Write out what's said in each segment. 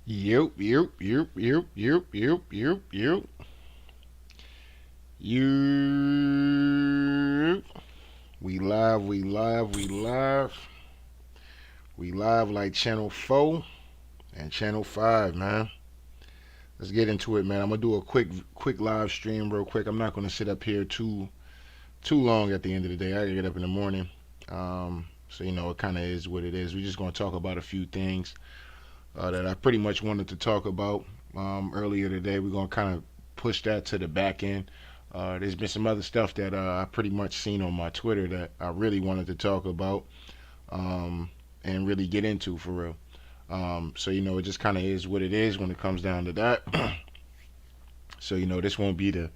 Yep, yep, yep, yep, yep, yep, yep, yep. You. We live, we live, we live. We live like Channel 4 and Channel 5, man. Let's get into it, man. I'm gonna do a quick live stream real quick. I'm not gonna sit up here too long at the end of the day. I gotta get up in the morning. So it kind of is what it is. We're just gonna talk about a few things that I pretty much wanted to talk about earlier today. We're gonna kind of push that to the back end. There's been some other stuff that I pretty much seen on my Twitter that I really wanted to talk about um, and really get into for real. It just kind of is what it is when it comes down to that. This won't be the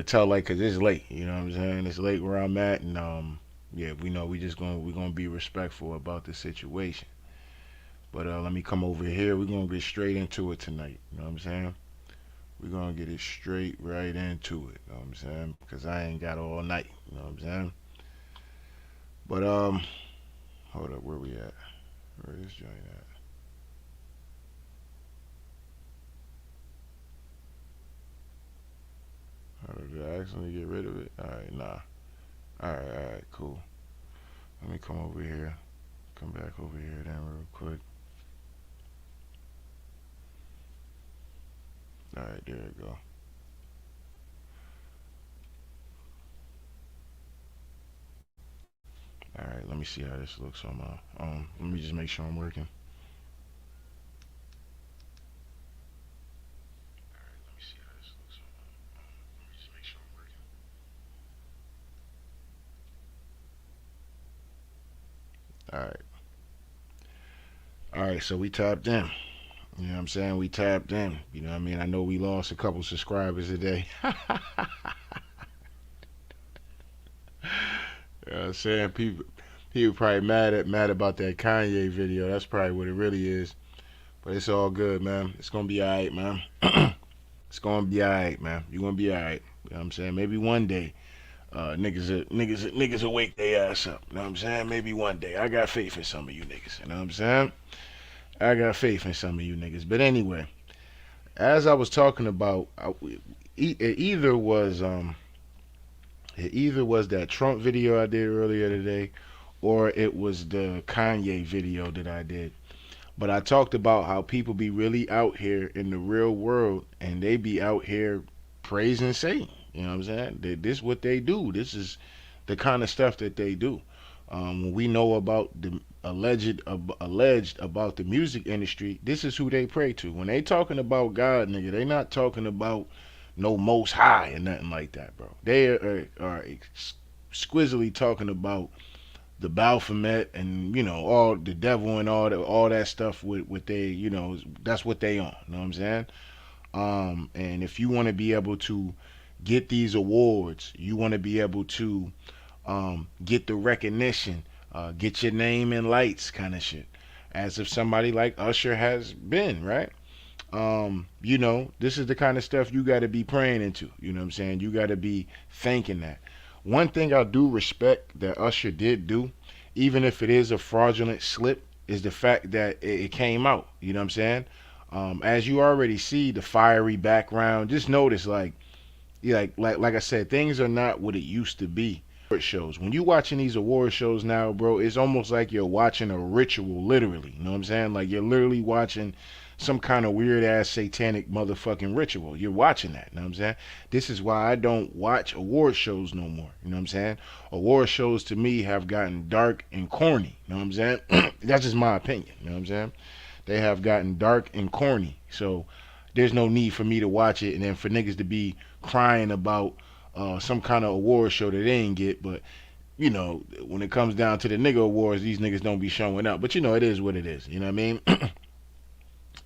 tell like, cause it's late. You know what I'm saying? It's late where I'm at, and yeah, we know we're gonna be respectful about the situation. But let me come over here. We're gonna get straight into it tonight. You know what I'm saying? We're gonna get it straight right into it. You know what I'm saying? Because I ain't got all night. You know what I'm saying? But hold up, where we at? Where is joint at? Did I accidentally get rid of it? All right, nah. All right, cool. Let me come over here. Come back over here then real quick. All right, there we go. All right, let me see how this looks on my. Let me just make sure I'm working. All right, let me see how this looks on my. Let me just make sure I'm working. All right. All right, so we tapped in. You know what I'm saying? We tapped in. You know what I mean? I know we lost a couple subscribers today. You know what I'm saying? People probably mad about that Kanye video. That's probably what it really is. But it's all good, man. It's gonna be alright, man. It's gonna be alright, man. You're gonna be alright. You know what I'm saying? Maybe one day, niggas will wake their ass up. You know what I'm saying? Maybe one day. I got faith in some of you niggas. You know what I'm saying? I got faith in some of you niggas. But anyway, as I was talking about, it either was that Trump video I did earlier today, or it was the Kanye video that I did. But I talked about how people be really out here in the real world, and they be out here praising Satan. You know what I'm saying? This is what they do. This is the kind of stuff that they do. When we know about the alleged about the music industry, this is who they pray to. When they talking about God, nigga, they not talking about no Most High and nothing like that, bro. They are exquisitely talking about the Baphomet and all the devil and all that stuff with they that's what they on. You know what I'm saying? And if you want to be able to get these awards, you want to be able to get the recognition, get your name in lights, kind of shit. As if somebody like Usher has been, right? This is the kind of stuff you got to be praying into. You know what I'm saying? You got to be thinking that. One thing I do respect that Usher did do, even if it is a fraudulent slip, is the fact that it came out. You know what I'm saying? As you already see, the fiery background. Just notice, like, yeah, like I said, things are not what it used to be. Shows. When you watching these award shows now, bro, it's almost like you're watching a ritual, literally. You know what I'm saying? Like you're literally watching some kind of weird ass satanic motherfucking ritual. You're watching that. You know what I'm saying? This is why I don't watch award shows no more. You know what I'm saying? Award shows to me have gotten dark and corny. You know what I'm saying? That's just my opinion. You know what I'm saying? They have gotten dark and corny. So there's no need for me to watch it and then for niggas to be crying about some kind of award show that they ain't get. But when it comes down to the nigga awards, these niggas don't be showing up. But it is what it is. You know what I mean?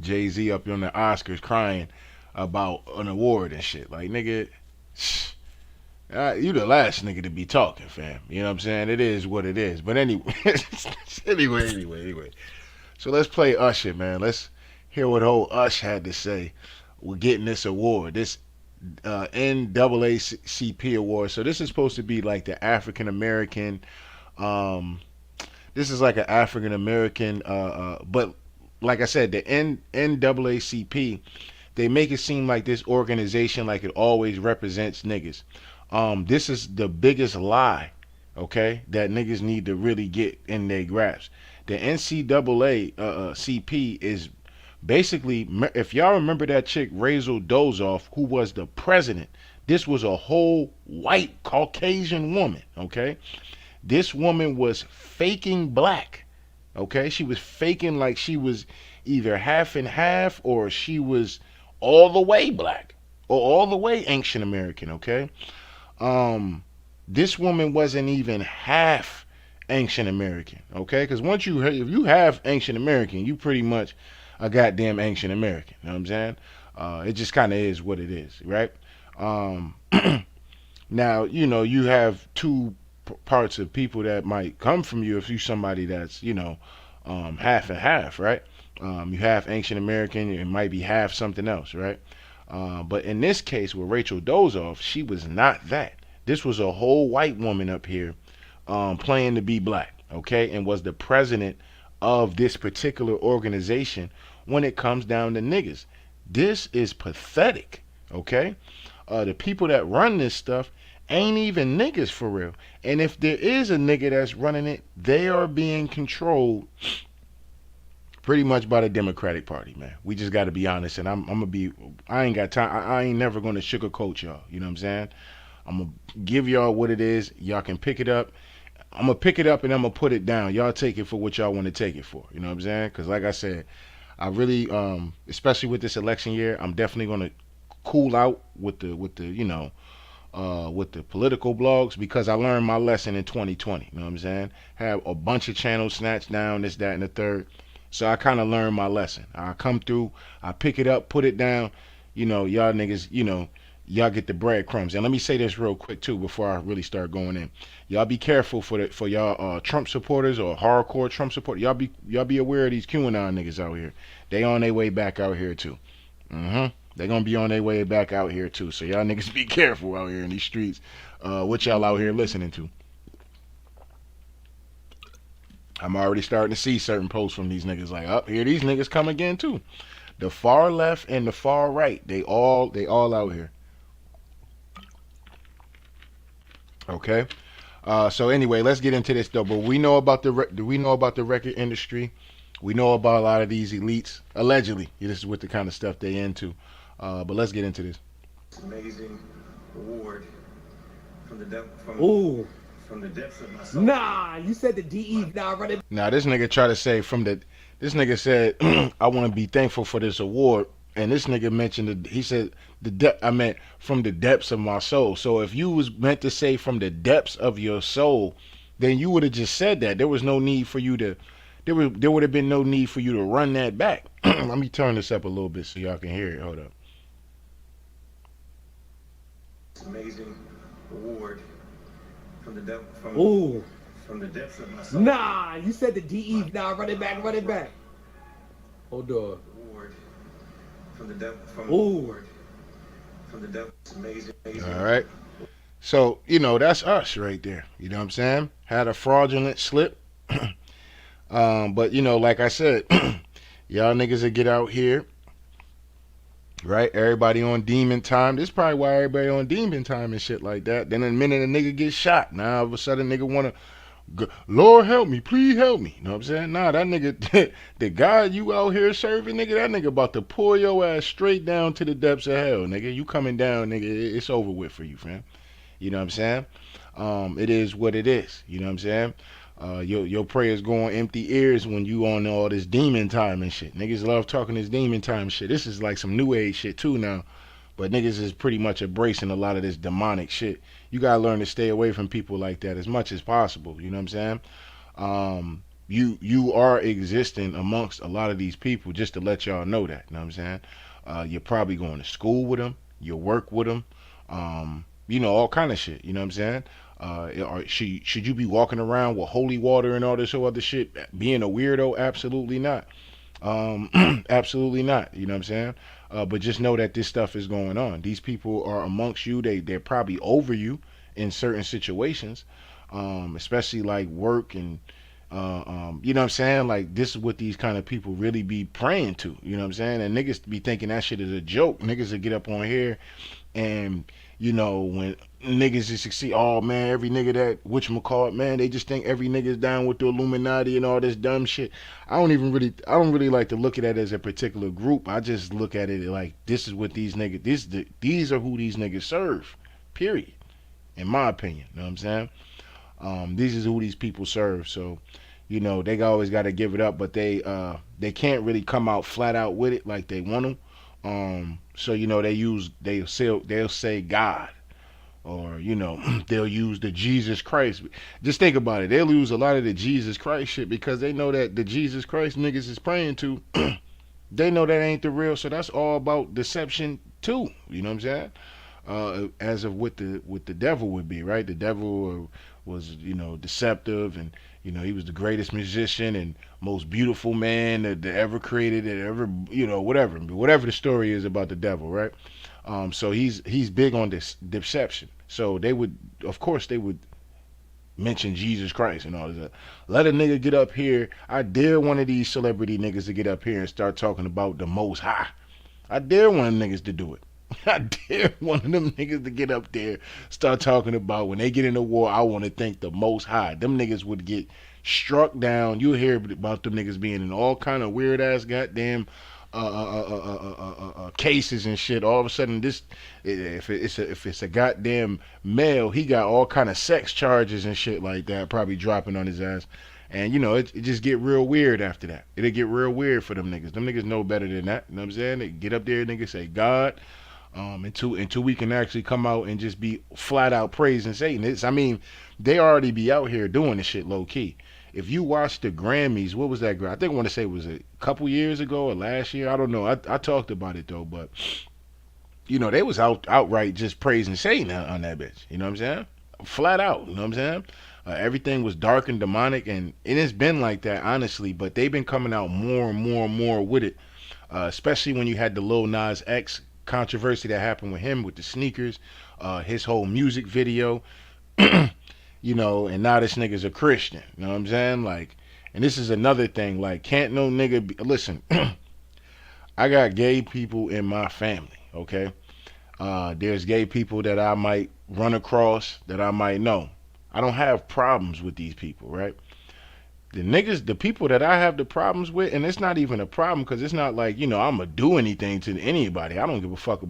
Jay Z up on the Oscars crying about an award and shit. Like nigga, you the last nigga to be talking, fam. You know what I'm saying? It is what it is. But anyway, anyway. So let's play Usher, man. Let's hear what old Usher had to say. We're getting this award, this NAACP award. So this is supposed to be like the African American. Um, this is like an African American, but like I said, the NAACP, they make it seem like this organization like it always represents niggas. This is the biggest lie, okay, that niggas need to really get in their grasp. The NCAA CP is basically, if y'all remember that chick Rachel Dolezal, who was the president, this was a whole white Caucasian woman, okay? This woman was faking black, okay? She was faking like she was either half and half or she was all the way black or all the way ancient American, okay? Um, this woman wasn't even half ancient American, okay? Because once you, if you have ancient American, you pretty much a goddamn ancient American. You know what I'm saying? It just kind of is what it is, right? Um, now, you know, you have two parts of people that might come from you if you somebody that's, you know, half and half, right? You have ancient American, it might be half something else, right? But in this case with Rachel Dolezal, she was not that. This was a whole white woman up here playing to be black, okay, and was the president of this particular organization when it comes down to niggas. This is pathetic, okay? The people that run this stuff ain't even niggas for real. And if there is a nigga that's running it, they are being controlled pretty much by the Democratic Party, man. We just got to be honest. And I'm gonna be. I ain't got time. I ain't never gonna sugarcoat y'all. You know what I'm saying? I'm gonna give y'all what it is. Y'all can pick it up. I'm gonna pick it up and I'm gonna put it down. Y'all take it for what y'all want to take it for. You know what I'm saying? Because like I said, I really, especially with this election year, I'm definitely gonna cool out with the you know with the political blogs because I learned my lesson in 2020. You know what I'm saying? Have a bunch of channels snatched down, this, that, and the third. So I kind of learned my lesson. I come through, I pick it up, put it down. You know, y'all niggas, you know, y'all get the breadcrumbs. And let me say this real quick too before I really start going in. Y'all be careful for y'all Trump supporters or hardcore Trump supporters. Y'all be aware of these QAnon niggas out here. They on their way back out here too. They gonna be on their way back out here too. So y'all niggas be careful out here in these streets. What y'all out here listening to? I'm already starting to see certain posts from these niggas like, up here these niggas come again too. The far left and the far right, they all out here. Okay. So anyway, let's get into this though. But we know about we know about the record industry. We know about a lot of these elites. Allegedly, this is what the kind of stuff they into. But let's get into this. Amazing award from the Ooh. from the depths of my soul. Nah, you said the DE now running. Now this nigga try to say from the. This nigga said, I want to be thankful for this award. And this nigga mentioned, he said, I meant from the depths of my soul. So if you was meant to say from the depths of your soul, then you would have just said that. There was no need for you to, there would have been no need for you to run that back. Let me turn this up a little bit so y'all can hear it. Hold up. Amazing award from the Ooh. from the depths of my soul. Nah, you said the DE now running back. Hold on. Award from the Ooh. from the depths. Amazing. All right. So, you know, that's us right there. You know what I'm saying? Had a fraudulent slip. But, you know, like I said, y'all niggas that get out here, right? Everybody on demon time. This is probably why everybody on demon time and shit like that. Then the minute a nigga gets shot, now all of a sudden nigga want to, Lord help me, please help me. You know what I'm saying? Nah, that nigga, the God you out here serving, nigga, that nigga about to pull your ass straight down to the depths of hell, nigga. You coming down, nigga, it's over with for you, fam. You know what I'm saying? It is what it is. You know what I'm saying? Your prayers go on empty ears when you on all this demon time and shit. Niggas love talking this demon time shit. This is like some new age shit too now. But niggas is pretty much embracing a lot of this demonic shit. You gotta learn to stay away from people like that as much as possible. You know what I'm saying? You are existing amongst a lot of these people, just to let y'all know that. You know what I'm saying? You're probably going to school with them. You work with them. You know, all kind of shit. You know what I'm saying? Should you be walking around with holy water and all this other shit? Being a weirdo? Absolutely not. Absolutely not. You know what I'm saying? But just know that this stuff is going on. These people are amongst you. They're probably over you in certain situations, especially like work and You know what I'm saying? Like this is what these kind of people really be praying to. You know what I'm saying? And niggas be thinking that shit is a joke. Niggas that get up on here and when niggas just succeed, oh man, every nigga that whatchamacallit, man, they just think every nigga's down with the Illuminati and all this dumb shit. I don't really like to look at it as a particular group. I just look at it like this is what these niggas, these are who these niggas serve. Period. In my opinion, you know what I'm saying? These is who these people serve. So, they always got to give it up, but they can't really come out flat out with it like they want to. So they'll say God, or they'll use the Jesus Christ. Just think about it. They'll use a lot of the Jesus Christ shit because they know that the Jesus Christ niggas is praying to. They know that ain't the real. So that's all about deception too. You know what I'm saying? As of what the devil would be, right? The devil was deceptive, and he was the greatest musician and most beautiful man that ever created, that ever whatever the story is about the devil, right? So he's big on this deception. So of course they would mention Jesus Christ and all that. Let a nigga get up here. I dare one of these celebrity niggas to get up here and start talking about the Most High. I dare one of them niggas to do it. I dare one of them niggas to get up there, start talking about when they get in the war, I want to thank the Most High. Them niggas would get struck down. You'll hear about them niggas being in all kind of weird ass goddamn cases and shit. All of a sudden, if it's a goddamn male, he got all kind of sex charges and shit like that, probably dropping on his ass. And it just get real weird after that. It'll get real weird for them niggas. Them niggas know better than that. You know what I'm saying? They get up there, niggas say God. Until we can actually come out and just be flat out praising Satan. They already be out here doing this shit low key. If you watch the Grammys, what was that? I think I want to say it was a couple years ago or last year. I don't know. I talked about it though, but they was outright just praising Satan on that bitch. You know what I'm saying? Flat out. You know what I'm saying? Everything was dark and demonic, and it has been like that honestly. But they've been coming out more and more and more with it, especially when you had the Lil Nas X controversy that happened with him with the sneakers, his whole music video, and now this nigga's a Christian. You know what I'm saying? Like, and this is another thing. Like, can't no nigga listen. I got gay people in my family. Okay, there's gay people that I might run across, that I might know. I don't have problems with these people, right? The people that I have the problems with, and it's not even a problem because it's not like, I'm gonna do anything to anybody. I don't give a fuck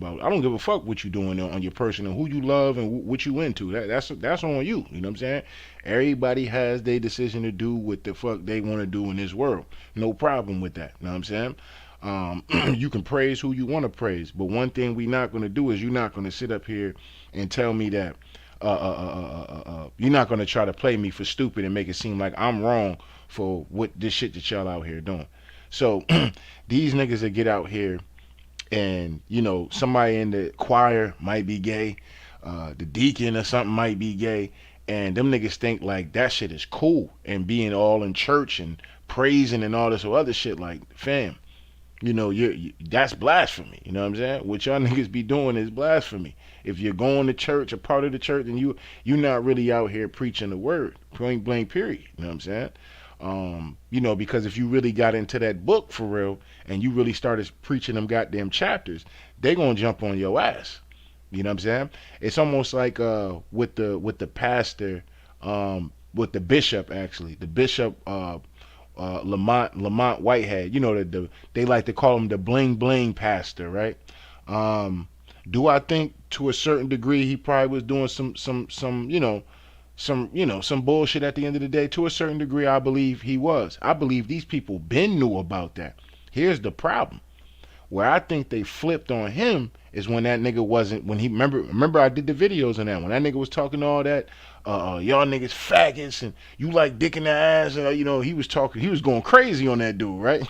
what you doing on your person and who you love and what you into. That's on you. You know what I'm saying? Everybody has their decision to do what the fuck they want to do in this world. No problem with that. You know what I'm saying? You can praise who you want to praise, but one thing we not gonna do is you're not gonna sit up here and tell me that you're not gonna try to play me for stupid and make it seem like I'm wrong for what this shit that y'all out here doing. So these niggas that get out here and somebody in the choir might be gay, the deacon or something might be gay, and them niggas think like that shit is cool and being all in church and praising and all this other shit. Like, fam, that's blasphemy. You know what I'm saying? What y'all niggas be doing is blasphemy. If you're going to church, a part of the church, then you're not really out here preaching the word. Point blank, period. You know what I'm saying? Because if you really got into that book for real and you really started preaching them goddamn chapters, they gonna jump on your ass. You know what I'm saying? It's almost like with the pastor, with the bishop actually, the bishop Lamont Whitehead. They like to call him the bling bling pastor, right? Do I think to a certain degree he probably was doing some bullshit at the end of the day? To a certain degree, I believe he was. I believe these people been knew about that. Here's the problem. Where I think they flipped on him is when that nigga wasn't, when he, remember I did the videos on that, when that nigga was talking all that, y'all niggas faggots and you like dick in the ass, and he was going crazy on that dude, right?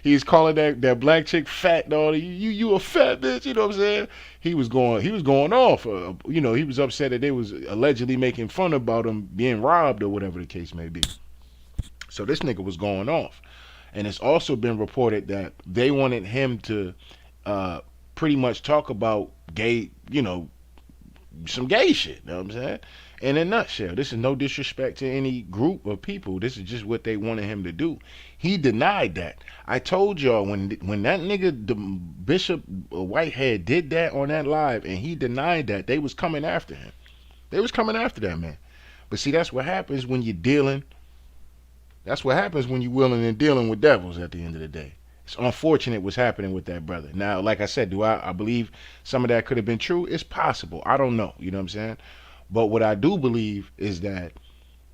He was calling that black chick fat, dog. You a fat bitch, you know what I'm saying? He was going off. He was upset that they was allegedly making fun about him being robbed or whatever the case may be. So this nigga was going off. And it's also been reported that they wanted him to pretty much talk about gay, some gay shit, you know what I'm saying? In a nutshell, this is no disrespect to any group of people. This is just what they wanted him to do. He denied that. I told y'all when that nigga the Bishop Whitehead did that on that live, and he denied that they was coming after him. They was coming after that man. But see, that's what happens when you're dealing. That's what happens when you're willing and dealing with devils. At the end of the day, it's unfortunate what's happening with that brother. Now, like I said, do I believe some of that could have been true? It's possible. I don't know. You know what I'm saying? But what I do believe is that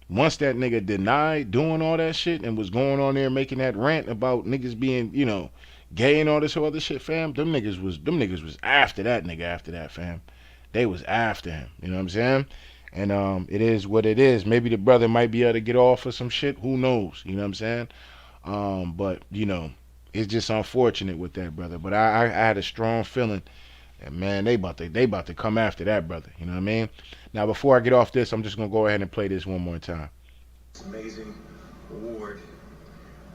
once that nigga denied doing all that shit and was going on there making that rant about niggas being, gay and all this other shit, fam, them niggas was after that nigga after that, fam. They was after him. You know what I'm saying? And it is what it is. Maybe the brother might be able to get off of some shit. Who knows? You know what I'm saying? But it's just unfortunate with that brother. But I had a strong feeling that man, they about to come after that brother. You know what I mean? Now before I get off this, I'm just gonna go ahead and play this one more time. Amazing award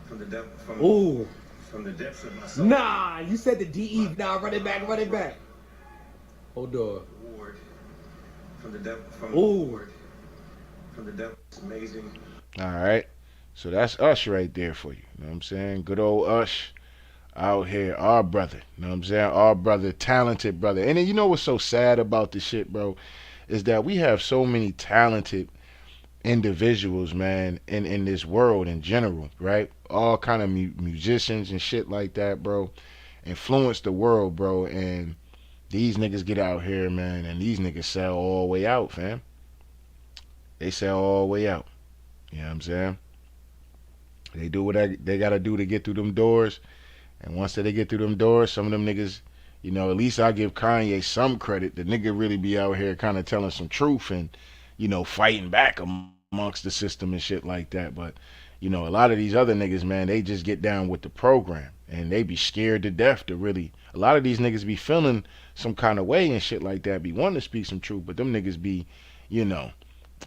from the depth Ooh. from the depths of my soul. Nah, you said the DE. Nah, run it back, run it back. Hold on. Award from the depth Ooh. from the depths. Amazing. All right. So that's Ush right there for you. You know what I'm saying? Good old Ush out here, our brother. You know what I'm saying? Our brother, talented brother. And then you know what's so sad about this shit, bro, is that we have so many talented individuals, man, in this world in general, right? All kind of musicians and shit like that, bro, influence the world, bro. And these niggas get out here, man, and these niggas sell all the way out, fam. They sell all the way out. You know what I'm saying? They do what they gotta do to get through them doors. And once they get through them doors, some of them niggas, at least I give Kanye some credit. The nigga really be out here kind of telling some truth and, fighting back amongst the system and shit like that. But, a lot of these other niggas, man, they just get down with the program and they be scared to death to really. A lot of these niggas be feeling some kind of way and shit like that, be wanting to speak some truth, but them niggas be,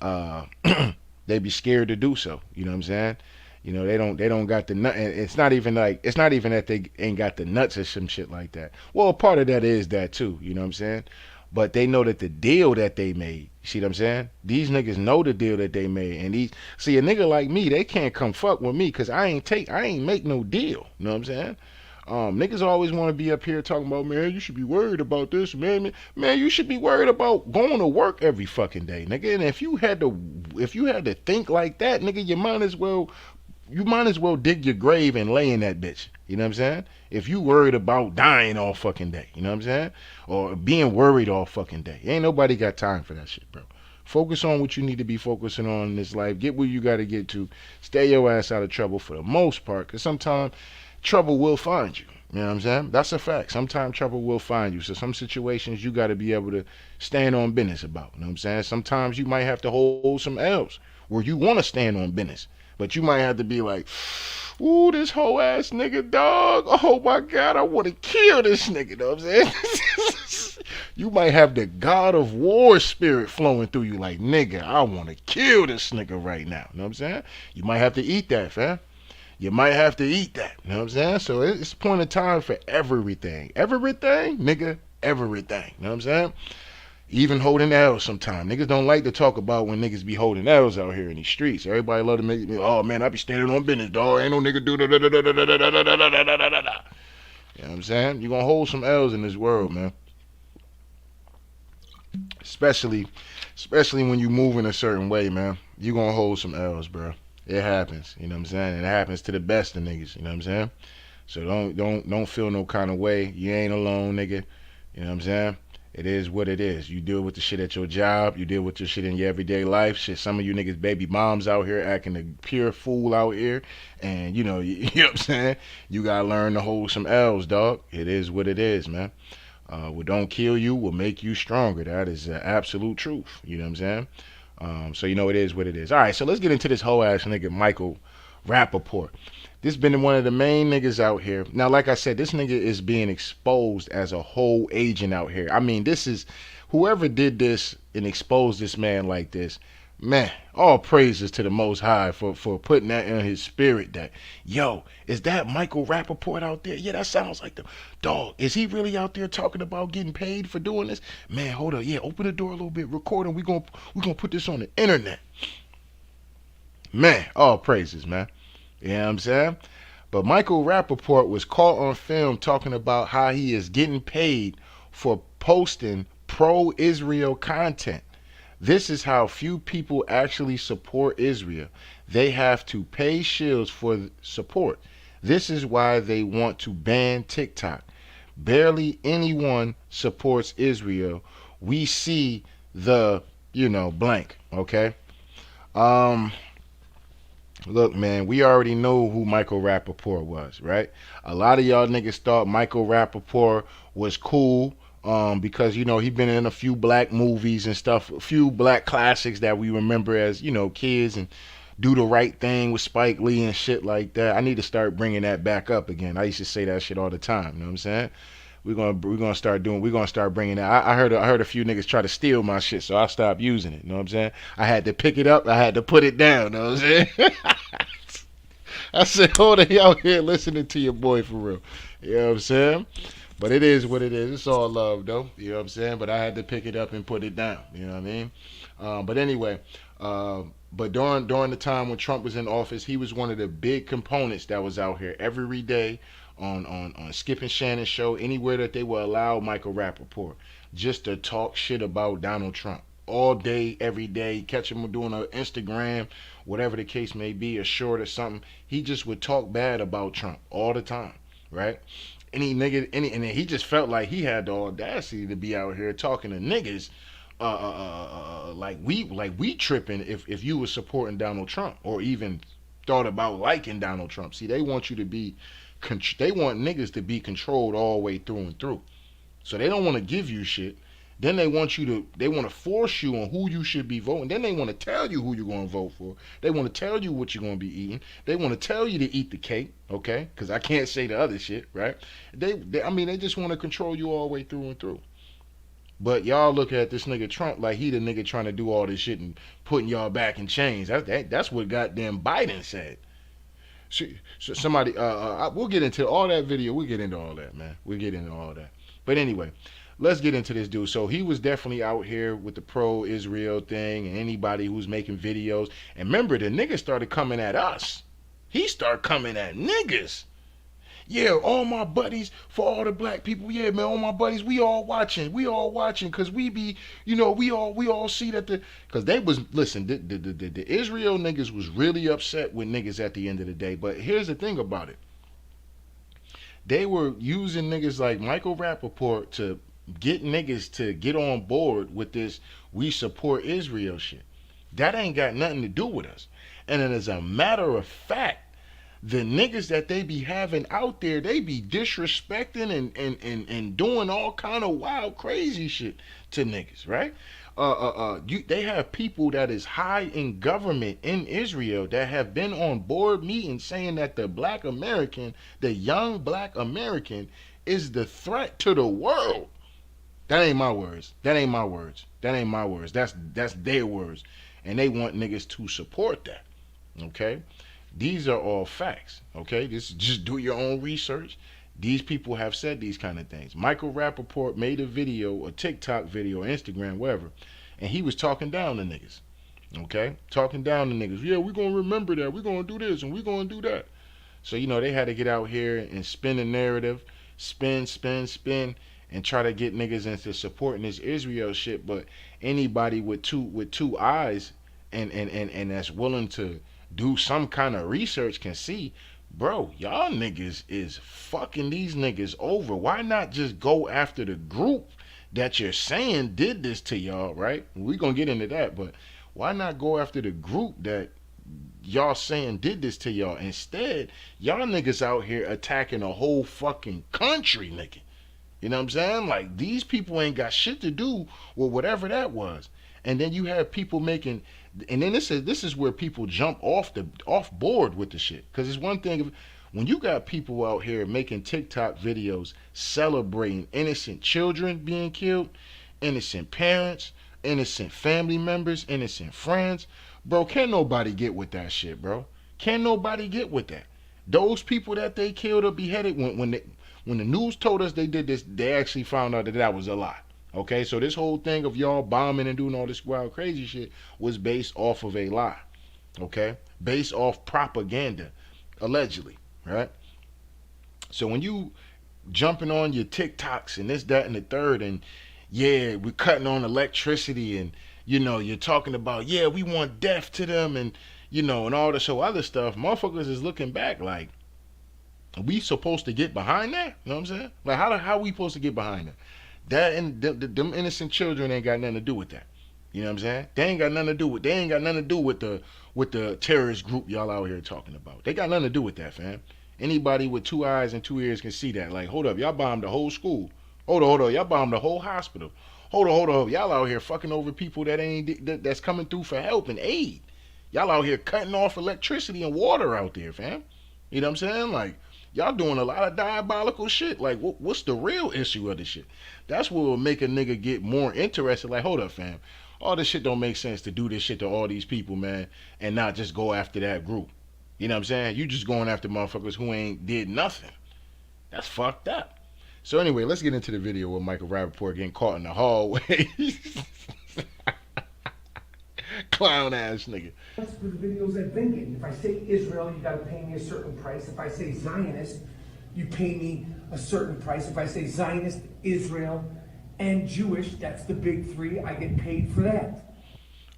uh, they be scared to do so. You know what I'm saying? They don't got the nut. It's not even that they ain't got the nuts or some shit like that. Well, part of that is that too. You know what I'm saying? But they know that the deal that they made. See what I'm saying? These niggas know the deal that they made, and see a nigga like me, they can't come fuck with me because I ain't make no deal. You know what I'm saying? Niggas always want to be up here talking about, man, you should be worried about this, man, you should be worried about going to work every fucking day, nigga. And if you had to think like that, nigga, you might as well dig your grave and lay in that bitch. You know what I'm saying? If you worried about dying all fucking day, you know what I'm saying? Or being worried all fucking day. Ain't nobody got time for that shit, bro. Focus on what you need to be focusing on in this life. Get where you got to get to. Stay your ass out of trouble for the most part, because sometimes trouble will find you. You know what I'm saying? That's a fact. Sometimes trouble will find you. So some situations you got to be able to stand on business about. You know what I'm saying? Sometimes you might have to hold some L's where you want to stand on business. But you might have to be like, ooh, this whole ass nigga, dog. Oh my God, I want to kill this nigga. You know what I'm saying? You might have the God of War spirit flowing through you like, nigga, I want to kill this nigga right now. You know what I'm saying? You might have to eat that, fam. You might have to eat that. You know what I'm saying? So it's a point of time for everything. Everything, nigga, everything. You know what I'm saying? Even holding L's sometimes. Niggas don't like to talk about when niggas be holding L's out here in these streets. Everybody love to make me, oh man, I be standing on business, dog. Ain't no nigga do da da da da da da da da da da da da da. You know what I'm saying? You gonna hold some L's in this world, man. Especially when you move in a certain way, man. You gonna hold some L's, bro. It happens. You know what I'm saying? And it happens to the best of niggas. You know what I'm saying? So don't feel no kind of way. You ain't alone, nigga. You know what I'm saying? It is what it is. You deal with the shit at your job. You deal with your shit in your everyday life. Shit, some of you niggas baby moms out here acting a pure fool out here. And, you know what I'm saying? You got to learn to hold some L's, dog. It is what it is, man. What don't kill you will make you stronger. That is the absolute truth. You know what I'm saying? So, it is what it is. All right, so let's get into this whole ass nigga, Michael Rapaport. This been one of the main niggas out here. Now, like I said, this nigga is being exposed as a whole agent out here. I mean, this is whoever did this and exposed this man like this. Man, all praises to the Most High for putting that in his spirit that, yo, is that Michael Rapaport out there? Yeah, that sounds like the dog. Is he really out there talking about getting paid for doing this? Man, hold up. Yeah, open the door a little bit, record him. We gonna put this on the internet. Man, all praises, man. You know what I'm saying? But Michael Rapaport was caught on film talking about how he is getting paid for posting pro Israel content. This is how few people actually support Israel. They have to pay shields for support. This is why they want to ban TikTok. Barely anyone supports Israel. We see the, blank, okay? Um, Look, man, we already know who Michael Rapaport was, right? A lot of y'all niggas thought Michael Rapaport was cool because, he been in a few black movies and stuff, a few black classics that we remember as, kids, and Do the Right Thing with Spike Lee and shit like that. I need to start bringing that back up again. I used to say that shit all the time, you know what I'm saying? We're gonna start bringing that. I heard a few niggas try to steal my shit, so I stopped using it. You know what I'm saying? I had to pick it up. I had to put it down. You know what I'm saying? I said, hold on, y'all here listening to your boy for real. You know what I'm saying? But it is what it is. It's all love though. You know what I'm saying? But I had to pick it up and put it down. You know what I mean? But anyway, but during the time when Trump was in office, he was one of the big components that was out here every day on Skip and Shannon's show, anywhere that they will allow Michael Rapaport just to talk shit about Donald Trump all day, every day. Catch him doing an Instagram, whatever the case may be, a short or something. He just would talk bad about Trump all the time, right? And he just felt like he had the audacity to be out here talking to niggas like we tripping if you were supporting Donald Trump or even thought about liking Donald Trump. See, they want you to be, they want niggas to be controlled all the way through and through. So they don't want to give you shit. Then they want to force you on who you should be voting. Then they want to tell you who you're going to vote for. They want to tell you what you're going to be eating. They want to tell you to eat the cake, okay? Because I can't say the other shit, right? They just want to control you all the way through and through. But y'all look at this nigga Trump like he the nigga trying to do all this shit and putting y'all back in chains. That's what goddamn Biden said. So somebody, we'll get into all that video. We'll get into all that, man. We'll get into all that. But anyway, let's get into this dude. So he was definitely out here with the pro-Israel thing and anybody who's making videos. And remember, the niggas started coming at us. He started coming at niggas. Yeah, all my buddies, for all the black people, yeah, man, all my buddies, we all watching, cause we be, we all see that cause they was, listen, the Israel niggas was really upset with niggas at the end of the day. But here's the thing about it, they were using niggas like Michael Rapaport to get niggas to get on board with this we support Israel shit. That ain't got nothing to do with us. And then as a matter of fact, the niggas that they be having out there, they be disrespecting and doing all kind of wild, crazy shit to niggas, right? They have people that is high in government in Israel that have been on board meetings saying that the black American, the young black American, is the threat to the world. That ain't my words. That ain't my words. That ain't my words. That's their words, and they want niggas to support that. Okay. These are all facts, okay? Just do your own research. These people have said these kind of things. Michael Rapaport made a video, a TikTok video, Instagram, whatever, and he was talking down to niggas, okay? Talking down to niggas. Yeah, we're going to remember that. We're going to do this and we're going to do that. So, they had to get out here and spin the narrative, spin, and try to get niggas into supporting this Israel shit. But anybody with two eyes and that's willing to do some kind of research can see, bro, y'all niggas is fucking these niggas over. Why not just go after the group that you're saying did this to y'all, right? We're gonna get into that, but why not go after the group that y'all saying did this to y'all? Instead, y'all niggas out here attacking a whole fucking country, nigga. You know what I'm saying? Like, these people ain't got shit to do with whatever that was. And then you have people making, and then this is where people jump off board with the shit. Because it's one thing when you got people out here making TikTok videos celebrating innocent children being killed, innocent parents, innocent family members, innocent friends. Bro, can't nobody get with that shit, bro. Can't nobody get with that. Those people that they killed or beheaded, when the news told us they did this, they actually found out that that was a lie. Okay, so this whole thing of y'all bombing and doing all this wild crazy shit was based off of a lie. Okay, based off propaganda, allegedly, right? So when you jumping on your TikToks and this, that, and the third, and yeah, we're cutting on electricity, and you're talking about, yeah, we want death to them, and and all this whole other stuff, motherfuckers is looking back like, are we supposed to get behind that? You know what I'm saying? Like, how are we supposed to get behind that? That and them innocent children ain't got nothing to do with that. You know what I'm saying? They ain't got nothing to do with. They ain't got nothing to do with the terrorist group y'all out here talking about. They got nothing to do with that, fam. Anybody with two eyes and two ears can see that. Like, hold up, y'all bombed the whole school. Hold on, y'all bombed the whole hospital. Hold on, y'all out here fucking over people that's coming through for help and aid. Y'all out here cutting off electricity and water out there, fam. You know what I'm saying? Like, y'all doing a lot of diabolical shit. Like, what's the real issue of this shit? That's what will make a nigga get more interested. Like, hold up, fam. All this shit don't make sense to do this shit to all these people, man, and not just go after that group. You know what I'm saying? You just going after motherfuckers who ain't did nothing. That's fucked up. So anyway, let's get into the video with Michael Rapaport getting caught in the hallway. Clown ass nigga. That's for the videos I'm thinking. If I say Israel, you gotta pay me a certain price. If I say Zionist, you pay me a certain price. If I say Zionist, Israel, and Jewish, that's the big three, I get paid for that.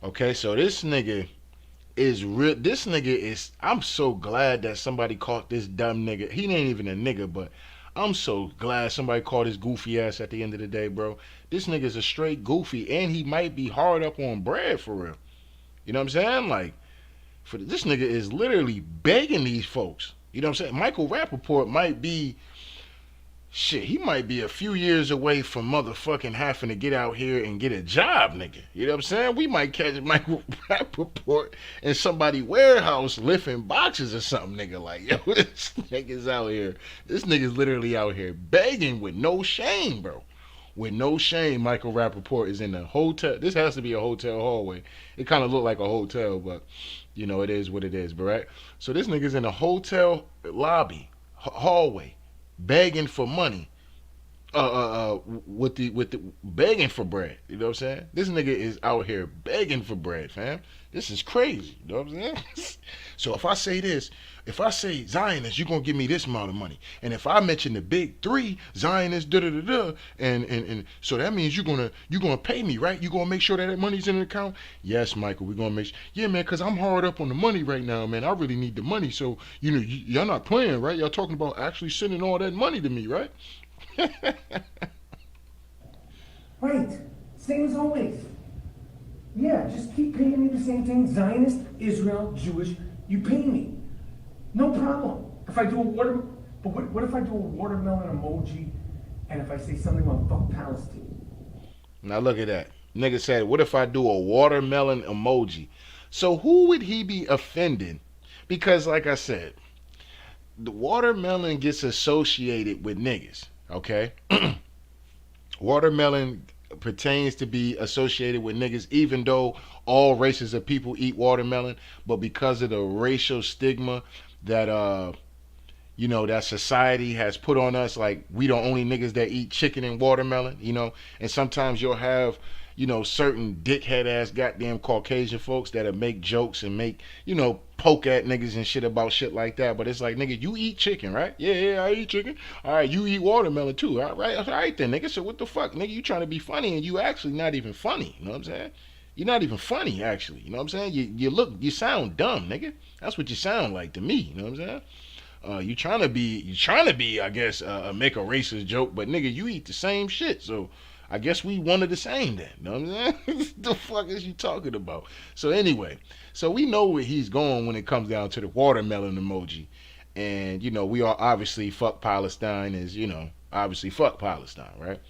Okay, so this nigga is real. This nigga is. I'm so glad that somebody caught this dumb nigga. He ain't even a nigga, but I'm so glad somebody caught his goofy ass at the end of the day, bro. This nigga's a straight goofy, and he might be hard up on bread for real. You know what I'm saying? Like, this nigga is literally begging these folks. You know what I'm saying? Michael Rapaport might be, shit, he might be a few years away from motherfucking having to get out here and get a job, nigga. You know what I'm saying? We might catch Michael Rapaport in somebody's warehouse lifting boxes or something, nigga. Like, yo, this nigga's out here. This nigga's literally out here begging with no shame, bro. With no shame, Michael Rapaport is in the hotel. This has to be a hotel hallway. It kind of looked like a hotel, but it is what it is, right? So this nigga's in a hotel lobby, hallway, begging for money. With the begging for bread. You know what I'm saying? This nigga is out here begging for bread, fam. This is crazy. You know what I'm saying? So if I say this, if I say Zionist, you're gonna give me this amount of money. And if I mention the big three, Zionist, and so that means you're gonna pay me, right? You're gonna make sure that money's in the account? Yes, Michael, we're gonna make sure. Yeah, man, cause I'm hard up on the money right now, man. I really need the money. So, y'all not playing, right? Y'all talking about actually sending all that money to me, right? Right. Same as always. Yeah, just keep paying me the same thing. Zionist, Israel, Jewish, you pay me. No problem. If I do what if I do a watermelon emoji and if I say something about fuck Palestine? Now look at that. Nigga said, what if I do a watermelon emoji? So who would he be offending? Because like I said, the watermelon gets associated with niggas. Okay? Watermelon pertains to be associated with niggas, even though all races of people eat watermelon, but because of the racial stigma that that society has put on us, like we the only niggas that eat chicken and watermelon, and sometimes you'll have certain dickhead ass goddamn Caucasian folks that'll make jokes and make, poke at niggas and shit about shit like that. But it's like, nigga, you eat chicken, right? Yeah, I eat chicken. All right, you eat watermelon too. All right then, nigga. So what the fuck, nigga? You trying to be funny and you actually not even funny. You know what I'm saying? You're not even funny, actually. You know what I'm saying? You sound dumb, nigga. That's what you sound like to me. You know what I'm saying? You trying to be, I guess, make a racist joke, but nigga, you eat the same shit. So I guess we one of the same then. You know what I'm saying? The fuck is you talking about? So anyway, so we know where he's going when it comes down to the watermelon emoji. And, we are obviously fuck Palestine is, obviously fuck Palestine, right?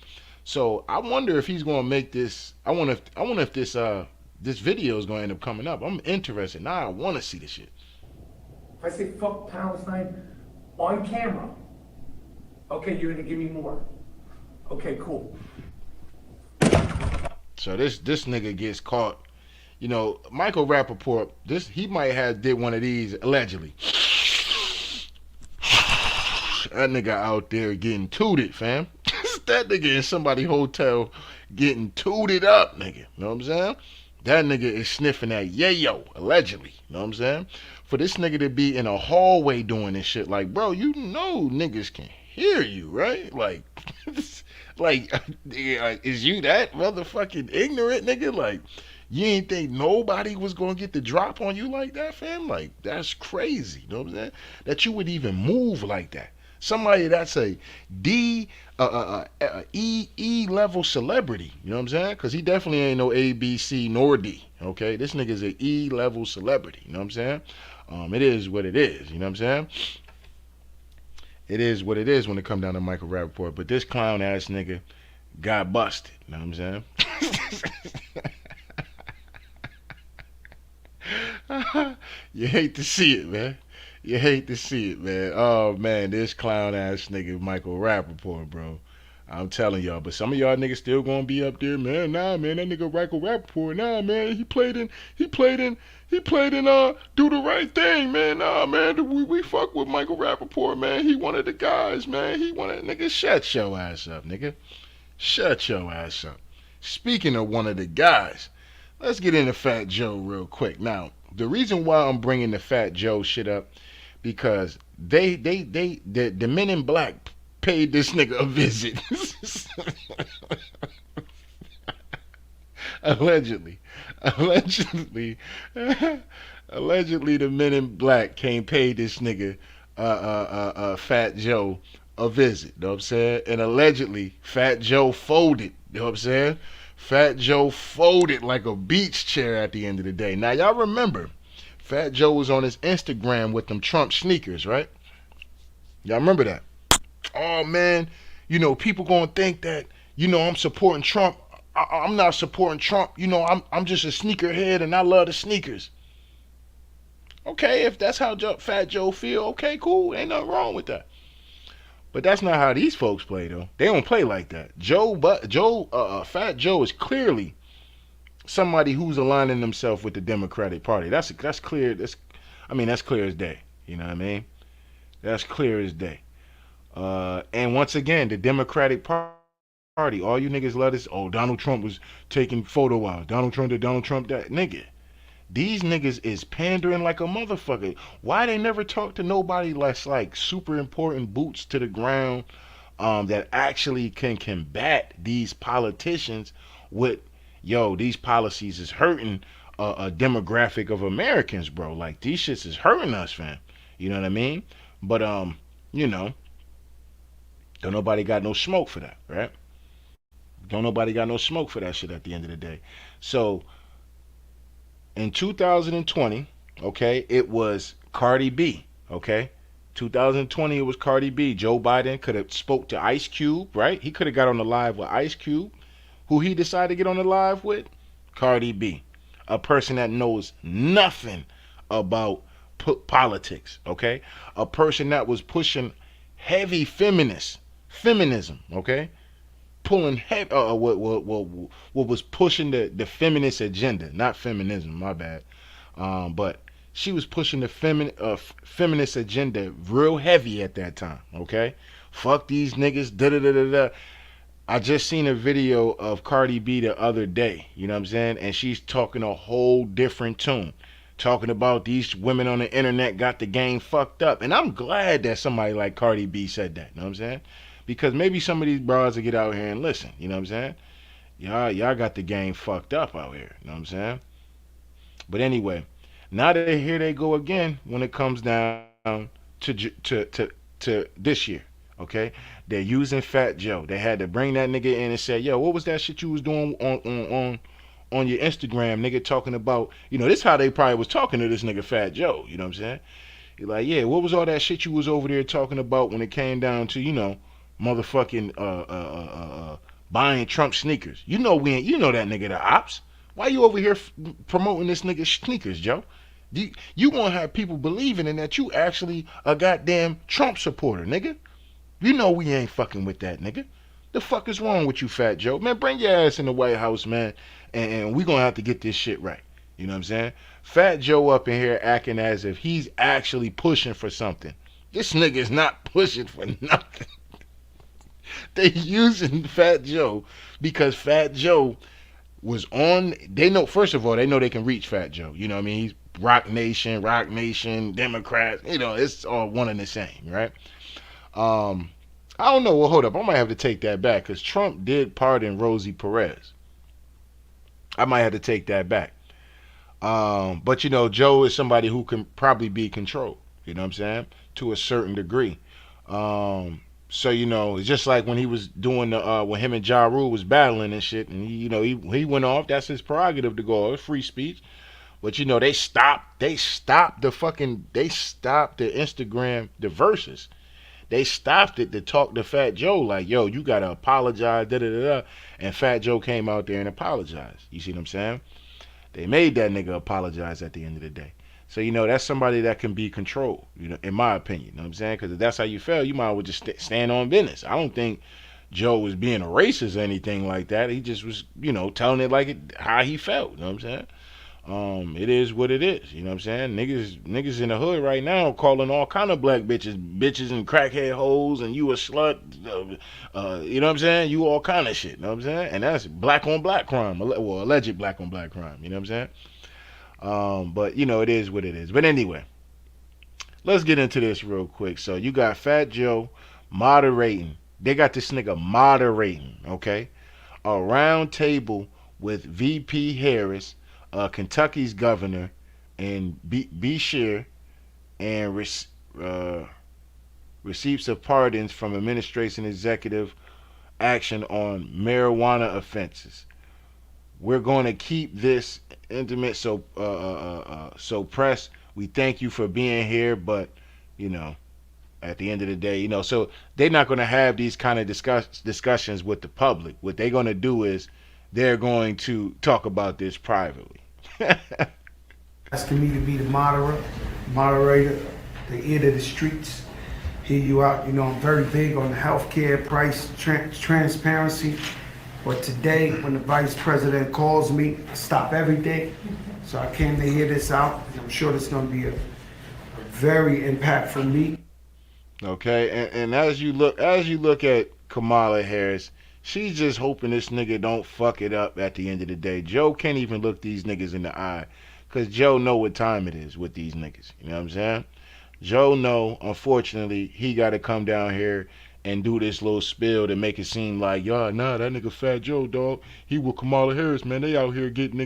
So I wonder if he's gonna make this. I wonder if this video is gonna end up coming up. I'm interested. Now I wanna see this shit. If I say fuck Palestine on camera, okay, you're gonna give me more. Okay, cool. So this nigga gets caught. Michael Rapaport, he might have did one of these allegedly. That nigga out there getting tooted, fam. That nigga in somebody's hotel getting tooted up, nigga. You know what I'm saying? That nigga is sniffing that yayo, allegedly. You know what I'm saying? For this nigga to be in a hallway doing this shit, like, bro, you know niggas can hear you, right? Like, like, is you that motherfucking ignorant, nigga? Like, you ain't think nobody was gonna get the drop on you like that, fam? Like, that's crazy. You know what I'm saying? That you would even move like that. Somebody that's a E level celebrity. You know what I'm saying? Because he definitely ain't no A, B, C, nor D. Okay, this nigga's a E level celebrity. You know what I'm saying? It is what it is. You know what I'm saying? It is what it is when it come down to Michael Rapaport. But this clown ass nigga got busted. You know what I'm saying? You hate to see it, man. You hate to see it, man. Oh man, this clown ass nigga Michael Rapaport, bro. I'm telling y'all, but some of y'all niggas still gonna be up there, man. Nah, man, that nigga Michael Rapaport, nah, man, he played in Do the Right Thing, man. Nah, man, we fuck with Michael Rapaport, man. He one of the guys, man. Nigga, shut your ass up, nigga. Shut your ass up. Speaking of one of the guys, let's get into Fat Joe real quick. Now, the reason why I'm bringing the Fat Joe shit up because the men in black paid this nigga a visit. allegedly, allegedly, allegedly, the men in black came pay this nigga, Fat Joe, a visit. You know what I'm saying? And allegedly, Fat Joe folded. You know what I'm saying? Fat Joe folded like a beach chair at the end of the day. Now y'all remember, Fat Joe was on his Instagram with them Trump sneakers, right? Y'all remember that? Oh man, people gonna think that I'm supporting Trump. I'm not supporting Trump. I'm just a sneakerhead and I love the sneakers. Okay, if that's how Fat Joe feel, okay, cool, ain't nothing wrong with that. But that's not how these folks play though. They don't play like that. Fat Joe is clearly somebody who's aligning himself with the Democratic Party. That's clear. That's clear as day. You know what I mean? That's clear as day. And once again, the Democratic Party, all you niggas love this. Oh, Donald Trump was taking photo ops. Donald Trump did Donald Trump that. Nigga, these niggas is pandering like a motherfucker. Why they never talk to nobody that's like super important boots to the ground that actually can combat these politicians with, these policies is hurting a demographic of Americans, bro. Like, these shits is hurting us, fam. You know what I mean? But, don't nobody got no smoke for that, right? Don't nobody got no smoke for that shit at the end of the day. So, in 2020, okay, it was Cardi B, okay? 2020, it was Cardi B. Joe Biden could have spoke to Ice Cube, right? He could have got on the live with Ice Cube. Who he decided to get on the live with? Cardi B. A person that knows nothing about politics, okay? A person that was pushing heavy feminism, okay? Pulling heavy, what was pushing the feminist agenda, not feminism, my bad. But she was pushing the feminist agenda real heavy at that time, okay? Fuck these niggas, da da da da da. I just seen a video of Cardi B the other day, you know what I'm saying? And she's talking a whole different tune. Talking about these women on the internet got the game fucked up. And I'm glad that somebody like Cardi B said that, you know what I'm saying? Because maybe some of these bras will get out here and listen, you know what I'm saying? Y'all got the game fucked up out here, you know what I'm saying? But anyway, now that here they go again when it comes down to this year, okay? They're using Fat Joe. They had to bring that nigga in and say, yo, what was that shit you was doing on your Instagram, nigga, talking about, this how they probably was talking to this nigga Fat Joe, you know what I'm saying? You're like, yeah, what was all that shit you was over there talking about when it came down to, motherfucking buying Trump sneakers? You know that nigga the ops. Why you over here promoting this nigga sneakers, Joe? You gonna have people believing in that you actually a goddamn Trump supporter, nigga. You know we ain't fucking with that, nigga. The fuck is wrong with you, Fat Joe? Man, bring your ass in the White House, man, and we gonna have to get this shit right. You know what I'm saying? Fat Joe up in here acting as if he's actually pushing for something. This nigga is not pushing for nothing. They using Fat Joe because Fat Joe was on. They know, first of all, they know they can reach Fat Joe. You know what I mean? He's Rock Nation, Democrats. You know, it's all one and the same, right? I don't know. Well, hold up. I might have to take that back because Trump did pardon Rosie Perez. I might have to take that back. But you know, Joe is somebody who can probably be controlled. You know what I'm saying? To a certain degree. So you know, it's just like when he was doing the when him and Ja Rule was battling and shit, and he went off. That's his prerogative to go off. It's free speech. But you know, they stopped the Instagram the verses. They stopped it to talk to Fat Joe like, yo, you gotta apologize, da da da da. And Fat Joe came out there and apologized. You see what I'm saying? They made that nigga apologize at the end of the day. So you know that's somebody that can be controlled. You know, in my opinion, you know what I'm saying? Because if that's how you feel, you might as well just stand on business. I don't think Joe was being a racist or anything like that. He just was, you know, telling it like how he felt. You know what I'm saying? It is what it is. You know what I'm saying? Niggas in the hood right now calling all kind of black bitches and crackhead hoes, and you a slut. You know what I'm saying? You all kind of shit. You know what I'm saying? And that's black on black crime. Well, alleged black on black crime. You know what I'm saying? But you know, it is what it is. But anyway, let's get into this real quick. So you got Fat Joe moderating. They got this nigga moderating. Okay, a round table with VP Harris, Kentucky's governor, and Beshear, and receipts of pardons from administration executive action on marijuana offenses. We're going to keep this intimate. So press, we thank you for being here, but you know, at the end of the day, you know, so they're not going to have these kind of discussions with the public. What they're going to do is they're going to talk about this privately. Asking me to be the moderator, the ear to the streets, hear you out. You know, I'm very big on healthcare, price, transparency. But today, when the vice president calls me, I stop everything. So I came to hear this out, and I'm sure this is going to be a very impactful meeting. Okay, and as you look at Kamala Harris, she's just hoping this nigga don't fuck it up at the end of the day. Joe can't even look these niggas in the eye, cause Joe know what time it is with these niggas. You know what I'm saying? Joe know, unfortunately, he got to come down here and do this little spill to make it seem like, y'all, nah, that nigga Fat Joe, dog, he with Kamala Harris, man. They out here getting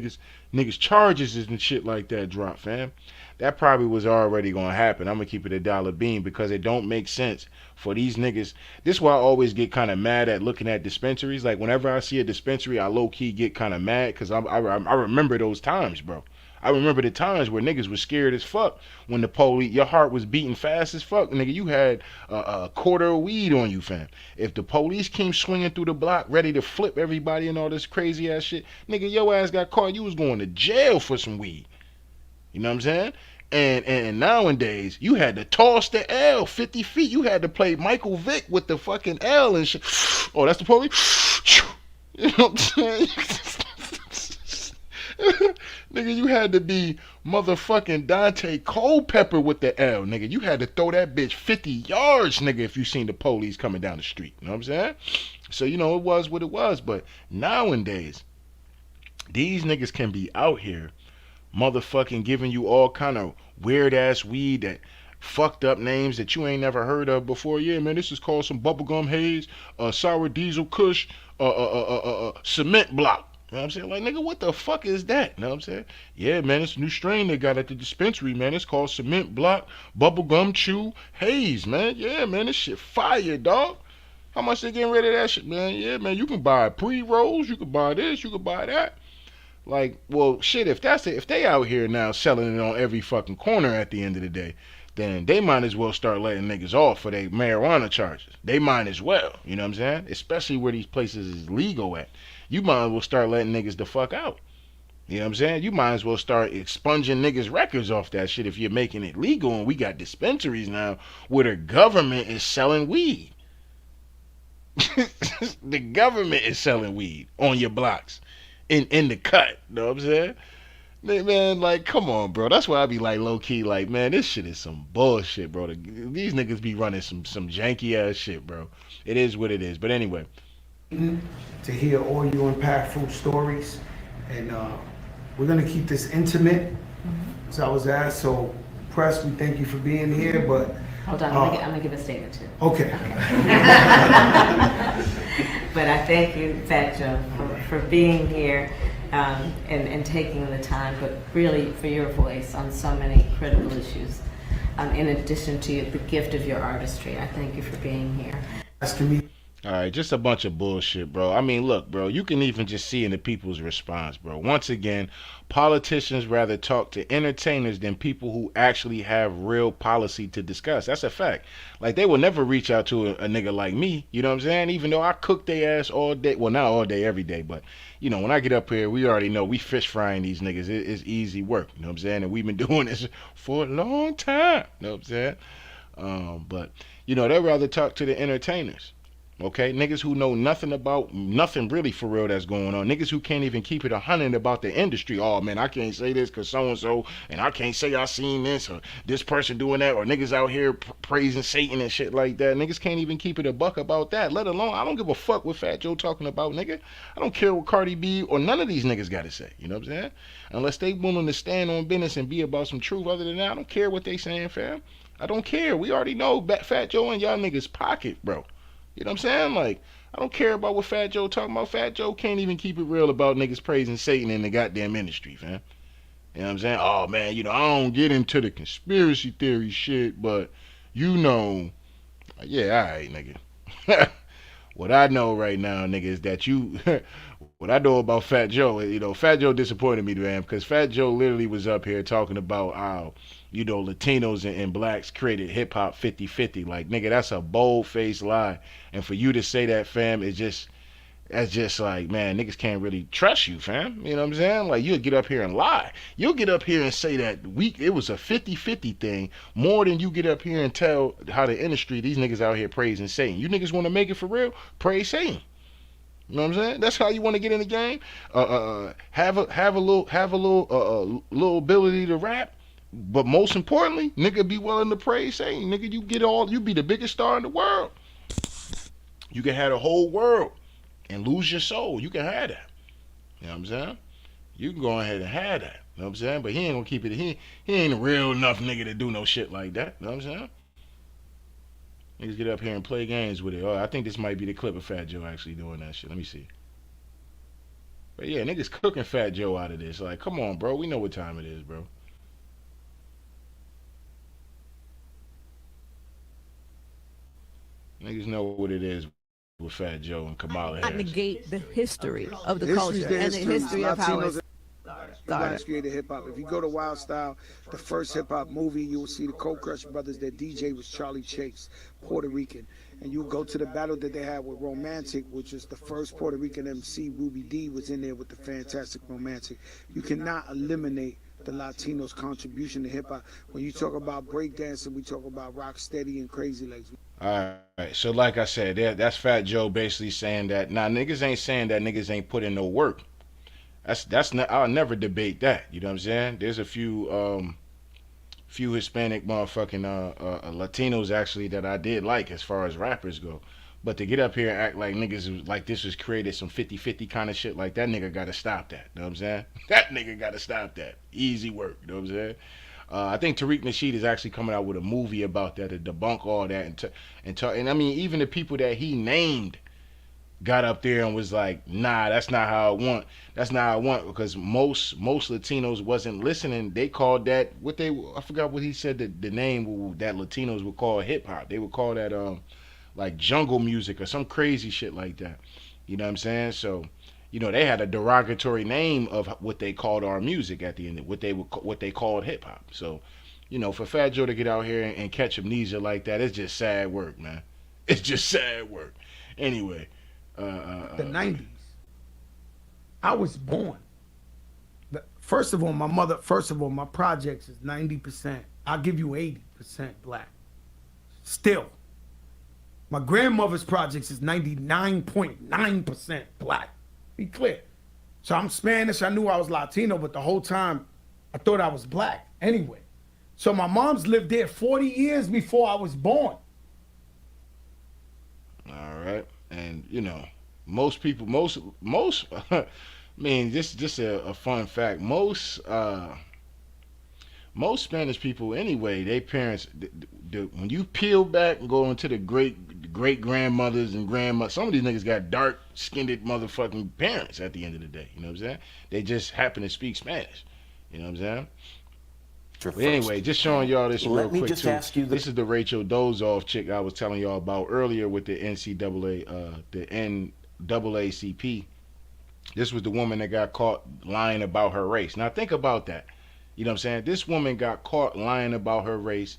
niggas charges and shit like that drop, fam. That probably was already gonna happen. I'm gonna keep it a dollar bean because it don't make sense for these niggas. This is why I always get kind of mad at looking at dispensaries. Like whenever I see a dispensary, I low key get kind of mad because I remember those times, bro. I remember the times where niggas was scared as fuck when the police, your heart was beating fast as fuck, nigga. You had a quarter of weed on you, fam. If the police came swinging through the block, ready to flip everybody and all this crazy ass shit, nigga, your ass got caught. You was going to jail for some weed. You know what I'm saying? And nowadays, you had to toss the L 50 feet. You had to play Michael Vick with the fucking L and shit. Oh, that's the police? You know what I'm saying? Nigga, you had to be motherfucking Dante Culpepper with the L, nigga. You had to throw that bitch 50 yards, nigga, if you seen the police coming down the street. You know what I'm saying? So, you know, it was what it was. But nowadays, these niggas can be out here motherfucking giving you all kind of weird ass weed that fucked up names that you ain't never heard of before. Yeah, man, this is called some bubblegum haze, sour diesel kush, cement block. You know what I'm saying? Like, nigga, what the fuck is that? You know what I'm saying? Yeah, man, it's a new strain they got at the dispensary, man. It's called cement block, bubblegum chew, haze, man. Yeah, man, this shit fire, dog. How much they getting rid of that shit, man? Yeah, man, you can buy pre-rolls, you can buy this, you can buy that. Like, well, shit, if they out here now selling it on every fucking corner at the end of the day, then they might as well start letting niggas off for their marijuana charges. They might as well, you know what I'm saying? Especially where these places is legal at. You might as well start letting niggas the fuck out. You know what I'm saying? You might as well start expunging niggas' records off that shit if you're making it legal. And we got dispensaries now where the government is selling weed. The government is selling weed on your blocks, in the cut. You know what I'm saying? Man, like, come on, bro. That's why I be like, low key, like, man, this shit is some bullshit, bro. These niggas be running some janky ass shit, bro. It is what it is. But anyway, to hear all your impactful stories. And we're going to keep this intimate, as I was asked. So, Press, we thank you for being here. But hold on, I'm gonna give a statement too. Okay. But I thank you, Fat Joe, for being here and taking the time, but really for your voice on so many critical issues. In addition to the gift of your artistry, I thank you for being here. Asking me. all right, just a bunch of bullshit, bro. I mean, look, bro, you can even just see in the people's response, bro. Once again, politicians rather talk to entertainers than people who actually have real policy to discuss. That's a fact. Like, they will never reach out to a nigga like me, you know what I'm saying? Even though I cook their ass all day, well, not all day, every day, but, you know, when I get up here, we already know we fish frying these niggas. It's easy work, you know what I'm saying? And we've been doing this for a long time, you know what I'm saying? But, you know, they'd rather talk to the entertainers. Okay, niggas who know nothing about nothing really for real that's going on. Niggas who can't even keep it 100 about the industry. Oh man, I can't say this because so and so, and I can't say I seen this or this person doing that, or niggas out here praising Satan and shit like that. Niggas can't even keep it a buck about that. Let alone, I don't give a fuck what Fat Joe talking about, nigga. I don't care what Cardi B or none of these niggas got to say. You know what I'm saying? Unless they willing to stand on business and be about some truth. Other than that, I don't care what they saying, fam. I don't care. We already know Fat Joe in y'all niggas pocket, bro. You know what I'm saying? Like, I don't care about what Fat Joe talking about. Fat Joe can't even keep it real about niggas praising Satan in the goddamn industry, fam. You know what I'm saying? Oh, man, you know, I don't get into the conspiracy theory shit, but, you know, yeah, all right, nigga. What I know right now, nigga, is that you, what I know about Fat Joe, you know, Fat Joe disappointed me, man, because Fat Joe literally was up here talking about how, you know, Latinos and blacks created hip hop 50-50. Like, nigga, that's a bold faced lie. And for you to say that, fam, that's just like, man, niggas can't really trust you, fam. You know what I'm saying? Like, you'll get up here and lie. You'll get up here and say that it was a 50-50 thing more than you get up here and tell how the industry, these niggas out here praising Satan. You niggas want to make it for real? Praise Satan. You know what I'm saying? That's how you want to get in the game. Have a little ability to rap. But most importantly, nigga, be willing to praise Satan. Nigga, you be the biggest star in the world. You can have the whole world and lose your soul. You can have that. You know what I'm saying? You can go ahead and have that. You know what I'm saying? But he ain't gonna keep it. He ain't a real enough nigga to do no shit like that. You know what I'm saying? Niggas get up here and play games with it. Oh, I think this might be the clip of Fat Joe actually doing that shit. Let me see. But yeah, niggas cooking Fat Joe out of this. Like, come on, bro. We know what time it is, bro. Niggas know what it is with Fat Joe and Kamala Not Harris. negate the history of the History's culture the and the history of how Latinos it's Blacks started. created hip hop. If you go to Wild Style, the first hip hop movie, you will see the Cold Crush Brothers. Their DJ was Charlie Chase, Puerto Rican. And you go to the battle that they had with Romantic, which is the first Puerto Rican MC. Ruby D was in there with the Fantastic Romantic. You cannot eliminate the Latinos' contribution to hip hop. When you talk about breakdancing, we talk about Rocksteady and Crazy Legs. Alright, so like I said, that's Fat Joe basically saying that. Now, niggas ain't saying that niggas ain't put in no work. That's not, I'll never debate that. You know what I'm saying? There's a few Hispanic motherfucking Latinos actually that I did like as far as rappers go. But to get up here and act like niggas like this was created some 50-50 kind of shit, like that nigga gotta stop that. You know what I'm saying? That nigga gotta stop that. Easy work. You know what I'm saying? I think Tariq Nasheed is actually coming out with a movie about that to debunk all that and I mean even the people that he named got up there and was like, nah, that's not how I want. That's not how I want, because most Latinos wasn't listening. They called that I forgot what he said the name that Latinos would call hip hop. They would call that like jungle music or some crazy shit like that. You know what I'm saying? So, you know, they had a derogatory name of what they called our music at the end, what they called hip hop. So, you know, for Fat Joe to get out here and catch amnesia like that, it's just sad work, man. It's just sad work. Anyway, The 90s. I was born. First of all, my projects is 90%. I'll give you 80% black. Still. My grandmother's projects is 99.9% black. Be clear. So I'm Spanish. I knew I was Latino, but the whole time I thought I was black anyway. So my mom's lived there 40 years before I was born. All right, and most people, most. I mean, just a fun fact. Most Spanish people, anyway, they parents, when you peel back and go into the great grandmothers and grandma, some of these niggas got dark skinned motherfucking parents at the end of the day. You know what I'm saying? They just happen to speak Spanish. You know what I'm saying? But anyway, just showing y'all this real quick too. This is the Rachel Dozoff chick I was telling y'all about earlier with the the NAACP. This was the woman that got caught lying about her race. Now think about that. You know what I'm saying? This woman got caught lying about her race.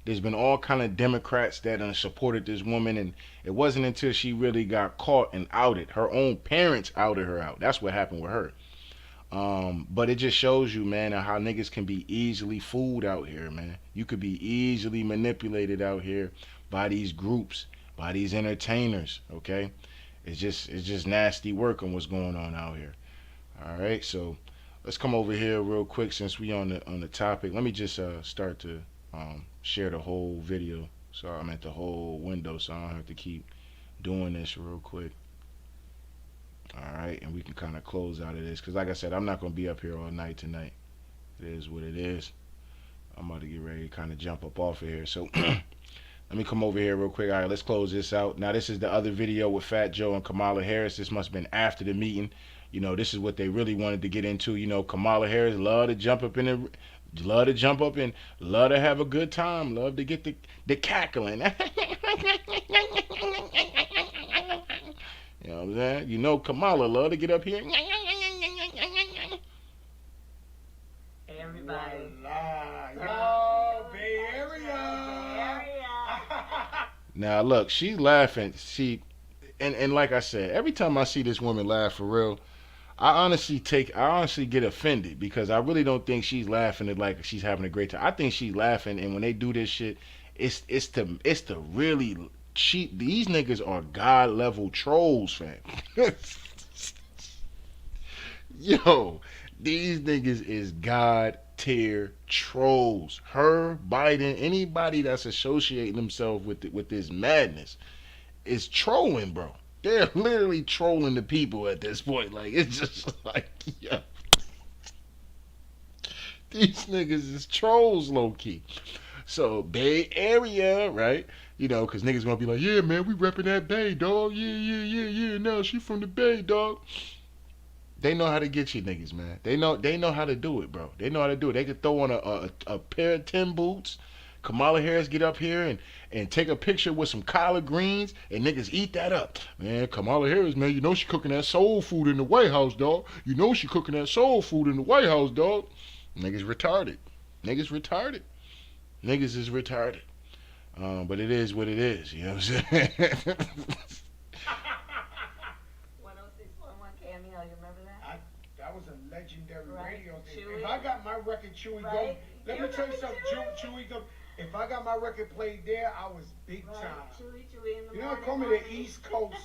There's been all kind of Democrats that supported this woman, and it wasn't until she really got caught and outed. Her own parents outed her out. That's what happened with her. But it just shows you, man, how niggas can be easily fooled out here, man. You could be easily manipulated out here by these groups, by these entertainers, okay? It's just nasty work on what's going on out here. All right, so let's come over here real quick since we on the topic. Let me just start to share the whole video. So I'm at the whole window, so I don't have to keep doing this real quick. All right, and we can kind of close out of this because, like I said, I'm not going to be up here all night tonight. It is what it is. I'm about to get ready to kind of jump up off of here. So let me come over here real quick. All right, let's close this out. Now, this is the other video with Fat Joe and Kamala Harris. This must have been after the meeting. This is what they really wanted to get into. Kamala Harris love to jump up and love to have a good time. Love to get the cackling. You know what I'm saying? Kamala love to get up here. Everybody. Yo, Bay Area. Now look, she's laughing. And like I said, every time I see this woman laugh for real, I honestly get offended because I really don't think she's laughing at like she's having a great time. I think she's laughing, and when they do this shit, it's to really cheat. These niggas are god level trolls, fam. Yo, these niggas is god tier trolls. Her, Biden, anybody that's associating themselves with this madness is trolling, bro. They're literally trolling the people at this point. Like, it's just like, yeah. These niggas is trolls, low key. So, Bay Area, right? Because niggas gonna be like, yeah, man, we repping that Bay, dog. Yeah. No, she from the Bay, dog. They know how to get you niggas, man. They know how to do it, bro. They know how to do it. They could throw on a pair of Tim boots. Kamala Harris get up here and take a picture with some collard greens, and niggas eat that up. Man, Kamala Harris, man, she cooking that soul food in the White House, dog. She cooking that soul food in the White House, dog. Niggas retarded. Niggas is retarded. But it is what it is, you know what I'm saying? 106.1 Cameo, you remember that? That was a legendary Right. radio thing. Chewy. If I got my record, Chewy, Right. let me tell you something, Chewy, go. If I got my record played there, I was big Right. time. Chewy in the They morning. call me the East Coast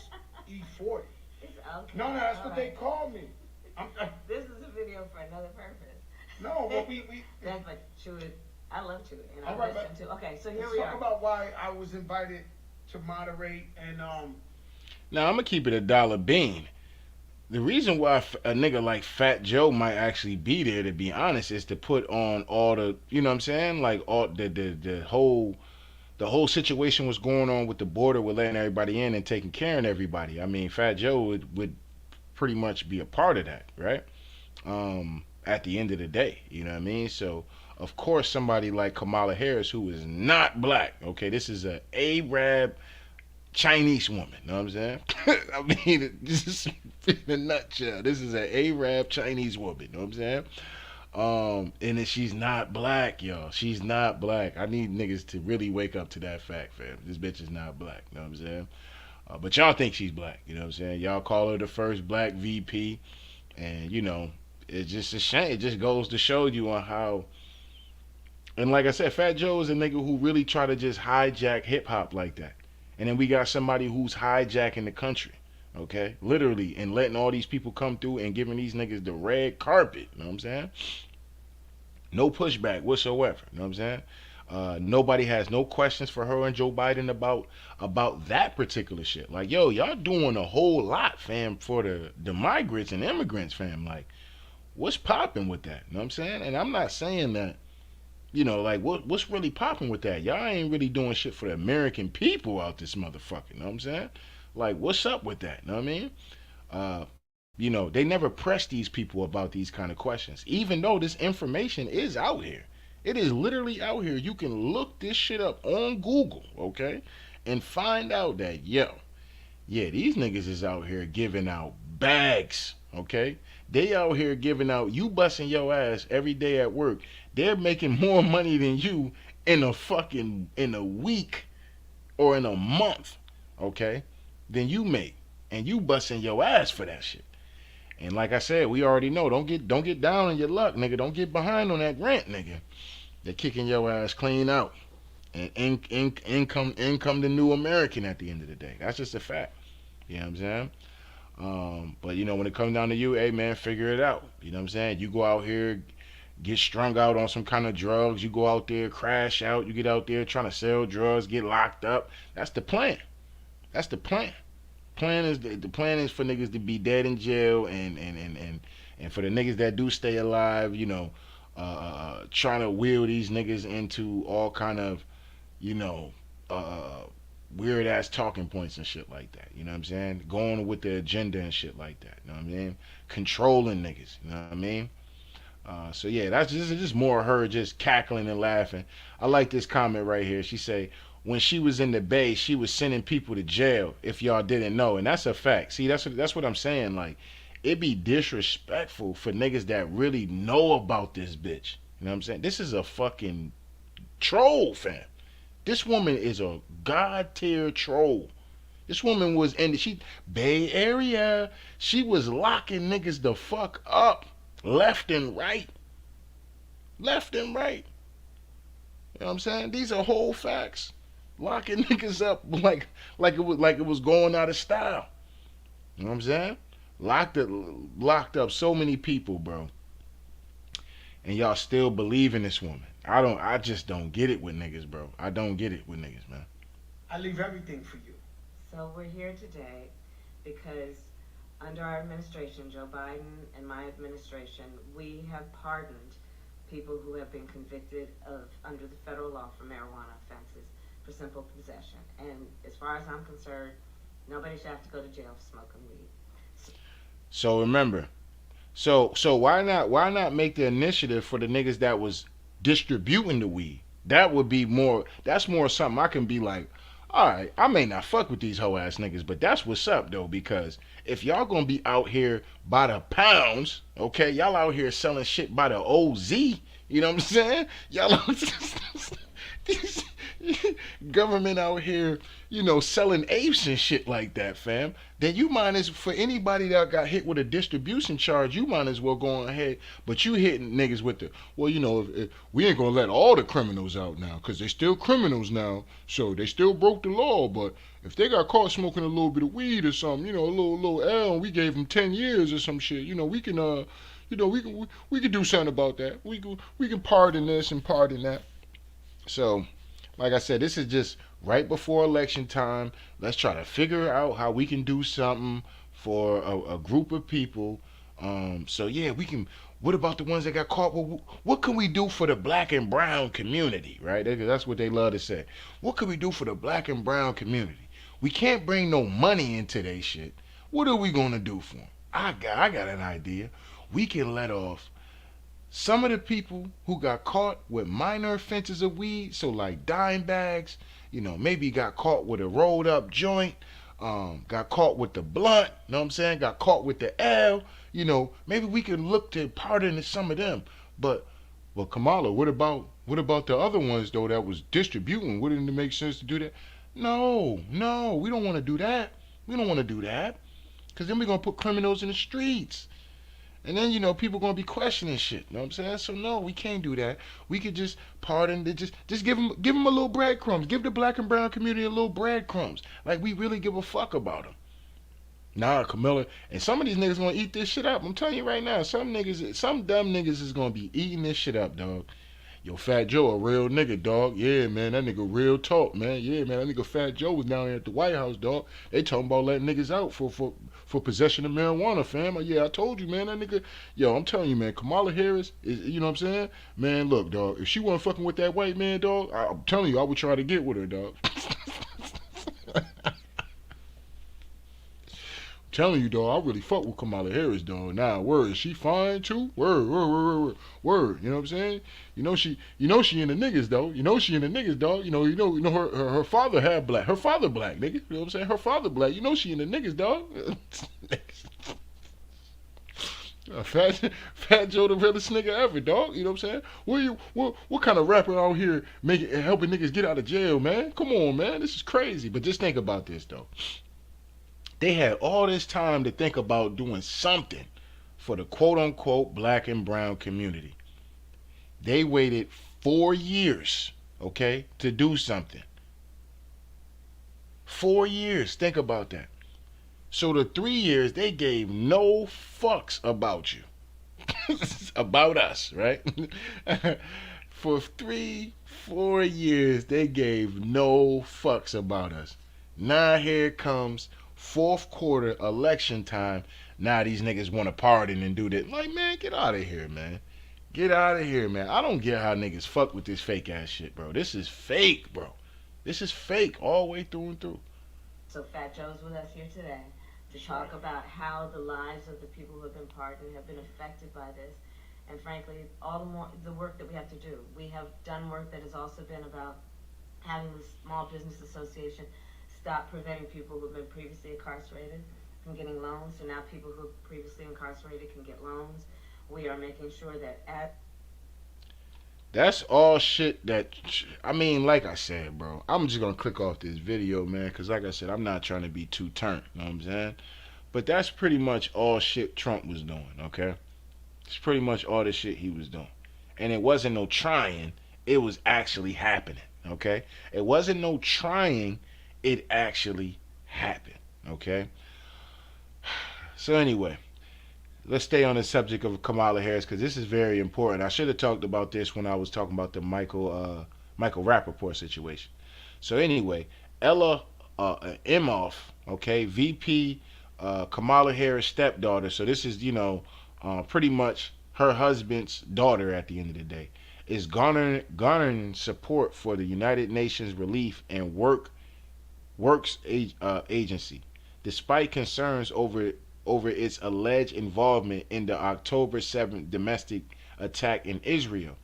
E40. It's okay. No, that's what they Alright. call me. This is a video for another purpose. No, but we That's like Chewy. I love Chewy, and I All right, listen too. Okay, so here let's we talk are. about why I was invited to moderate and Now, I'm going to keep it a dollar bean. The reason why a nigga like Fat Joe might actually be there, to be honest, is to put on all the, you know what I'm saying? Like, all the whole situation was going on with the border with letting everybody in and taking care of everybody. I mean, Fat Joe would pretty much be a part of that, right? At the end of the day, you know what I mean? So, of course, somebody like Kamala Harris, who is not black, okay, this is a Arab Chinese woman, you know what I'm saying? I mean, just in a nutshell, this is an Arab Chinese woman, you know what I'm saying? And then she's not black, y'all. She's not black. I need niggas to really wake up to that fact, fam. This bitch is not black, you know what I'm saying? But y'all think she's black, you know what I'm saying? Y'all call her the first black VP, and, it's just a shame. It just goes to show you on how. And like I said, Fat Joe is a nigga who really try to just hijack hip hop like that. And then we got somebody who's hijacking the country, okay? Literally, and letting all these people come through and giving these niggas the red carpet, you know what I'm saying? No pushback whatsoever, you know what I'm saying? Nobody has no questions for her and Joe Biden about that particular shit. Like, yo, y'all doing a whole lot, fam, for the migrants and immigrants, fam. Like, what's popping with that? You know what I'm saying? And I'm not saying that, like what's really popping with that? Y'all ain't really doing shit for the American people out this motherfucker. You know what I'm saying? Like, what's up with that? You know what I mean? Uh, they never press these people about these kind of questions, even though this information is out here. It is literally out here. You can look this shit up on Google, okay, and find out that, yeah, these niggas is out here giving out bags, okay? They out here giving out, you busting your ass every day at work. They're making more money than you in a week or in a month, okay, than you make. And you busting your ass for that shit. And like I said, we already know, don't get down on your luck, nigga. Don't get behind on that rent, nigga. They're kicking your ass clean out. And income the new American at the end of the day. That's just a fact. You know what I'm saying? But when it comes down to you, hey man, figure it out. You know what I'm saying? You go out here, get strung out on some kind of drugs. You go out there, crash out. You get out there trying to sell drugs, get locked up. That's the plan. That's the plan. The plan is for niggas to be dead in jail, and for the niggas that do stay alive, trying to wheel these niggas into all kind of, weird ass talking points and shit like that. You know what I'm saying? Going with the agenda and shit like that. You know what I mean? Controlling niggas. You know what I mean? So yeah, this is just more of her just cackling and laughing. I like this comment right here. She say, when she was in the Bay, she was sending people to jail, if y'all didn't know. And that's a fact. See, that's what I'm saying. Like, it be disrespectful for niggas that really know about this bitch. You know what I'm saying? This is a fucking troll, fam. This woman is a god tier troll. This woman was in the Bay Area. She was locking niggas the fuck up, left and right. Left and right. You know what I'm saying? These are whole facts. Locking niggas up like it was going out of style. You know what I'm saying? Locked up so many people, bro. And y'all still believe in this woman. I just don't get it with niggas, bro. I don't get it with niggas, man. I leave everything for you. So we're here today because under our administration, Joe Biden and my administration, we have pardoned people who have been convicted of under the federal law for marijuana offenses for simple possession. And as far as I'm concerned, nobody should have to go to jail for smoking weed. So remember, so why not make the initiative for the niggas that was distributing the weed? That would be more. That's more something I can be like, all right, I may not fuck with these hoe ass niggas, but that's what's up though. Because if y'all gonna be out here by the pounds, okay, y'all out here selling shit by the OZ. You know what I'm saying? Y'all out these government out here, selling apes and shit like that, fam. Then you might as, for anybody that got hit with a distribution charge, you might as well go on ahead. But you hitting niggas with the, well, if we ain't gonna let all the criminals out now, cause they still criminals now, so they still broke the law. But if they got caught smoking a little bit of weed or something, a little L, and we gave them 10 years or some shit, we can we can do something about that. We can pardon this and pardon that. So, like I said, this is just right before election time. Let's try to figure out how we can do something for a group of people. So yeah, we can. What about the ones that got caught? Well, what can we do for the black and brown community, right? That's what they love to say. What can we do for the black and brown community? We can't bring no money into they shit. What are we gonna do for them? I got an idea. We can let off some of the people who got caught with minor offenses of weed, so like dime bags, maybe got caught with a rolled up joint, got caught with the blunt, know what I'm saying? Got caught with the L, maybe we can look to pardon some of them. But, well, Kamala, what about the other ones though that was distributing? Wouldn't it make sense to do that? No, we don't want to do that. We don't want to do that, because then we're gonna put criminals in the streets. And then, people gonna be questioning shit. You know what I'm saying? So no, we can't do that. We could just pardon, just give them a little breadcrumbs. Give the black and brown community a little breadcrumbs. Like we really give a fuck about them. Nah, Camilla, and some of these niggas gonna eat this shit up. I'm telling you right now, some dumb niggas is gonna be eating this shit up, dog. Yo, Fat Joe, a real nigga, dog. Yeah, man, that nigga real talk, man. Yeah, man, that nigga Fat Joe was down there at the White House, dog. They talking about letting niggas out for possession of marijuana, fam. Yeah, I told you, man, that nigga. Yo, I'm telling you, man, Kamala Harris is, you know what I'm saying? Man, look, dog, if she wasn't fucking with that white man, dog, I'm telling you, I would try to get with her, dog. Telling you, dog, I really fuck with Kamala Harris, dog. Nah, word, is she fine too? Word. You know what I'm saying? She in the niggas though. She in the niggas, dog. Her father had black. Her father black, nigga. You know what I'm saying? Her father black. She in the niggas, dog. Fat Joe the realest nigga ever, dog. You know what I'm saying? What kind of rapper out here helping niggas get out of jail, man? Come on, man. This is crazy. But just think about this though. They had all this time to think about doing something for the quote unquote black and brown community. They waited 4 years, okay, to do something. 4 years. Think about that. So the 3 years they gave no fucks about you. About us, right? For 4 years they gave no fucks about us. Now here comes fourth quarter election time. Now these niggas want to pardon and do that. Like, man, get out of here, man. Get out of here, man. I don't get how niggas fuck with this fake ass shit, bro. This is fake, bro. This is fake all the way through and through. So Fat Joe's with us here today to talk about how the lives of the people who have been pardoned have been affected by this. And frankly, all the work that we have to do. We have done work that has also been about having the Small Business Association stop preventing people who've been previously incarcerated from getting loans. So now people who are previously incarcerated can get loans. We are making sure that that's all shit that, I mean, like I said, bro, I'm just gonna click off this video, man, because like I said, I'm not trying to be too turned, you know what I'm saying? But that's pretty much all shit Trump was doing, okay? It's pretty much all the shit he was doing. And it wasn't no trying, it was actually happening, okay? It wasn't no trying, it actually happened, okay? So anyway, let's stay on the subject of Kamala Harris because this is very important. I should have talked about this when I was talking about the Michael Rapaport situation. So anyway, Ella Imhoff, okay, VP Kamala Harris' stepdaughter. So this is pretty much her husband's daughter at the end of the day, is garnering support for the United Nations Relief and Works Agency, despite concerns over its alleged involvement in the October 7th domestic attack in Israel.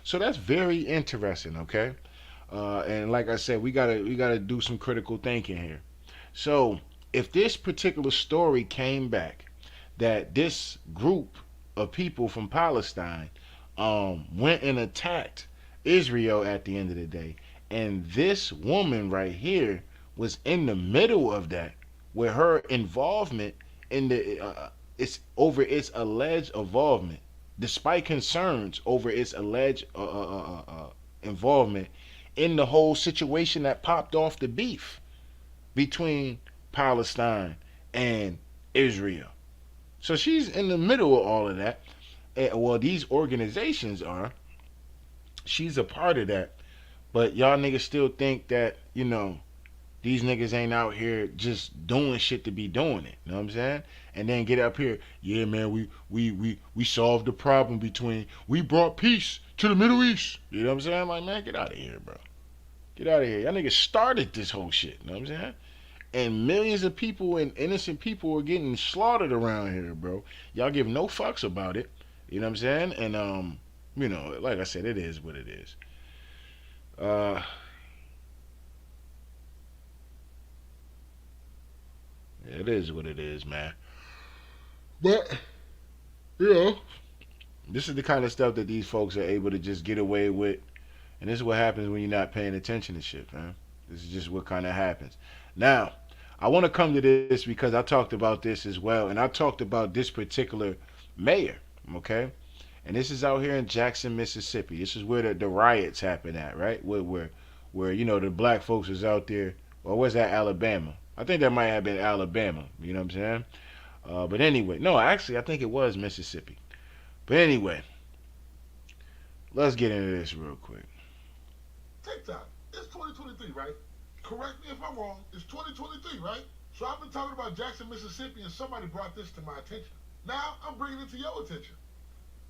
So that's very interesting, okay? And like I said, we gotta do some critical thinking here. So if this particular story came back that this group of people from Palestine went and attacked Israel at the end of the day, and this woman right here was in the middle of that, where her involvement in the it's over its alleged involvement, despite concerns over its alleged involvement in the whole situation that popped off the beef between Palestine and Israel. So she's in the middle of all of that. Well, these organizations are. She's a part of that. But y'all niggas still think that, these niggas ain't out here just doing shit to be doing it. You know what I'm saying? And then get up here, yeah, man, we solved the problem we brought peace to the Middle East. You know what I'm saying? Like, man, get out of here, bro. Get out of here. Y'all niggas started this whole shit. You know what I'm saying? And millions of people and innocent people are getting slaughtered around here, bro. Y'all give no fucks about it. You know what I'm saying? And, like I said, it is what it is. It is what it is, man. But, this is the kind of stuff that these folks are able to just get away with. And this is what happens when you're not paying attention to shit, man. This is just what kind of happens. Now, I want to come to this because I talked about this as well. And I talked about this particular mayor. Okay, and this is out here in Jackson, Mississippi. This is where the riots happen at, right? Where the black folks is out there. Or was that Alabama? I think that might have been Alabama. You know what I'm saying? But anyway, no, actually, I think it was Mississippi. But anyway, let's get into this real quick. TikTok. It's 2023, right? Correct me if I'm wrong. It's 2023, right? So I've been talking about Jackson, Mississippi, and somebody brought this to my attention. Now I'm bringing it to your attention.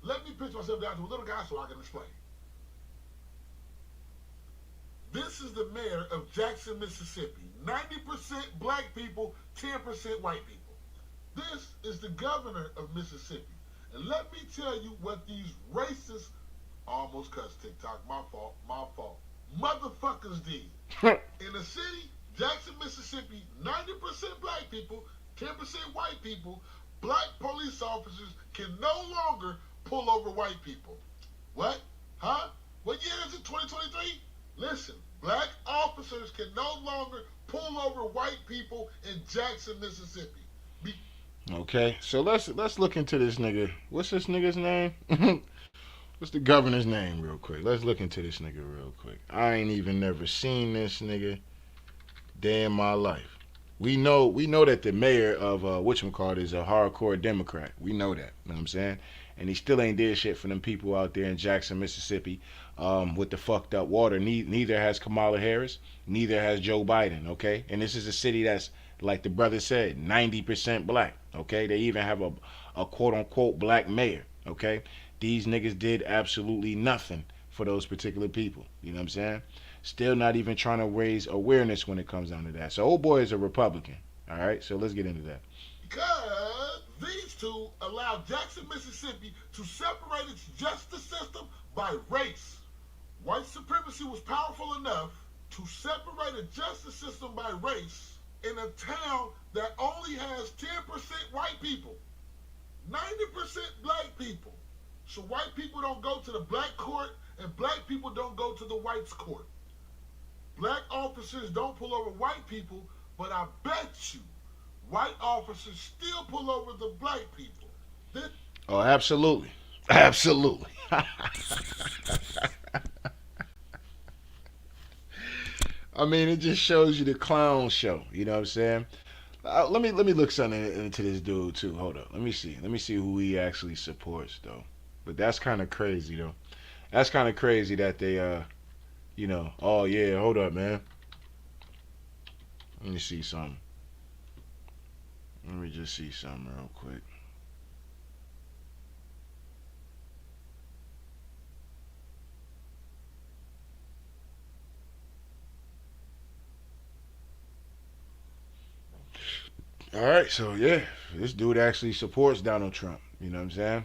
Let me pitch myself down to a little guy so I can explain. This is the mayor of Jackson, Mississippi. 90% black people, 10% white people. This is the governor of Mississippi. And let me tell you what these racist, almost cussed TikTok, my fault, motherfuckers did. In the city, Jackson, Mississippi, 90% black people, 10% white people, black police officers can no longer pull over white people. What? Huh? What year is it, 2023? Listen, black officers can no longer pull over white people in Jackson, Mississippi. Okay, so let's look into this nigga. What's this nigga's name? What's the governor's name, real quick? Let's look into this nigga real quick. I ain't even never seen this nigga day in my life. We know that the mayor of whatchamacallit is a hardcore Democrat. We know that. You know what I'm saying? And he still ain't did shit for them people out there in Jackson, Mississippi, with the fucked up water. Neither has Kamala Harris. Neither has Joe Biden. Okay, and this is a city that's, like the brother said, 90% black. Okay, they even have a quote unquote black mayor. Okay, these niggas did absolutely nothing for those particular people. You know what I'm saying? Still not even trying to raise awareness when it comes down to that. So old boy is a Republican. All right, so let's get into that. Because these two allowed Jackson, Mississippi to separate its justice system by race. White supremacy was powerful enough to separate a justice system by race in a town that only has 10% white people, 90% black people. So white people don't go to the black court and black people don't go to the whites court. Black officers don't pull over white people, but I bet you white officers still pull over the black people. Oh, absolutely. Absolutely. I mean, it just shows you the clown show. You know what I'm saying? Let me look something into this dude too. Hold up. Let me see who he actually supports though. But that's kind of crazy though. That's kind of crazy that they oh yeah, hold up, man. Let me see something. Let me just see something real quick. All right, so yeah, this dude actually supports Donald Trump. You know what I'm saying?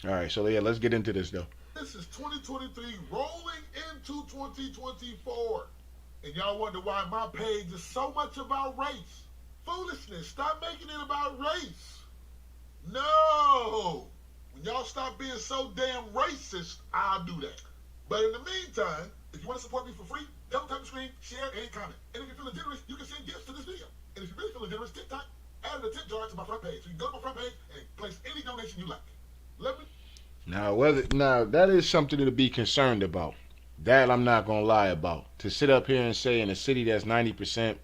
All right, so yeah, let's get into this though. This is 2023 rolling into 2024. And y'all wonder why my page is so much about race. Foolishness. Stop making it about race. No. When y'all stop being so damn racist, I'll do that. But in the meantime, if you want to support me for free, don't tap the screen, share, and comment. And if you're feeling generous, you can send gifts to this video. And if you're really feeling generous, TikTok added a tip jar to my front page. So you can go to my front page and place any donation you like. Let me... Now that is something to be concerned about. That I'm not gonna lie about. To sit up here and say in a city that's 90%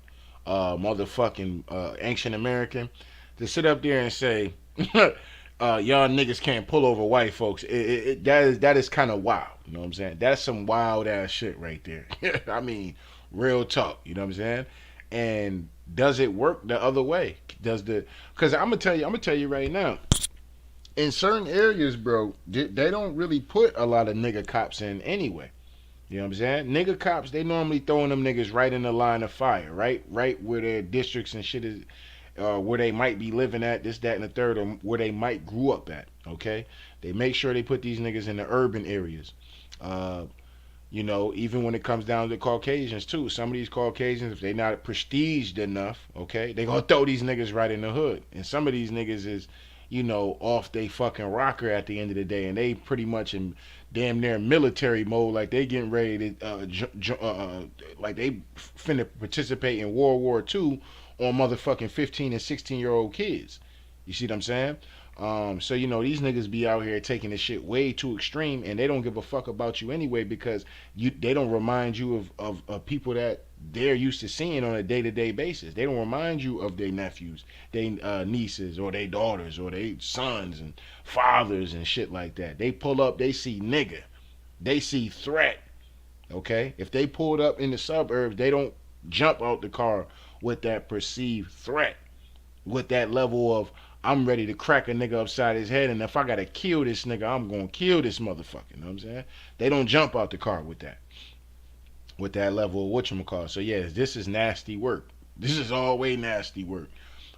motherfucking ancient American, to sit up there and say y'all niggas can't pull over white folks, that is kind of wild. You know what I'm saying? That's some wild ass shit right there. I mean, real talk. You know what I'm saying? And does it work the other way? Because I'm gonna tell you right now. In certain areas, bro, they don't really put a lot of nigga cops in anyway. You know what I'm saying? Nigga cops, they normally throwing them niggas right in the line of fire, right where their districts and shit is, where they might be living at, this, that, and the third, or where they might grew up at. Okay, they make sure they put these niggas in the urban areas. Even when it comes down to the Caucasians too. Some of these Caucasians, if they not prestiged enough, okay, they gonna throw these niggas right in the hood. And some of these niggas is, off they fucking rocker at the end of the day, and they pretty much in damn near military mode, like they getting ready to, like they finna participate in World War II on motherfucking 15 and 16-year-old kids. You see what I'm saying? So you know these niggas be out here taking this shit way too extreme, and they don't give a fuck about you anyway because they don't remind you of people that they're used to seeing on a day to day basis. They don't remind you of their nephews, their nieces, or their daughters, or their sons and fathers and shit like that. They pull up, they see nigga, they see threat. Okay, if they pulled up in the suburbs, they don't jump out the car with that perceived threat, with that level of I'm ready to crack a nigga upside his head, and if I gotta kill this nigga, I'm gonna kill this motherfucker. You know what I'm saying? They don't jump out the car with that level of whatchamacallit. So yeah, this is nasty work. This is always nasty work.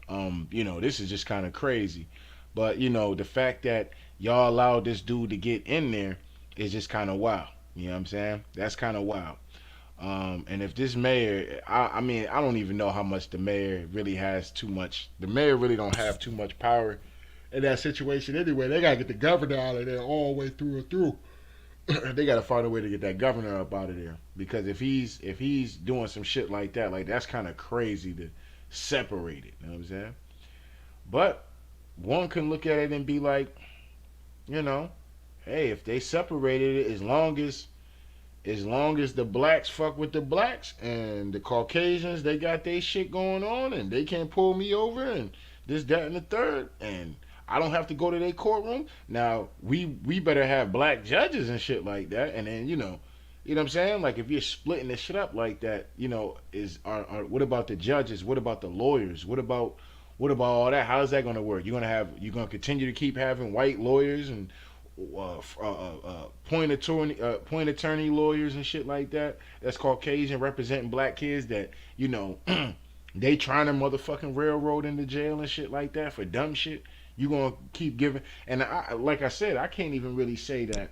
You know, this is just kind of crazy. But you know, the fact that y'all allowed this dude to get in there is just kind of wild. You know what I'm saying? That's kind of wild. And if this mayor, I mean, I don't even know how much the mayor really has too much. The mayor really don't have too much power in that situation anyway. They gotta get the governor out of there all the way through and through. They gotta find a way to get that governor up out of there because if he's doing some shit like that, like that's kind of crazy to separate it. You know what I'm saying? But one can look at it and be like, you know, hey, if they separated it, as long as the blacks fuck with the blacks and the Caucasians, they got their shit going on and they can't pull me over and this, that, and the third, and I don't have to go to their courtroom. Now we better have black judges and shit like that. And then you know what I'm saying? Like if you're splitting this shit up like that, you know, what about the judges? What about the lawyers? What about all that? How is that going to work? You're going to continue to keep having white lawyers and point attorney lawyers and shit like that. That's Caucasian representing black kids that you know they trying to motherfucking railroad into jail and shit like that for dumb shit. You gonna keep giving? And like I said, I can't even really say that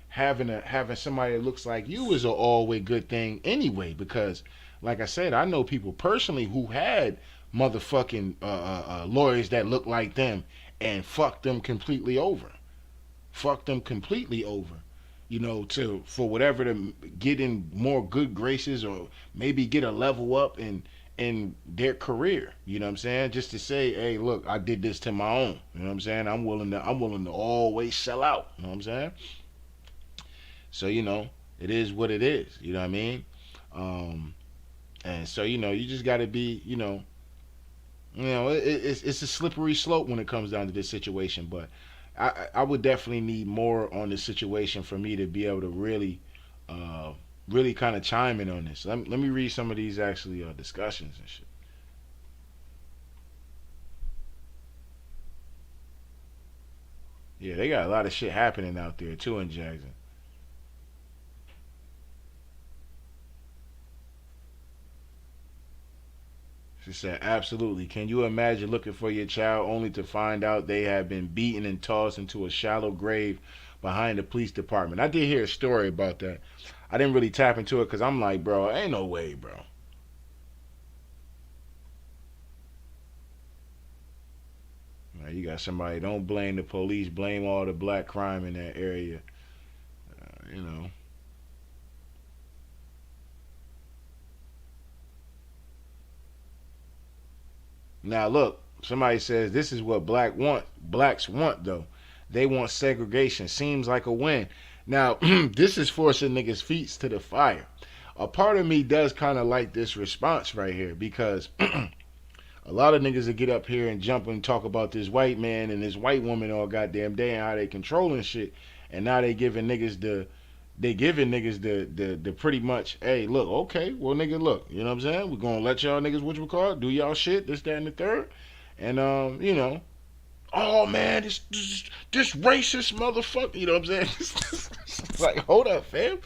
having somebody that looks like you is an always good thing anyway because, like I said, I know people personally who had motherfucking lawyers that look like them and fuck them completely over, you know, to for whatever to get in more good graces or maybe get a level up in their career. You know what I'm saying? Just to say, hey, look, I did this to my own. You know what I'm saying? I'm willing to always sell out. You know what I'm saying? So you know, it is what it is. You know what I mean? And so you know, you just got to be, it's a slippery slope when it comes down to this situation, but I would definitely need more on this situation for me to be able to really kind of chime in on this. Let me read some of these actually discussions and shit. Yeah, they got a lot of shit happening out there too in Jackson. She said, absolutely. Can you imagine looking for your child only to find out they have been beaten and tossed into a shallow grave behind the police department? I did hear a story about that. I didn't really tap into it because I'm like, bro, ain't no way, bro. Now, you got somebody, don't blame the police, blame all the black crime in that area. You know. Now look, somebody says this is what blacks want though. They want segregation. Seems like a win. Now, this is forcing niggas' feet to the fire. A part of me does kind of like this response right here because a lot of niggas that get up here and jump and talk about this white man and this white woman all goddamn day and how they controlling shit, and now they giving niggas the pretty much, hey, look, okay, well, nigga, look, you know what I'm saying? We're gonna let y'all niggas, what you call it, do y'all shit, this, that, and the third. And, you know, oh, man, this racist motherfucker, you know what I'm saying? It's like, hold up, fam.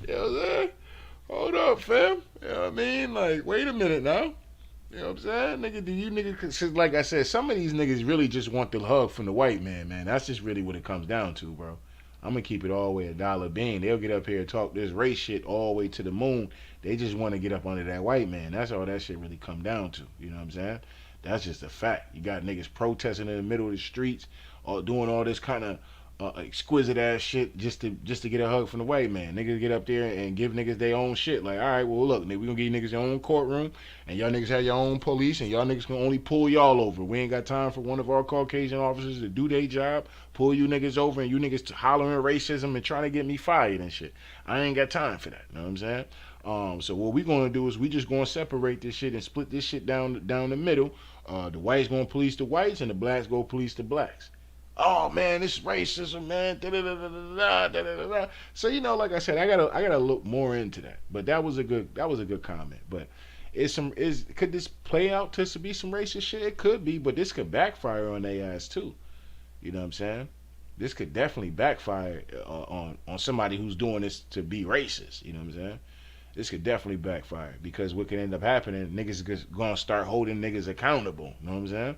You know what I'm saying? Hold up, fam. You know what I mean? Like, wait a minute now. You know what I'm saying? Nigga, do you niggas, cause like I said, some of these niggas really just want the hug from the white man, man. That's just really what it comes down to, bro. I'm gonna keep it all the way a dollar bean. They'll get up here and talk this race shit all the way to the moon. They just want to get up under that white man. That's all that shit really come down to. You know what I'm saying? That's just a fact. You got niggas protesting in the middle of the streets, or doing all this kind of exquisite ass shit just to get a hug from the white man. Niggas get up there and give niggas their own shit. Like, all right, well look, nigga, we gonna give you niggas your own courtroom, and y'all niggas have your own police, and y'all niggas can only pull y'all over. We ain't got time for one of our Caucasian officers to do their job, pull you niggas over, and you niggas hollering racism and trying to get me fired and shit. I ain't got time for that. You know what I'm saying? So what we gonna do is we just gonna separate this shit and split this shit down the middle. The whites gonna police the whites, and the blacks go police the blacks. Oh man, this racism, man. Da-da-da-da-da-da, so like I said, I gotta look more into that. But that was a good comment. But could this play out to be some racist shit? It could be, but this could backfire on their ass too. You know what I'm saying? This could definitely backfire on somebody who's doing this to be racist. You know what I'm saying? This could definitely backfire because what could end up happening, niggas is gonna start holding niggas accountable. You know what I'm saying?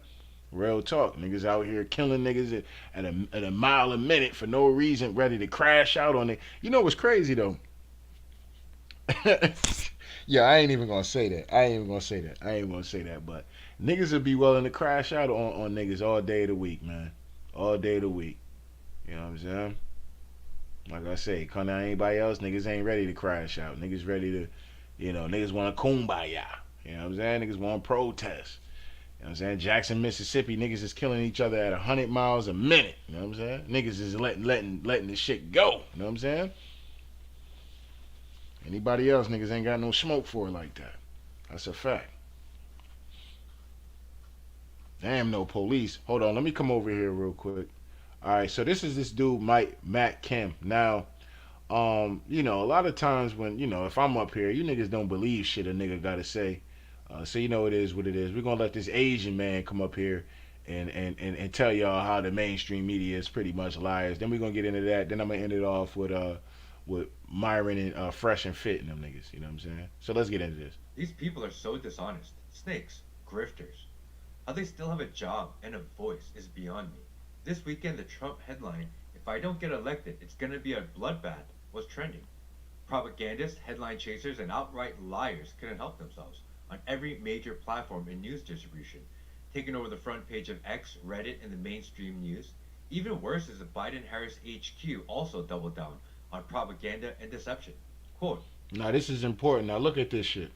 Real talk, niggas out here killing niggas at a mile a minute for no reason, ready to crash out on it. You know what's crazy though? Yeah, I ain't even gonna say that. But niggas would be willing to crash out on niggas all day of the week, man. All day of the week. You know what I'm saying? Like I say, come down anybody else, niggas ain't ready to crash out. Niggas ready to, niggas want to kumbaya. You know what I'm saying? Niggas want to protest. You know what I'm saying? Jackson, Mississippi, niggas is killing each other at 100 miles a minute. You know what I'm saying? Niggas is letting the shit go. You know what I'm saying? Anybody else, niggas ain't got no smoke for it like that. That's a fact. Damn, no police. Hold on, let me come over here real quick. All right, so this is this dude, Matt Kim. Now, a lot of times when, if I'm up here, you niggas don't believe shit a nigga gotta say. So it is what it is. We're gonna let this Asian man come up here and tell y'all how the mainstream media is pretty much liars. Then we're gonna get into that. Then I'm gonna end it off with Myron and Fresh and Fit and them niggas. You know what I'm saying? So let's get into this. These people are so dishonest. Snakes. Grifters. How they still have a job and a voice is beyond me. This weekend, the Trump headline, "If I don't get elected, it's gonna be a bloodbath," was trending. Propagandists, headline chasers, and outright liars couldn't help themselves on every major platform in news distribution, taking over the front page of X, Reddit, and the mainstream news. Even worse is the Biden-Harris HQ also doubled down on propaganda and deception. Quote, Now this is important. Now look at this shit.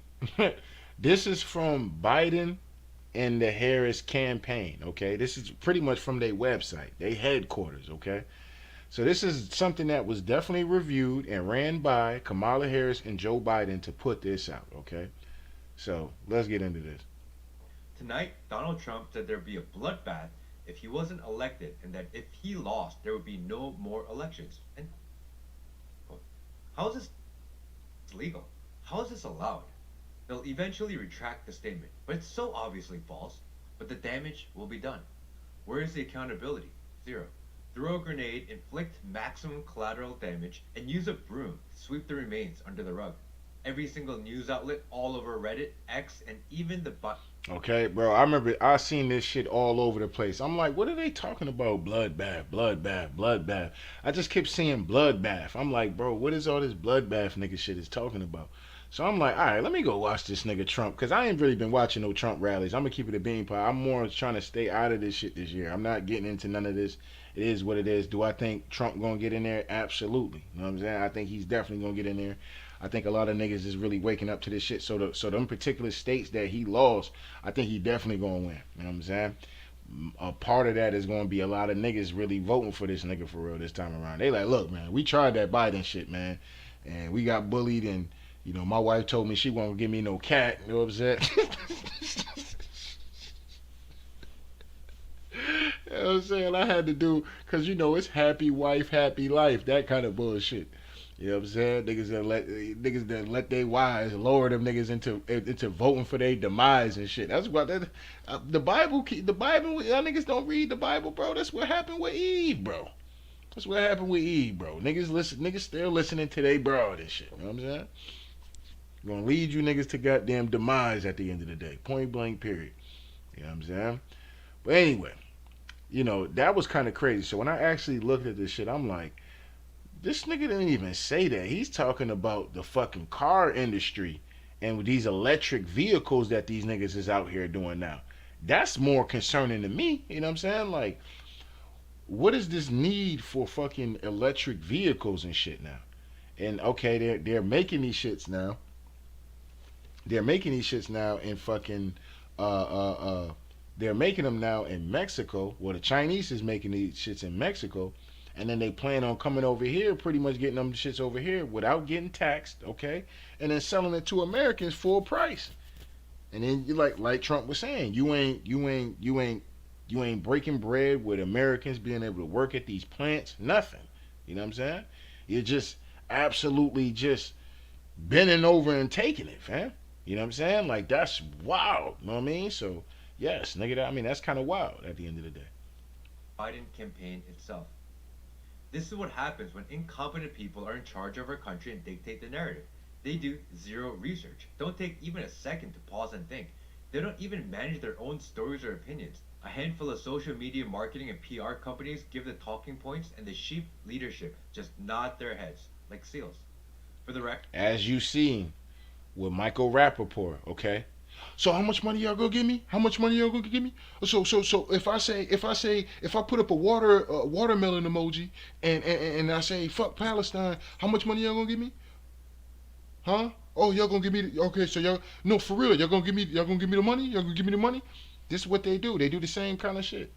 This is from Biden and the Harris campaign, okay? This is pretty much from their website, their headquarters, okay? So this is something that was definitely reviewed and ran by Kamala Harris and Joe Biden to put this out, okay? So let's get into this. tonight, Donald Trump said there'd be a bloodbath if he wasn't elected, and that if he lost, there would be no more elections. And quote, how is this legal? How is this allowed? They'll eventually retract the statement, but it's so obviously false. But the damage will be done. Where is the accountability? Zero. Throw a grenade, inflict maximum collateral damage, and use a broom to sweep the remains under the rug. Every single news outlet, all over Reddit, X, and even the Okay, bro, I remember I seen this shit all over the place. I'm like, what are they talking about? Bloodbath, bloodbath, bloodbath. I just kept seeing bloodbath. I'm like, bro, what is all this bloodbath nigga shit is talking about? So I'm like, all right, let me go watch this nigga Trump, because I ain't really been watching no Trump rallies. I'm going to keep it a bean pie. I'm more trying to stay out of this shit this year. I'm not getting into none of this. It is what it is. Do I think Trump going to get in there? Absolutely. You know what I'm saying? I think he's definitely going to get in there. I think a lot of niggas is really waking up to this shit. So them particular states that he lost, I think he definitely going to win. You know what I'm saying? A part of that is going to be a lot of niggas really voting for this nigga for real this time around. They like, look, man, we tried that Biden shit, man, and we got bullied, and you know, my wife told me she won't give me no cat. You know what I'm saying? You know what I'm saying? I had to do, because, you know, it's happy wife, happy life. That kind of bullshit. You know what I'm saying? Niggas that let their wives lower them niggas into voting for their demise and shit. That's what the Bible, y'all niggas don't read the Bible, bro. That's what happened with Eve, bro. That's what happened with Eve, bro. Niggas still listening to they broad and shit. You know what I'm saying? Gonna lead you niggas to goddamn demise at the end of the day. Point blank, period. You know what I'm saying? But anyway, you know, that was kind of crazy. So when I actually looked at this shit, I'm like, this nigga didn't even say that. He's talking about the fucking car industry and these electric vehicles that these niggas is out here doing now. That's more concerning to me. You know what I'm saying? Like, what is this need for fucking electric vehicles and shit now? And okay, they're making these shits now. They're making these shits now in fucking uh uh uh. They're making them now in Mexico. Well, the Chinese is making these shits in Mexico, and then they plan on coming over here, pretty much getting them shits over here without getting taxed, okay, and then selling it to Americans full price. And then you like Trump was saying, you ain't breaking bread with Americans being able to work at these plants. Nothing. You know what I'm saying? You're just absolutely just bending over and taking it, fam. You know what I'm saying? Like that's wild. You know what I mean? So yes, nigga. I mean that's kind of wild at the end of the day. Biden campaign itself. This is what happens when incompetent people are in charge of our country and dictate the narrative. They do zero research, don't take even a second to pause and think. They don't even manage their own stories or opinions. A handful of social media marketing and PR companies give the talking points, and the sheep leadership just nod their heads like seals. For the record, As you seen with Michael Rapaport, okay? So how much money y'all gonna give me? How much money y'all gonna give me? So if I put up a watermelon emoji and I say fuck Palestine, how much money y'all gonna give me? Huh? Oh, y'all gonna give me okay? So y'all no for real? Y'all gonna give me the money? Y'all gonna give me the money? This is what they do. They do the same kind of shit.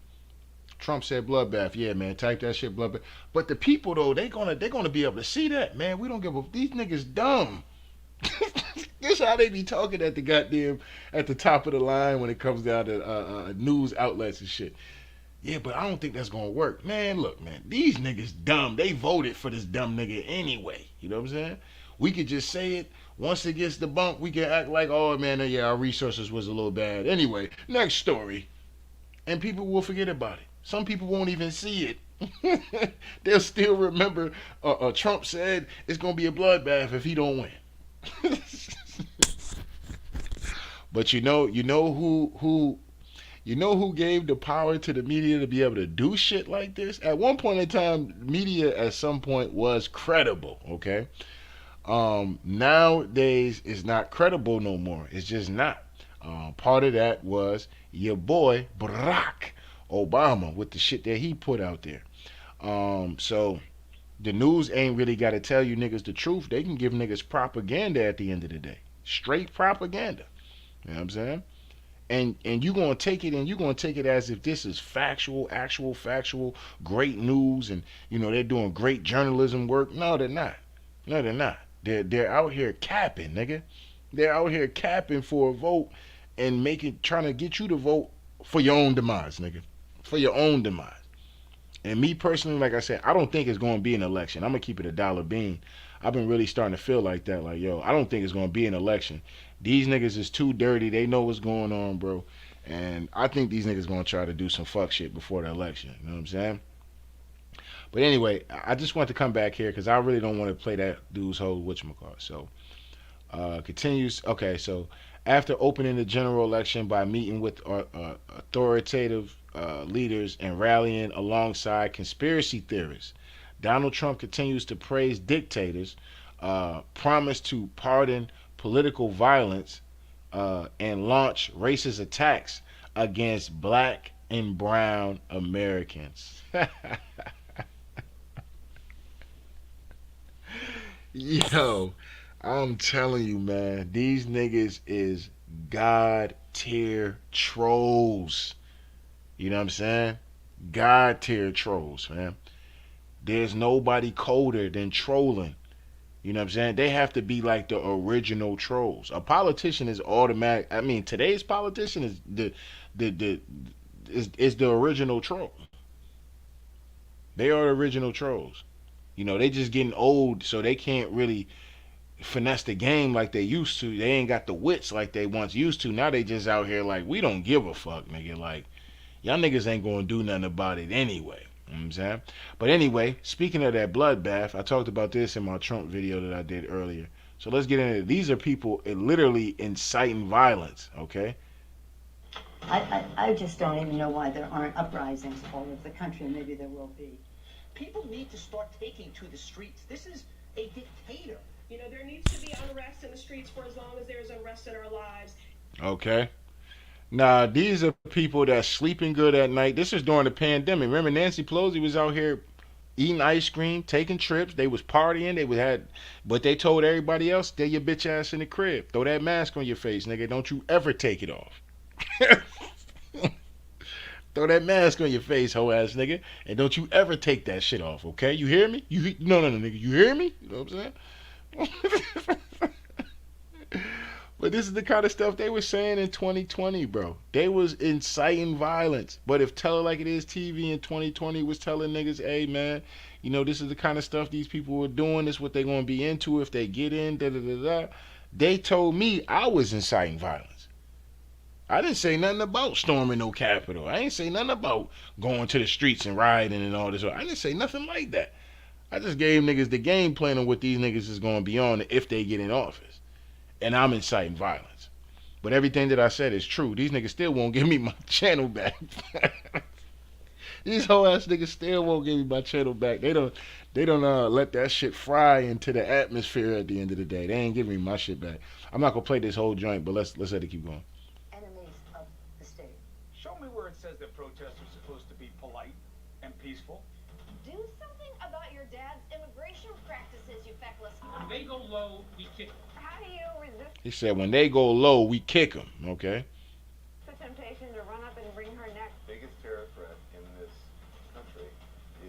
Trump said bloodbath. Yeah, man, type that shit bloodbath. But the people though, they gonna be able to see that, man. We don't give a these niggas dumb. This how they be talking at the goddamn at the top of the line when it comes down to news outlets and shit. Yeah, but I don't think that's gonna work, man. Look, man, these niggas dumb. They voted for this dumb nigga anyway. You know what I'm saying? We could just say it. Once it gets debunked, we can act like, oh man, yeah, our resources was a little bad. Anyway, next story, and people will forget about it. Some people won't even see it. They'll still remember. Trump said it's gonna be a bloodbath if he don't win. But you know who gave the power to the media to be able to do shit like this? At one point in time, media at some point was credible. Okay, nowadays it's not credible no more. It's just not. Part of that was your boy Barack Obama with the shit that he put out there. So the news ain't really got to tell you niggas the truth. They can give niggas propaganda at the end of the day. Straight propaganda. You know what I'm saying? And you gonna take it and you gonna take it as if this is factual, actual factual, great news, and you know they're doing great journalism work. No, they're not. No, they're not. They're out here capping, nigga. They're out here capping for a vote and trying to get you to vote for your own demise, nigga. For your own demise. And me personally, like I said, I don't think it's going to be an election. I'm going to keep it a dollar bean. I've been really starting to feel like that. Like, yo, I don't think it's going to be an election. These niggas is too dirty. They know what's going on, bro. And I think these niggas going to try to do some fuck shit before the election. You know what I'm saying? But anyway, I just want to come back here because I really don't want to play that dude's whole whatchamacallit. So, continues. Okay, so after opening the general election by meeting with authoritative leaders and rallying alongside conspiracy theorists, Donald Trump continues to praise dictators, promise to pardon political violence, and launch racist attacks against black and brown Americans. Yo, I'm telling you, man, these niggas is God tier trolls. You know what I'm saying? God tier trolls, man. There's nobody colder than trolling. You know what I'm saying? They have to be like the original trolls. A politician is automatic. I mean, today's politician is the original troll. They are the original trolls. You know, they just getting old, so they can't really finesse the game like they used to. They ain't got the wits like they once used to. Now they just out here like, we don't give a fuck, nigga. Like, y'all niggas ain't gonna do nothing about it anyway. You know what I'm saying? But anyway, speaking of that bloodbath, I talked about this in my Trump video that I did earlier. So let's get into it. These are people literally inciting violence, okay? I just don't even know why there aren't uprisings all over the country, and maybe there will be. People need to start taking to the streets. This is a dictator. You know, there needs to be unrest in the streets for as long as there's unrest in our lives. Okay. Nah, these are people that's sleeping good at night. This is during the pandemic. Remember, Nancy Pelosi was out here eating ice cream, taking trips. They was partying. They was had, but they told everybody else, "Stay your bitch ass in the crib. Throw that mask on your face, nigga. Don't you ever take it off. Throw that mask on your face, hoe ass nigga, and don't you ever take that shit off. Okay? You hear me? No, nigga. You hear me? You know what I'm saying? But this is the kind of stuff they were saying in 2020, bro. They was inciting violence. But if Tell It Like It Is TV in 2020 was telling niggas, hey man, this is the kind of stuff these people were doing. This is what they're gonna be into if they get in. Da da da da. They told me I was inciting violence. I didn't say nothing about storming no Capitol. I didn't say nothing about going to the streets and rioting and all this. I didn't say nothing like that. I just gave niggas the game plan on what these niggas is gonna be on if they get in office. And I'm inciting violence. But everything that I said is true. These niggas still won't give me my channel back. These whole ass niggas still won't give me my channel back. They don't let that shit fry into the atmosphere at the end of the day. They ain't giving me my shit back. I'm not gonna play this whole joint, but let's let it keep going. Enemies of the state. Show me where it says that protests are supposed to be polite and peaceful. Do something about your dad's immigration practices, you feckless. When they go low, we kick them. How do you resist He said when they go low, we kick them. Okay. the temptation to run up and wring her neck? Biggest terror threat in this country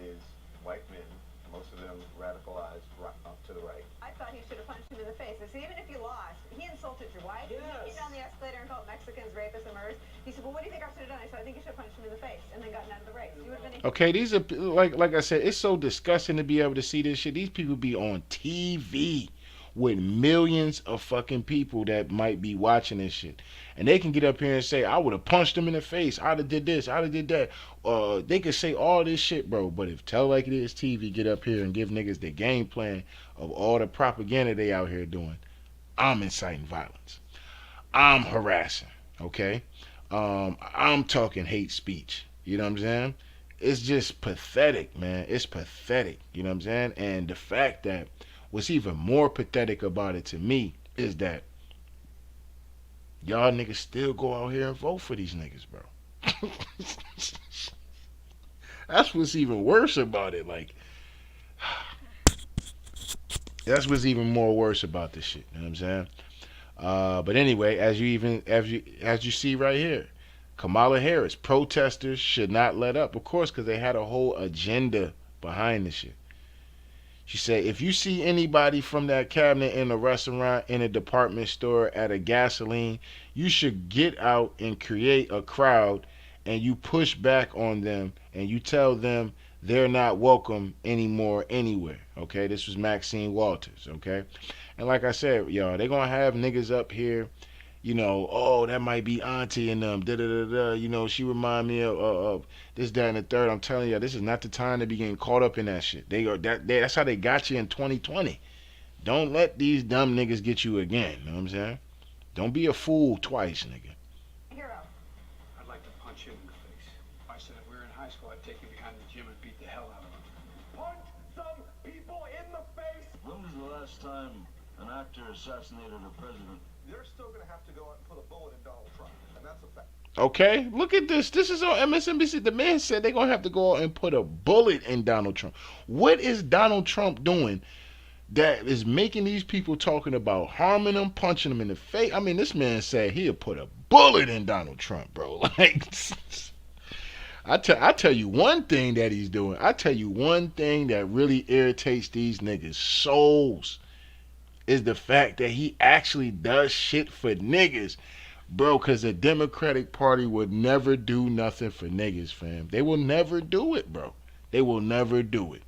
is white men, most of them radicalized right up to the right. I thought he should have punched him in the face. I said, even if you lost, he insulted your wife. Yes. He came down the escalator and called Mexicans rapists and murderers. He said, well, what do you think I should have done? I said, I think you should have punched him in the face and then gotten out of the race. You would have been. Okay, these are like I said, it's so disgusting to be able to see this shit. These people be on TV with millions of fucking people that might be watching this shit. And they can get up here and say, I would have punched him in the face. I'd have did this. I'd have did that. They could say all this shit, bro. But if Tell Like It Is TV get up here and give niggas the game plan of all the propaganda they out here doing, I'm inciting violence. I'm harassing. Okay? I'm talking hate speech. You know what I'm saying? It's just pathetic, man. It's pathetic. You know what I'm saying? And the fact that what's even more pathetic about it to me is that y'all niggas still go out here and vote for these niggas, bro. That's what's even worse about it. Like, that's what's even more worse about this shit. You know what I'm saying? But anyway, as you see right here, Kamala Harris, protesters should not let up, of course, because they had a whole agenda behind this shit. She said, if you see anybody from that cabinet in a restaurant, in a department store, at a gasoline, you should get out and create a crowd and you push back on them and you tell them they're not welcome anymore anywhere. Okay, this was Maxine Walters. Okay, and like I said, y'all, they're gonna have niggas up here, oh, that might be Auntie and them, da da da da. She remind me of this, that, and the third. I'm telling you, this is not the time to be getting caught up in that shit. That's how they got you in 2020. Don't let these dumb niggas get you again. You know what I'm saying? Don't be a fool twice, nigga. Hero. I'd like to punch him in the face. If I said if we were in high school, I'd take him behind the gym and beat the hell out of him. Punch some people in the face. When was the last time an actor assassinated a president? They're still going to have to go out and put a bullet in Donald Trump, and that's a fact. Okay, look at this. This is on MSNBC. The man said they're going to have to go out and put a bullet in Donald Trump. What is Donald Trump doing that is making these people talking about harming them, punching them in the face? I mean, this man said he'll put a bullet in Donald Trump, bro. Like, I tell you one thing that he's doing. I tell you one thing that really irritates these niggas' souls is the fact that he actually does shit for niggas. Bro, because the Democratic Party would never do nothing for niggas, fam. They will never do it, bro. They will never do it.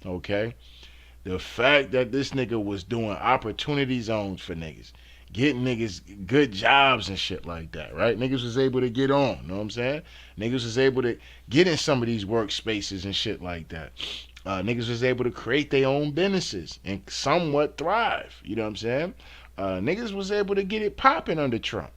Okay? The fact that this nigga was doing opportunity zones for niggas, getting niggas good jobs and shit like that, right? Niggas was able to get on, you know what I'm saying? Niggas was able to get in some of these workspaces and shit like that. Niggas was able to create their own businesses and somewhat thrive, you know what I'm saying? Niggas was able to get it popping under Trump.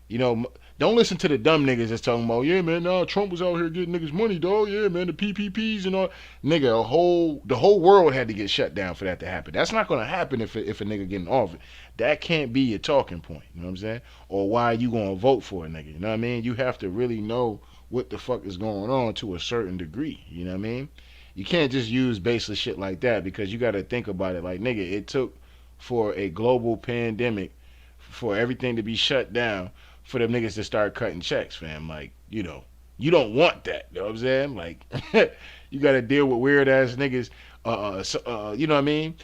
You know, don't listen to the dumb niggas that's talking about, yeah, man, nah, Trump was out here getting niggas money, dog. Yeah, man, the PPPs and all. Nigga, the whole world had to get shut down for that to happen. That's not gonna happen if a nigga get in office. That can't be your talking point. You know what I'm saying? Or why you gonna vote for a nigga? You know what I mean? You have to really know what the fuck is going on to a certain degree. You know what I mean? You can't just use baseless shit like that because you got to think about it. Like, nigga, it took for a global pandemic for everything to be shut down for them niggas to start cutting checks, fam. Like, you don't want that. You know what I'm saying? Like, you got to deal with weird ass niggas. You know what I mean?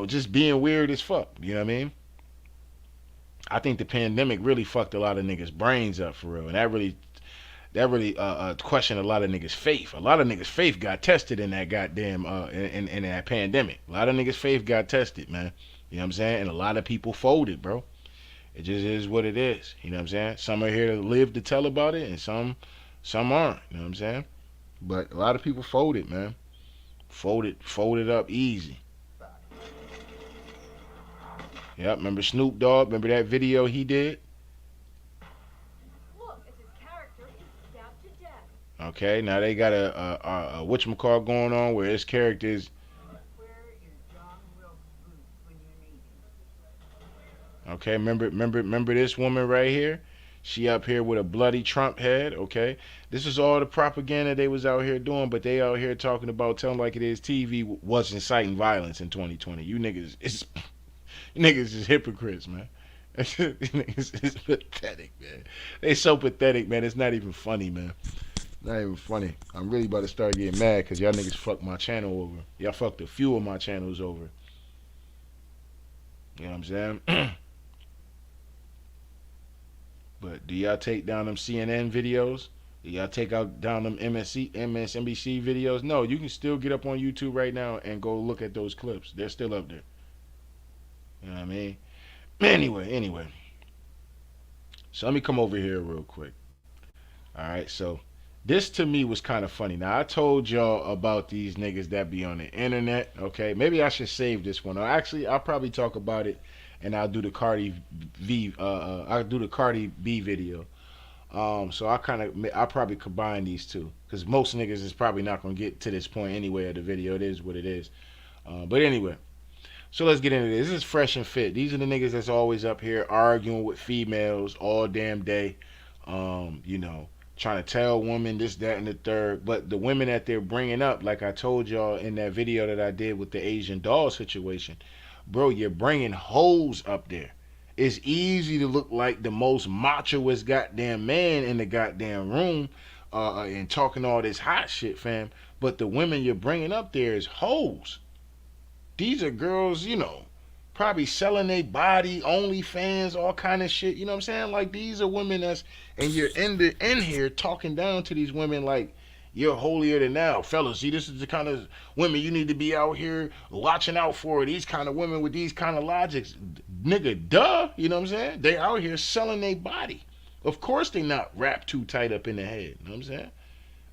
Just being weird as fuck. You know what I mean? I think the pandemic really fucked a lot of niggas' brains up for real, and that really questioned a lot of niggas' faith. A lot of niggas' faith got tested in that goddamn in that pandemic. A lot of niggas' faith got tested, man. You know what I'm saying? And a lot of people folded, bro. It just is what it is. You know what I'm saying? Some are here to live to tell about it, and some aren't. You know what I'm saying? But a lot of people folded, man. Folded up easy. Yep, remember Snoop Dogg? Remember that video he did? Okay, now they got a whatchamacallit going on where his character is. Okay, remember this woman right here? She up here with a bloody Trump head, okay? This is all the propaganda they was out here doing, but they out here talking about telling like it is TV was inciting violence in 2020. You niggas is hypocrites, man. Niggas is pathetic, man. They so pathetic, man. It's not even funny, man. Not even funny. I'm really about to start getting mad because y'all niggas fucked my channel over. Y'all fucked a few of my channels over. You know what I'm saying? But do y'all take down them CNN videos? Do y'all take down them MSNBC videos? No, you can still get up on YouTube right now and go look at those clips. They're still up there. You know what I mean? Anyway. So let me come over here real quick. All right, so this to me was kind of funny. Now, I told y'all about these niggas that be on the internet, okay? Maybe I should save this one. Or actually, I'll probably talk about it and I'll do the Cardi B video. So I'll probably combine these two because most niggas is probably not gonna get to this point anyway of the video. It is what it is. But anyway, so let's get into this. This is Fresh and Fit. These are the niggas that's always up here arguing with females all damn day. Trying to tell women this, that, and the third. But the women that they're bringing up, like I told y'all in that video that I did with the Asian doll situation, bro, you're bringing hoes up there. It's easy to look like the most machoest goddamn man in the goddamn room and talking all this hot shit, fam. But the women you're bringing up there is hoes. These are girls, probably selling their body, OnlyFans, all kind of shit. You know what I'm saying? Like, these are women and you're in here talking down to these women like you're holier than thou. Fellas, see, this is the kind of women you need to be out here watching out for. These kind of women with these kind of logics. Nigga, duh. You know what I'm saying? They out here selling their body. Of course they not wrapped too tight up in the head. You know what I'm saying?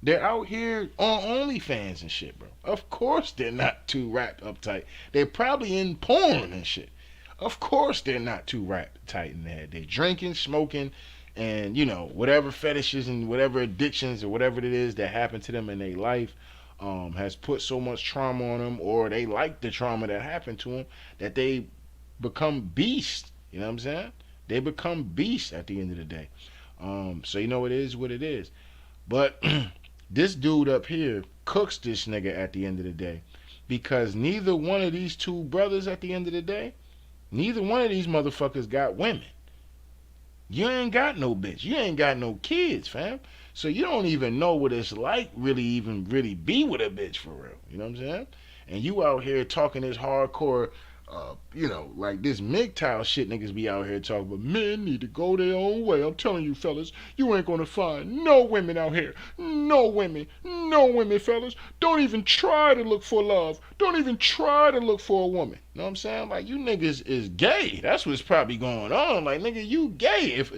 They're out here on OnlyFans and shit, bro. Of course they're not too wrapped up tight. They're probably in porn and shit. Of course they're not too wrapped tight in the head. They're drinking, smoking, and, whatever fetishes and whatever addictions or whatever it is that happened to them in their life has put so much trauma on them, or they like the trauma that happened to them, that they become beasts. You know what I'm saying? They become beasts at the end of the day. So it is what it is. But this dude up here cooks this nigga at the end of the day, because neither one of these two brothers at the end of the day, neither one of these motherfuckers got women. You ain't got no bitch. You ain't got no kids, fam. So you don't even know what it's like really be with a bitch for real. You know what I'm saying? And you out here talking this hardcore, like this MGTOW shit niggas be out here talking about. Men need to go their own way. I'm telling you, fellas, you ain't gonna find no women out here. No women, fellas. Don't even try to look for love. Don't even try to look for a woman. You know what I'm saying? Like, you niggas is gay. That's what's probably going on. Like, nigga, you gay. If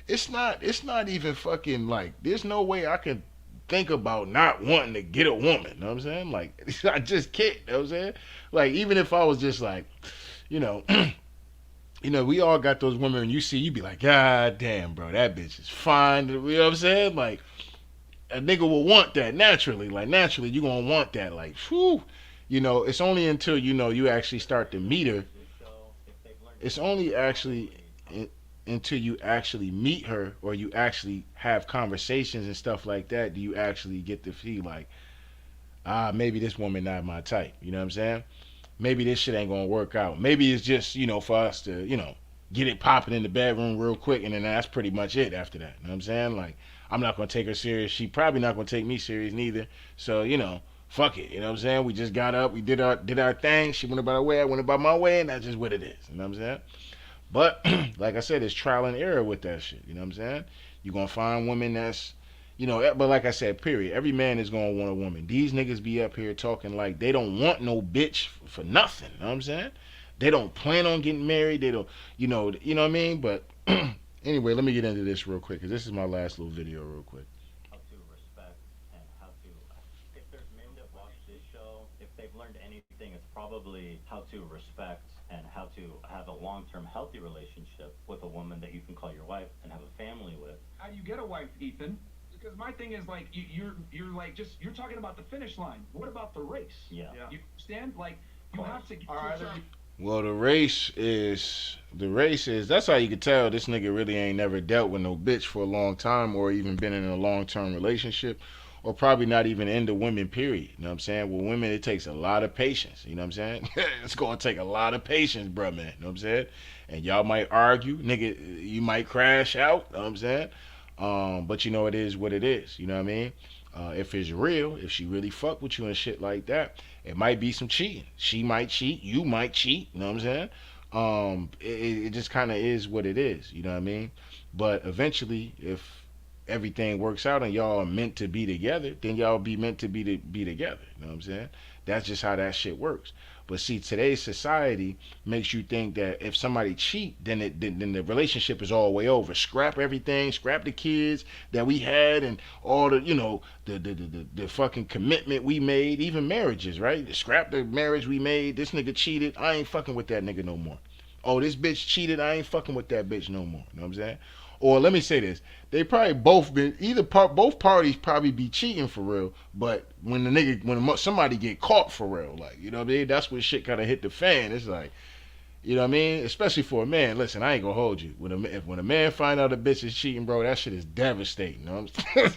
it's not even fucking, like, there's no way I can think about not wanting to get a woman. You know what I'm saying? Like, I just can't. You know what I'm saying? Like, even if I was just like, you know, we all got those women, and you be like, God damn, bro, that bitch is fine. You know what I'm saying? Like, a nigga will want that naturally. Like, naturally, you gonna want that. Like, whew. You know, it's only until, you know, you actually start to meet her. It's only actually until you actually meet her or you actually have conversations and stuff like that do you actually get to feel like, maybe this woman not my type. You know what I'm saying? Maybe this shit ain't gonna work out. Maybe it's just, you know, for us to, you know, get it popping in the bedroom real quick, and then that's pretty much it after that. You know what I'm saying? Like, I'm not gonna take her serious. She probably not gonna take me serious neither. So, you know, fuck it. You know what I'm saying? We just got up, we did our thing. She went about her way, I went about my way, and that's just what it is. You know what I'm saying? But like I said, it's trial and error with that shit. You know what I'm saying? You're gonna find women that's, you know, but like I said, period. Every man is gonna want a woman. These niggas be up here talking like they don't want no bitch for nothing. You know what I'm saying? They don't plan on getting married. They don't, you know what I mean? But anyway, let me get into this real quick because this is my last little video, real quick. How to respect and how to. If there's men that watch this show, if they've learned anything, it's probably how to respect and how to have a long-term healthy relationship with a woman that you can call your wife and have a family with. How do you get a wife, Ethan? Because my thing is like you're like just you're talking about the finish line. What about the race? Yeah. You understand? Like you have to. All right. Well, the race is that's how you can tell this nigga really ain't never dealt with no bitch for a long time or even been in a long-term relationship or probably not even into women, period. You know what I'm saying? With women, it takes a lot of patience. You know what I'm saying? It's going to take a lot of patience, bro, man. You know what I'm saying? And y'all might argue. Nigga, you might crash out. You know what I'm saying? But you know, it is what it is. You know what I mean? If it's real, if she really fuck with you and shit like that, it might be some cheating. She might cheat. You might cheat. You know what I'm saying? It just kind of is what it is. You know what I mean? But eventually, if everything works out and y'all are meant to be together, then y'all be meant to be together. You know what I'm saying? That's just how that shit works. But see, today's society makes you think that if somebody cheat, then the relationship is all the way over. Scrap everything, scrap the kids that we had, and all the the fucking commitment we made, even marriages, right? Scrap the marriage we made. This nigga cheated. I ain't fucking with that nigga no more. Oh, this bitch cheated. I ain't fucking with that bitch no more. You know what I'm saying? Or let me say this: they probably both been both parties probably be cheating for real. But when somebody get caught for real, like, you know what I mean, that's when shit kind of hit the fan. It's like, you know what I mean, especially for a man. Listen, I ain't gonna hold you. When a man find out a bitch is cheating, bro, that shit is devastating. You know what I'm saying?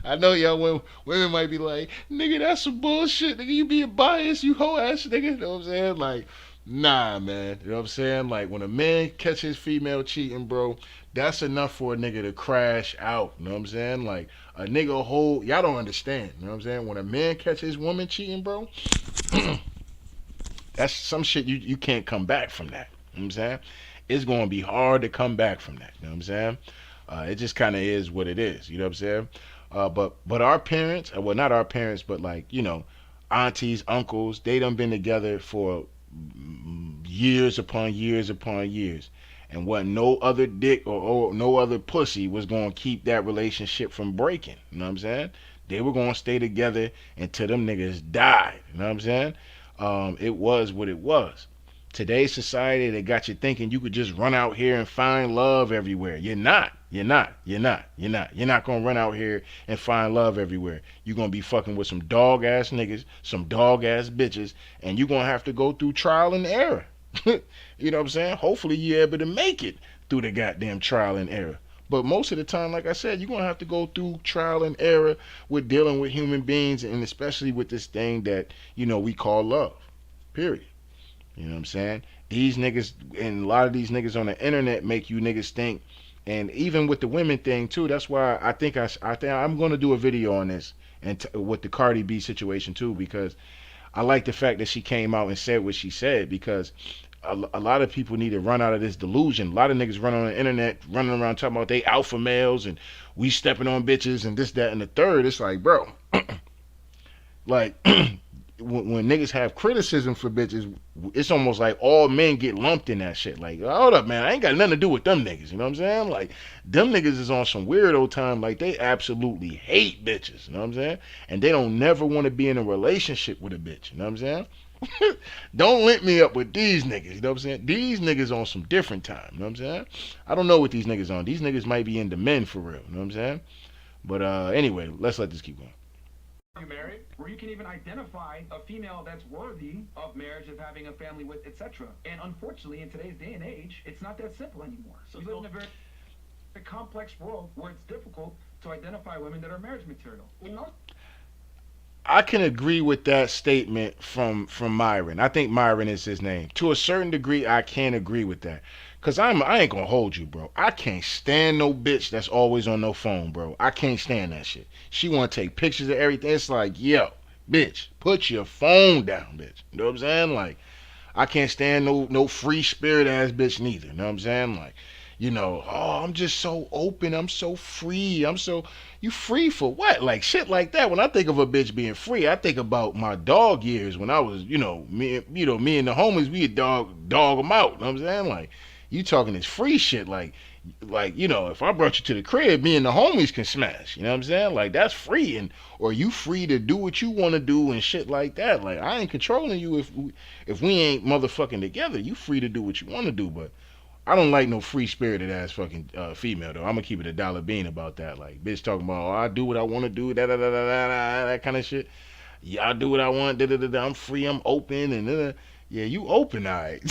I know y'all women might be like, nigga, that's some bullshit. Nigga, you being biased, you hoe ass nigga. You know what I'm saying? Like, nah, man. You know what I'm saying? Like, when a man catches female cheating, bro, that's enough for a nigga to crash out. You know what I'm saying? Like, a nigga y'all don't understand. You know what I'm saying? When a man catches woman cheating, bro, that's some shit you can't come back from that. You know what I'm saying? It's going to be hard to come back from that. You know what I'm saying? It just kind of is what it is. You know what I'm saying? But our parents, well, not our parents, but like, you know, aunties, uncles, they done been together for years upon years upon years. And what no other dick or no other pussy was going to keep that relationship from breaking. You know what I'm saying? They were going to stay together until them niggas died. You know what I'm saying? It was what it was. Today's society, they got you thinking you could just run out here and find love everywhere. You're not. You're not going to run out here and find love everywhere. You're going to be fucking with some dog ass niggas, some dog ass bitches, and you're going to have to go through trial and error. You know what I'm saying? Hopefully you're able to make it through the goddamn trial and error. But most of the time, like I said, you're going to have to go through trial and error with dealing with human beings, and especially with this thing that, you know, we call love. Period. You know what I'm saying? These niggas, and a lot of these niggas on the internet make you niggas think, and even with the women thing too, that's why I think I'm going to do a video on this, and with the Cardi B situation too, because I like the fact that she came out and said what she said, because a lot of people need to run out of this delusion. A lot of niggas run on the internet, running around talking about they alpha males and we stepping on bitches and this, that, and the third. It's like, bro, like when niggas have criticism for bitches, it's almost like all men get lumped in that shit. Like, hold up, man, I ain't got nothing to do with them niggas. You know what I'm saying? Like, them niggas is on some weirdo time. Like, they absolutely hate bitches. You know what I'm saying? And they don't never want to be in a relationship with a bitch. You know what I'm saying? Don't link me up with these niggas. You know what I'm saying? These niggas on some different time. You know what I'm saying? I don't know what these niggas on. These niggas might be into men for real. You know what I'm saying? But anyway, let's let this keep going. You married, where you can even identify a female that's worthy of marriage, of having a family with, etc. And unfortunately, in today's day and age, it's not that simple anymore. So we live in a very complex world where it's difficult to identify women that are marriage material. In most I can agree with that statement from Myron. I think Myron is his name. To a certain degree, I can agree with that. Cause I ain't gonna hold you, bro. I can't stand no bitch that's always on no phone, bro. I can't stand that shit. She wanna take pictures of everything. It's like, yo, bitch, put your phone down, bitch. You know what I'm saying? Like, I can't stand no free spirit ass bitch neither. You know what I'm saying? Like, oh, I'm just so open. I'm so free. You free for what? Like shit like that. When I think of a bitch being free, I think about my dog years when I was, me and the homies, we dog them out. You know what I'm saying? Like, you talking this free shit. Like, if I brought you to the crib, me and the homies can smash. You know what I'm saying? Like, that's free. Or you free to do what you want to do and shit like that. Like, I ain't controlling you if we ain't motherfucking together. You free to do what you want to do, but I don't like no free spirited ass fucking female though. I'm gonna keep it a dollar bean about that. Like, bitch talking about, oh, I do what I want to do, that kind of shit. Yeah, I do what I want. Da, da, da, da. I'm free. I'm open, and yeah, you open, alright.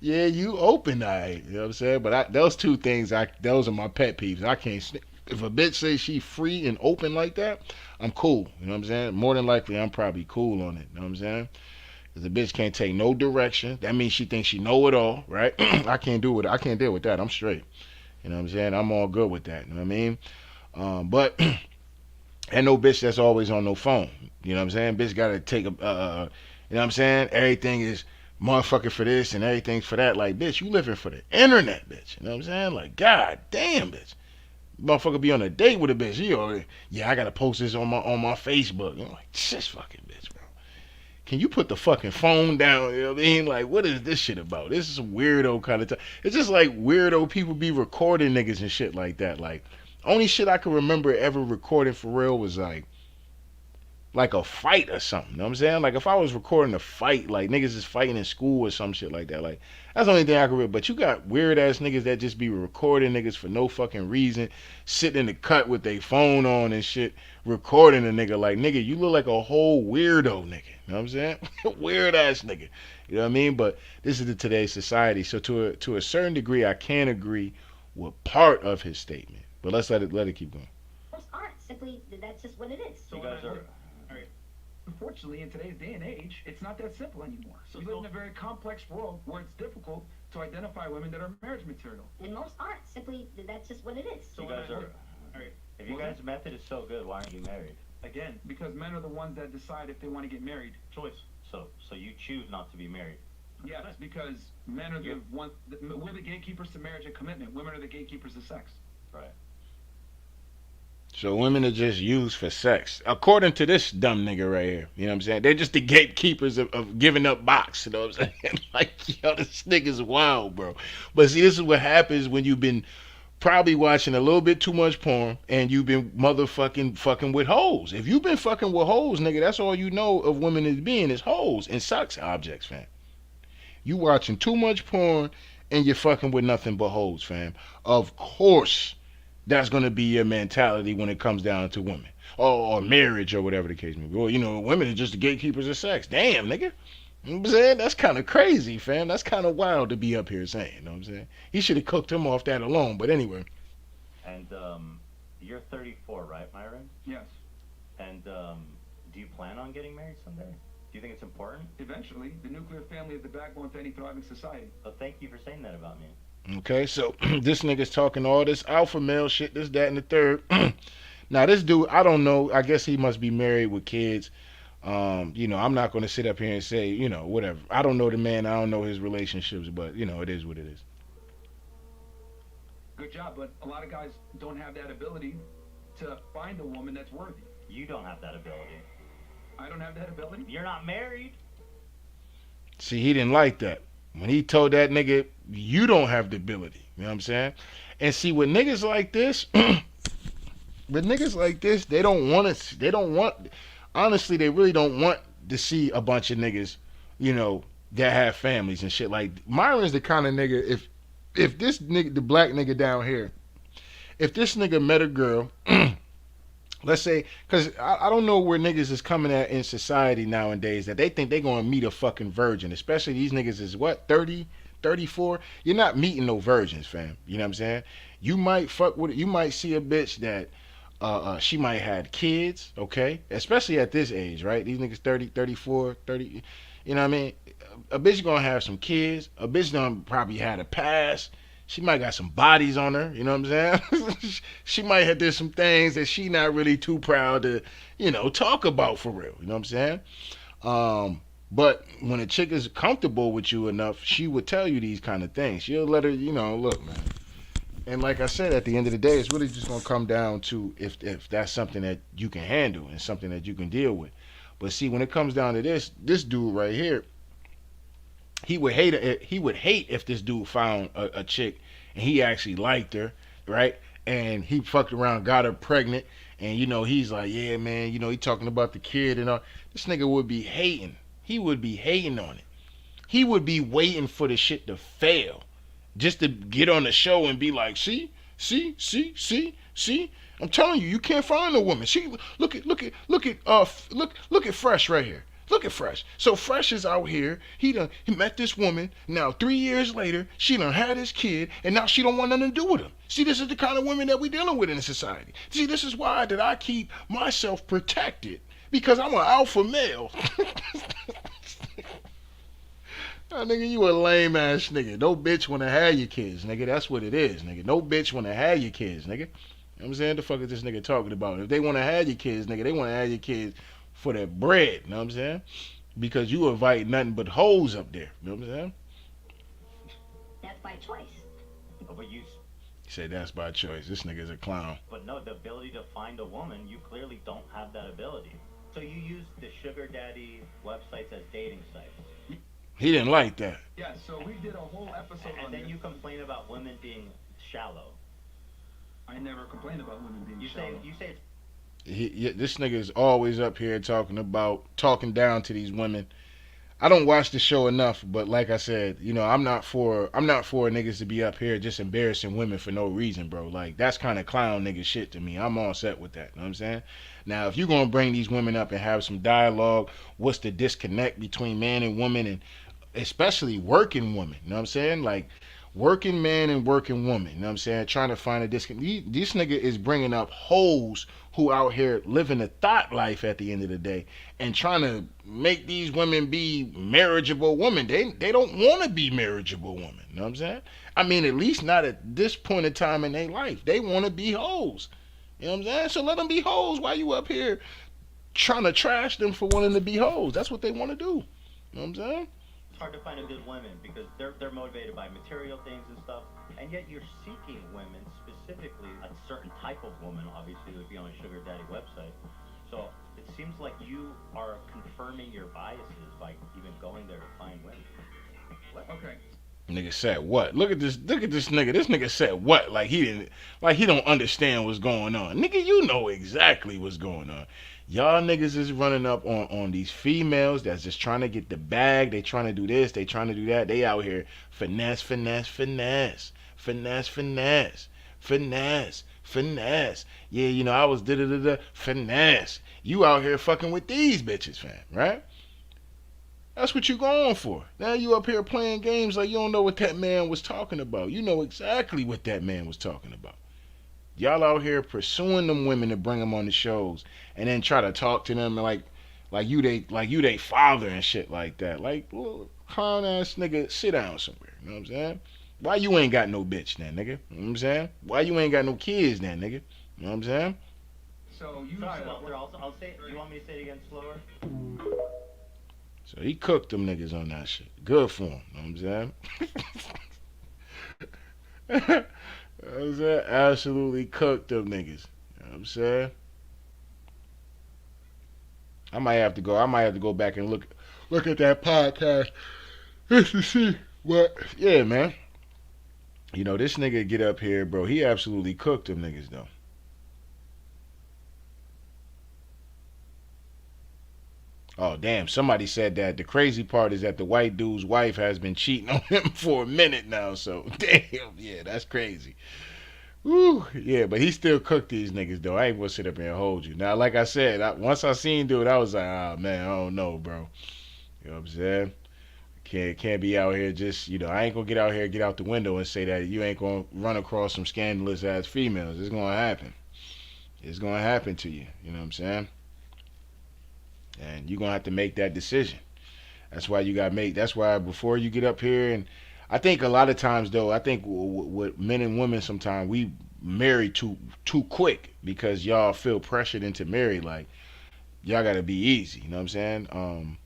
Yeah, you open, alright. You know what I'm saying? But those two things, those are my pet peeves. I can't. If a bitch says she free and open like that, I'm cool. You know what I'm saying? More than likely, I'm probably cool on it. You know what I'm saying? Cause the bitch can't take no direction. That means she thinks she know it all, right? I can't deal with that. I'm straight. You know what I'm saying? I'm all good with that. You know what I mean? But and no bitch that's always on no phone. You know what I'm saying? Bitch gotta take a, you know what I'm saying? Everything is motherfucking for this and everything's for that. Like, bitch, you living for the internet, bitch. You know what I'm saying? Like, god damn, bitch. Motherfucker be on a date with a bitch. Yeah, I gotta post this on my Facebook. You know, like, just fucking bitch, bro. Can you put the fucking phone down? You know what I mean? Like, what is this shit about? This is weirdo kind of time. It's just like weirdo people be recording niggas and shit like that. Like, only shit I can remember ever recording for real was like a fight or something. You know what I'm saying? Like, if I was recording a fight, like niggas is fighting in school or some shit like that. Like, that's the only thing I can remember. But you got weird ass niggas that just be recording niggas for no fucking reason, sitting in the cut with their phone on and shit, recording a nigga. Like, nigga, you look like a whole weirdo nigga. You know what I'm saying? Weird ass nigga. You know what I mean? But this is the today's society. So to a certain degree, I can agree with part of his statement. But let's let it keep going. Most aren't. Simply, that's just what it is. So you guys are. Unfortunately, in today's day and age, it's not that simple anymore. So we live in a very complex world where it's difficult to identify women that are marriage material. And most aren't. Simply, that's just what it is. So you guys are. If you guys' method is so good, why aren't you married? Again, because men are the ones that decide if they want to get married. Choice. So you choose not to be married. Yes, because men are the ones. We're the gatekeepers to marriage and commitment. Women are the gatekeepers of sex. Right. So women are just used for sex, according to this dumb nigga right here. You know what I'm saying? They're just the gatekeepers of giving up box. You know what I'm saying? Like, yo, this nigga's wild, bro. But see, this is what happens when you've been probably watching a little bit too much porn and you've been fucking with hoes. If you've been fucking with hoes, nigga, that's all you know of women as being is hoes and sex objects, fam. You watching too much porn and you're fucking with nothing but hoes, fam. Of course, that's going to be your mentality when it comes down to women or marriage or whatever the case may be. Well, women are just the gatekeepers of sex. Damn, nigga. You know what I'm saying? That's kind of crazy, fam. That's kind of wild to be up here saying. You know what I'm saying? He should have cooked him off that alone. But anyway. And you're 34, right, Myron? Yes. And do you plan on getting married someday? Do you think it's important? Eventually, the nuclear family is the backbone to any thriving society. Well, thank you for saying that about me. Okay, so this nigga's talking all this alpha male shit, this, that, and the third. Now, this dude, I don't know. I guess he must be married with kids. I'm not going to sit up here and say, whatever. I don't know the man. I don't know his relationships, but, it is what it is. Good job, but a lot of guys don't have that ability to find a woman that's worthy. You don't have that ability. I don't have that ability? You're not married. See, he didn't like that. When he told that nigga, you don't have the ability. You know what I'm saying? And see, with niggas like this, But niggas like this, they don't want to. They don't want. Honestly, they really don't want to see a bunch of niggas, you know, that have families and shit. Like Myron's the kind of nigga. If this nigga, the black nigga down here, if this nigga met a girl, let's say, because I don't know where niggas is coming at in society nowadays that they think they gonna meet a fucking virgin. Especially these niggas is what 30, 34. You're not meeting no virgins, fam. You know what I'm saying? You might fuck with it. You might see a bitch that she might had kids, okay? Especially at this age, right? These niggas 30, 34, 30, you know what I mean? A bitch gonna have some kids. A bitch done probably had a past. She might got some bodies on her, you know what I'm saying? She might have did some things that she not really too proud to, you know, talk about for real, you know what I'm saying? But when a chick is comfortable with you enough, she would tell you these kind of things. She'll let her, you know, look, man. And like I said, at the end of the day, it's really just gonna come down to if that's something that you can handle and something that you can deal with. But see, when it comes down to this dude right here, he would hate it. He would hate if this dude found a chick and he actually liked her, right? And he fucked around, got her pregnant, and you know he's like, yeah, man, you know he talking about the kid and all. This nigga would be hating. He would be hating on it. He would be waiting for the shit to fail just to get on the show and be like, see. I'm telling you, you can't find a woman. She look at Fresh right here. Look at Fresh. So Fresh is out here. He met this woman. Now 3 years later, she done had his kid, and now she don't want nothing to do with him. See, this is the kind of women that we dealing with in society. See, this is why that I keep myself protected because I'm an alpha male. Oh, nigga, you a lame ass nigga. No bitch wanna have your kids, nigga. That's what it is, nigga. No bitch wanna have your kids, nigga. You know what I'm saying? The fuck is this nigga talking about? If they wanna have your kids, nigga, they wanna have your kids for that bread. You know what I'm saying? Because you invite nothing but hoes up there. You know what I'm saying? That's by choice. But you, He said that's by choice. This nigga's a clown. but no, the ability to find a woman, you clearly don't have that ability. So you use the sugar daddy websites as dating sites. He didn't like that. Yeah, so we did a whole episode on And then this. you complain about women being shallow. I never complained about women being You shallow. say it's This nigga is always up here talking down to these women. I don't watch the show enough, but like I said, you know, I'm not for niggas to be up here just embarrassing women for no reason, bro. Like that's kind of clown nigga shit to me. I'm all set with that. You know what I'm saying? Now, if you're gonna bring these women up and have some dialogue, what's the disconnect between man and woman, and especially working women? You know what I'm saying? Like working man and working woman. You know what I'm saying? Trying to find a disconnect. This nigga is bringing up hoes who out here living a thought life at the end of the day and trying to make these women be marriageable women. They don't want to be marriageable women. You know what I'm saying? I mean, at least not at this point in time in their life. They want to be hoes. You know what I'm saying? So let them be hoes while you up here trying to trash them for wanting to be hoes. That's what they want to do. You know what I'm saying? it's hard to find a good woman because they're motivated by material things and stuff, and yet you're seeking women specifically a certain type of woman. Obviously, would be on a sugar daddy website. So it seems like you are confirming your biases by even going there to find women. Okay. Nigga said what? Look at this nigga. This nigga said what? Like he don't understand what's going on. Nigga, you know exactly what's going on. Y'all niggas is running up on these females that's just trying to get the bag. They trying to do this, they trying to do that. They out here finesse. Yeah, you know, I was da finesse. You out here fucking with these bitches, fam, right? That's what you going for. Now you up here playing games like you don't know what that man was talking about. You know exactly what that man was talking about. Y'all out here pursuing them women to bring them on the shows and then try to talk to them like you they father and shit like that. Like, well, clown ass nigga, sit down somewhere. You know what I'm saying? Why you ain't got no bitch then, nigga? You know what I'm saying? Why you ain't got no kids then, nigga? You know what I'm saying? So you Sorry, said Walter. I'll say. You want me to say it again slower? So he cooked them niggas on that shit. Good for him. You know what I'm saying? You know what I'm saying? Absolutely cooked them niggas. You know what I'm saying? I might have to go back and look at that podcast just to see what. Yeah, man. You know, this nigga get up here, bro. He absolutely cooked them niggas though. Oh damn! Somebody said that. The crazy part is that the white dude's wife has been cheating on him for a minute now. So damn, yeah, that's crazy. Woo, yeah, but he still cooked these niggas though. I ain't gonna sit up here and hold you. Now, like I said, once I seen dude, I was like, ah man, I don't know, bro. You know what I'm saying? Can't be out here just I ain't gonna get out here, get out the window and say that you ain't gonna run across some scandalous ass females. It's gonna happen. It's gonna happen to you. You know what I'm saying? And you're gonna have to make that decision. That's why you gotta make. That's why before you get up here, and I think a lot of times though, I think with men and women sometimes we marry too quick because y'all feel pressured into marry. Like y'all gotta be easy. You know what I'm saying?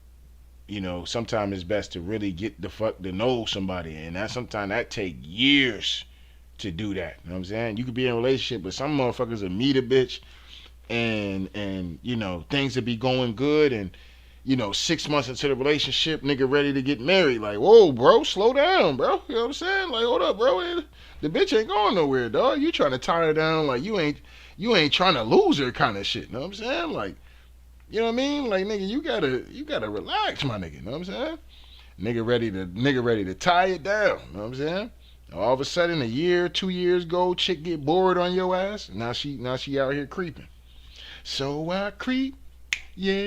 Sometimes it's best to really get the fuck to know somebody, and that sometimes that take years to do that. You know what I'm saying? You could be in a relationship, but some motherfuckers will meet a bitch and things will be going good, and 6 months into the relationship, nigga ready to get married. Like, whoa, bro, slow down, bro. You know what I'm saying? Like, hold up, bro. The bitch ain't going nowhere, dog. You trying to tie her down like you ain't trying to lose her kind of shit. You know what I'm saying? Like, you know what I mean? Like, nigga, you gotta relax, my nigga. You know what I'm saying? Nigga ready to tie it down. You know what I'm saying? All of a sudden, a year, 2 years go, chick get bored on your ass. Now she out here creeping. So I creep. Yeah,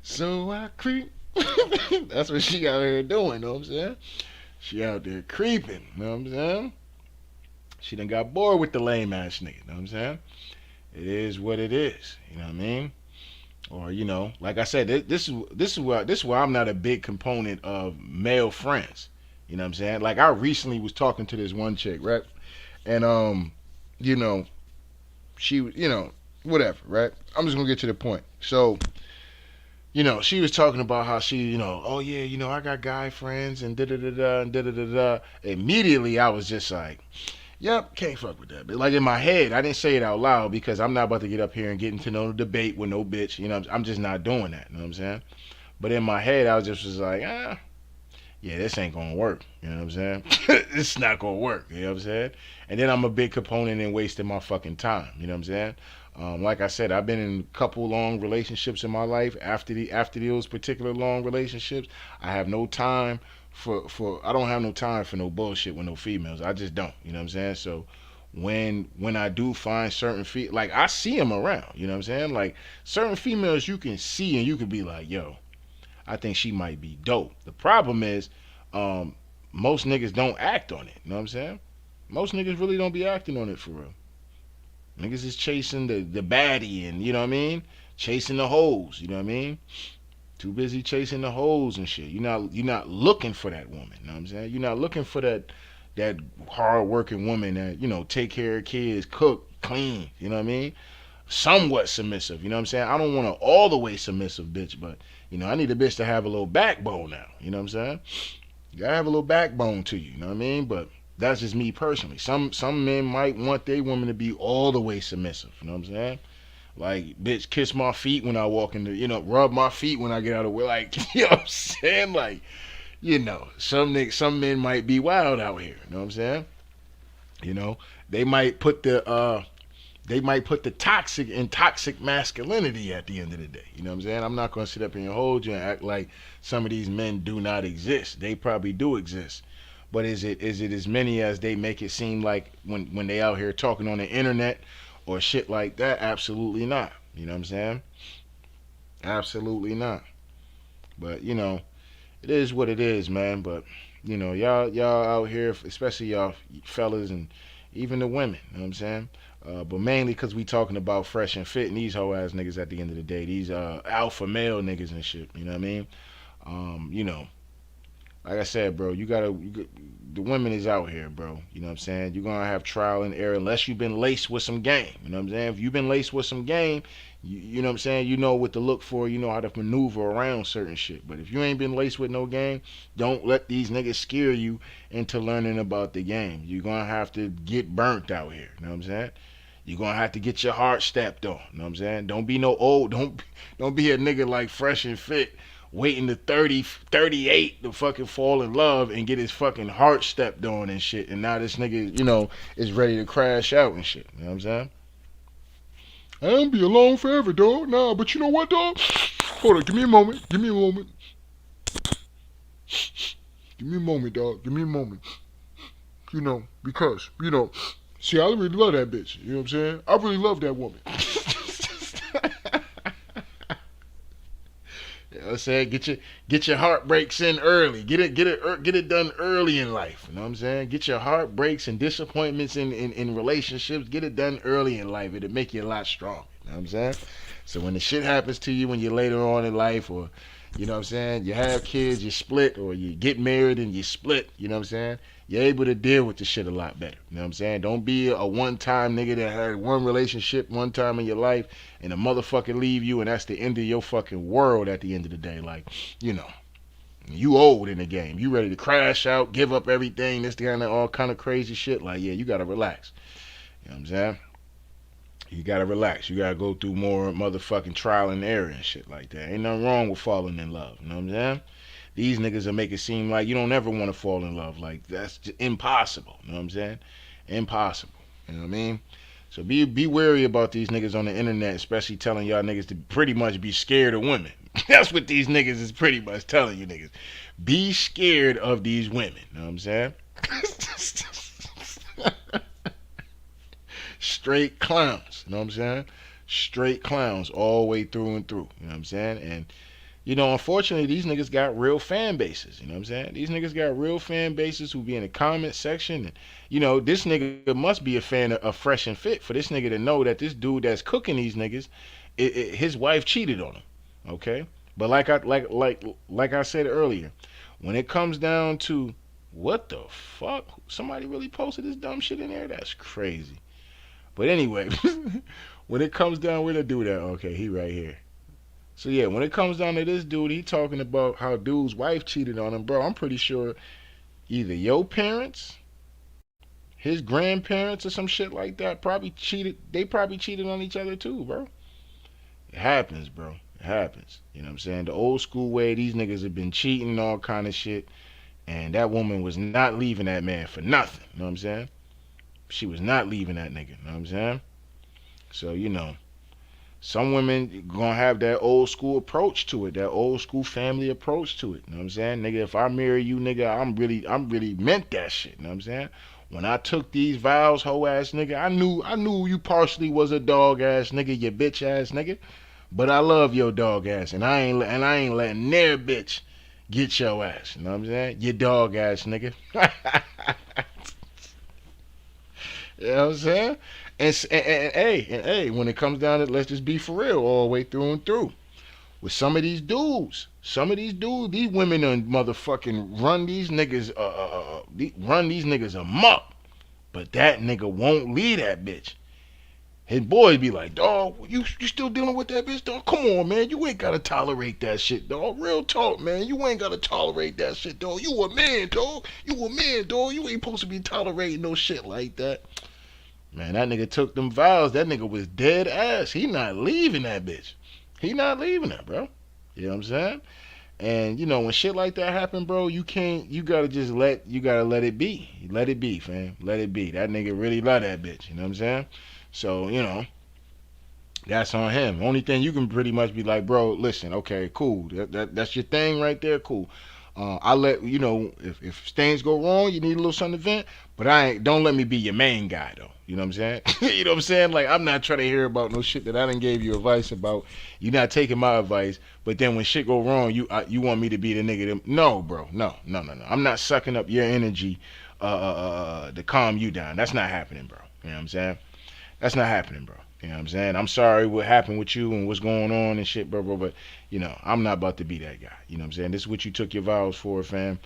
so I creep. That's what she out here doing, know what I'm saying? She out there creeping, know what I'm saying? She done got bored with the lame ass nigga, know what I'm saying? It is what it is, you know what I mean? Or like I said, this is why I'm not a big component of male friends. You know what I'm saying? Like I recently was talking to this one chick, right? And you know, she whatever, right? I'm just gonna get to the point. So, she was talking about how she, oh yeah, I got guy friends and da da da da and da da da da. Immediately I was just like, yep, can't fuck with that. But like in my head, I didn't say it out loud because I'm not about to get up here and get into no debate with no bitch. I'm just not doing that. You know what I'm saying? But in my head, I was like, yeah, this ain't gonna work. You know what I'm saying? It's not gonna work. You know what I'm saying? And then I'm a big component in wasting my fucking time. You know what I'm saying? Like I said, I've been in a couple long relationships in my life. After those particular long relationships, I have no time for I don't have no time for no bullshit with no females. I just don't. You know what I'm saying? So when I do find certain like I see them around. You know what I'm saying? Like certain females you can see and you can be like, yo, I think she might be dope. The problem is, most niggas don't act on it. You know what I'm saying? Most niggas really don't be acting on it for real. Niggas is chasing the baddie and you know what I mean? Chasing the hoes, you know what I mean? Too busy chasing the hoes and shit. You're not looking for that woman, you know what I'm saying? You're not looking for that hard working woman that, take care of kids, cook, clean, you know what I mean? Somewhat submissive, you know what I'm saying? I don't want an all the way submissive bitch, but I need a bitch to have a little backbone now, you know what I'm saying? You gotta have a little backbone to you, you know what I mean? But that's just me personally. Some men might want their woman to be all the way submissive, you know what I'm saying? Like, bitch, kiss my feet when I walk in the, rub my feet when I get out of work. Like, you know what I'm saying? Like, some men might be wild out here, you know what I'm saying? They might put the toxic in toxic masculinity at the end of the day. You know what I'm saying? I'm not going to sit up here and hold you and act like some of these men do not exist. They probably do exist. But is it as many as they make it seem like when they out here talking on the internet or shit like that? Absolutely not. You know what I'm saying? Absolutely not. But, it is what it is, man. But, y'all out here, especially y'all fellas and even the women, you know what I'm saying? But mainly because we talking about fresh and fit and these hoe ass niggas at the end of the day. These alpha male niggas and shit. You know what I mean? Like I said, bro, the women is out here, bro. You know what I'm saying? You're going to have trial and error unless you've been laced with some game. You know what I'm saying? If you've been laced with some game, you know what I'm saying? You know what to look for. You know how to maneuver around certain shit. But if you ain't been laced with no game, don't let these niggas scare you into learning about the game. You're going to have to get burnt out here. You know what I'm saying? You're going to have to get your heart stepped on. You know what I'm saying? Don't be no old, don't be a nigga like fresh and fit waiting to 30, 38 to fucking fall in love and get his fucking heart stepped on and shit. And now this nigga, is ready to crash out and shit. You know what I'm saying? I don't be alone forever, dog. Nah, but you know what, dog? Hold on, give me a moment. Give me a moment. Give me a moment, dog. Give me a moment. Because, see, I really love that bitch. You know what I'm saying? I really love that woman. You know what I'm saying? Get your heartbreaks in early. Get it done early in life. You know what I'm saying? Get your heartbreaks and disappointments in relationships. Get it done early in life. It'll make you a lot stronger. You know what I'm saying? So when the shit happens to you when you're later on in life, or you know what I'm saying, you have kids, you split, or you get married and you split, you know what I'm saying? You're able to deal with the shit a lot better. You know what I'm saying? Don't be a one-time nigga that had one relationship one time in your life and a motherfucker leave you and that's the end of your fucking world at the end of the day. Like, you old in the game. You ready to crash out, give up everything, this kind of all kind of crazy shit. Like, yeah, you gotta relax. You know what I'm saying? You gotta relax. You gotta go through more motherfucking trial and error and shit like that. Ain't nothing wrong with falling in love. You know what I'm saying? These niggas will make it seem like you don't ever want to fall in love. Like, that's just impossible. You know what I'm saying? Impossible. You know what I mean? So be wary about these niggas on the internet, especially telling y'all niggas to pretty much be scared of women. That's what these niggas is pretty much telling you niggas. Be scared of these women. You know what I'm saying? Straight clowns. You know what I'm saying? Straight clowns all the way through and through. You know what I'm saying? And unfortunately, these niggas got real fan bases. You know what I'm saying? These niggas got real fan bases who be in the comment section. And, this nigga must be a fan of Fresh and Fit for this nigga to know that this dude that's cooking these niggas, his wife cheated on him. Okay? But like I said earlier, when it comes down to what the fuck? Somebody really posted this dumb shit in there? That's crazy. But anyway, when it comes down, where the dude at? Okay, he right here. So yeah, when it comes down to this dude, he talking about how dude's wife cheated on him, bro. I'm pretty sure either your parents, his grandparents, or some shit like that probably cheated. They probably cheated on each other too, bro. It happens, bro. It happens. You know what I'm saying? The old school way, these niggas have been cheating and all kind of shit. And that woman was not leaving that man for nothing. You know what I'm saying? She was not leaving that nigga. You know what I'm saying? So, some women gonna have that old school approach to it, that old school family approach to it. You know what I'm saying? Nigga, if I marry you, nigga, I'm really meant that shit. You know what I'm saying? When I took these vows, hoe ass nigga, I knew you partially was a dog ass nigga, you bitch ass nigga. But I love your dog ass, and I ain't letting their bitch get your ass. You know what I'm saying? You dog ass nigga. You know what I'm saying? And hey, when it comes down to it, let's just be for real all the way through and through. With some of these dudes, these women done motherfucking run these niggas, run these niggas amok. But that nigga won't leave that bitch. His boys be like, dog, you still dealing with that bitch, dog? Come on, man, you ain't gotta tolerate that shit, dog. Real talk, man, you ain't gotta tolerate that shit, dog. You a man, dog. You a man, dog. You ain't supposed to be tolerating no shit like that. Man, that nigga took them vows. That nigga was dead ass. He not leaving that bitch. He not leaving her, bro. You know what I'm saying? And when shit like that happen, bro, you gotta let it be. Let it be, fam. Let it be. That nigga really love that bitch. You know what I'm saying? So, that's on him. Only thing you can pretty much be like, bro, listen, okay, cool. That's your thing right there, cool. I let if things go wrong, you need a little something to vent, but don't let me be your main guy though. You know what I'm saying? You know what I'm saying? Like, I'm not trying to hear about no shit that I done gave you advice about. You not taking my advice, but then when shit go wrong, you want me to be the nigga no, bro. No. I'm not sucking up your energy to calm you down. That's not happening, bro. You know what I'm saying? That's not happening, bro. You know what I'm saying? I'm sorry what happened with you and what's going on and shit, bro, but, I'm not about to be that guy. You know what I'm saying? This is what you took your vows for, fam.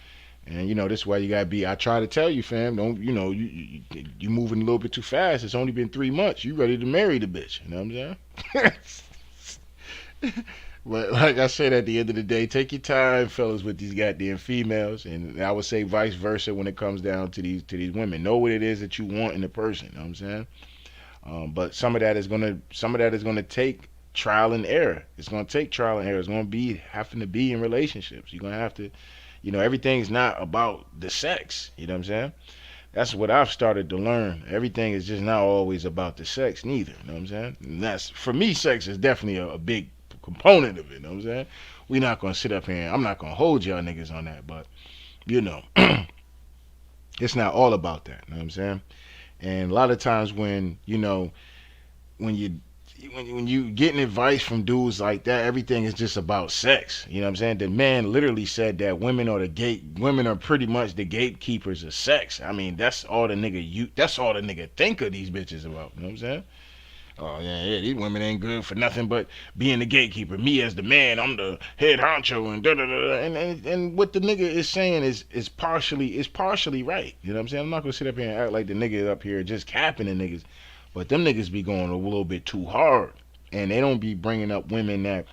And, this is why you gotta be, I try to tell you, fam, don't, you moving a little bit too fast. It's only been 3 months. You ready to marry the bitch. You know what I'm saying? But like I said, at the end of the day, take your time, fellas, with these goddamn females. And I would say vice versa when it comes down to these women. Know what it is that you want in a person. You know what I'm saying? But some of that is gonna take trial and error. It's gonna take trial and error. It's gonna be having to be in relationships. You're gonna have to, everything's not about the sex. You know what I'm saying? That's what I've started to learn. Everything is just not always about the sex, neither. You know what I'm saying? And that's for me. Sex is definitely a big component of it. You know what I'm saying? We not gonna sit up here. I'm not gonna hold y'all niggas on that, but you know, it's not all about that. You know what I'm saying? And a lot of times when you when you getting advice from dudes like that, everything is just about sex. You know what I'm saying? The man literally said that women are pretty much the gatekeepers of sex. I mean, that's all the nigga think of these bitches about. You know what I'm saying? Oh yeah, these women ain't good for nothing but being the gatekeeper. Me as the man, I'm the head honcho and da da da. And what the nigga is saying is partially right. You know what I'm saying? I'm not gonna sit up here and act like the nigga up here just capping the niggas, but them niggas be going a little bit too hard, and they don't be bringing up women that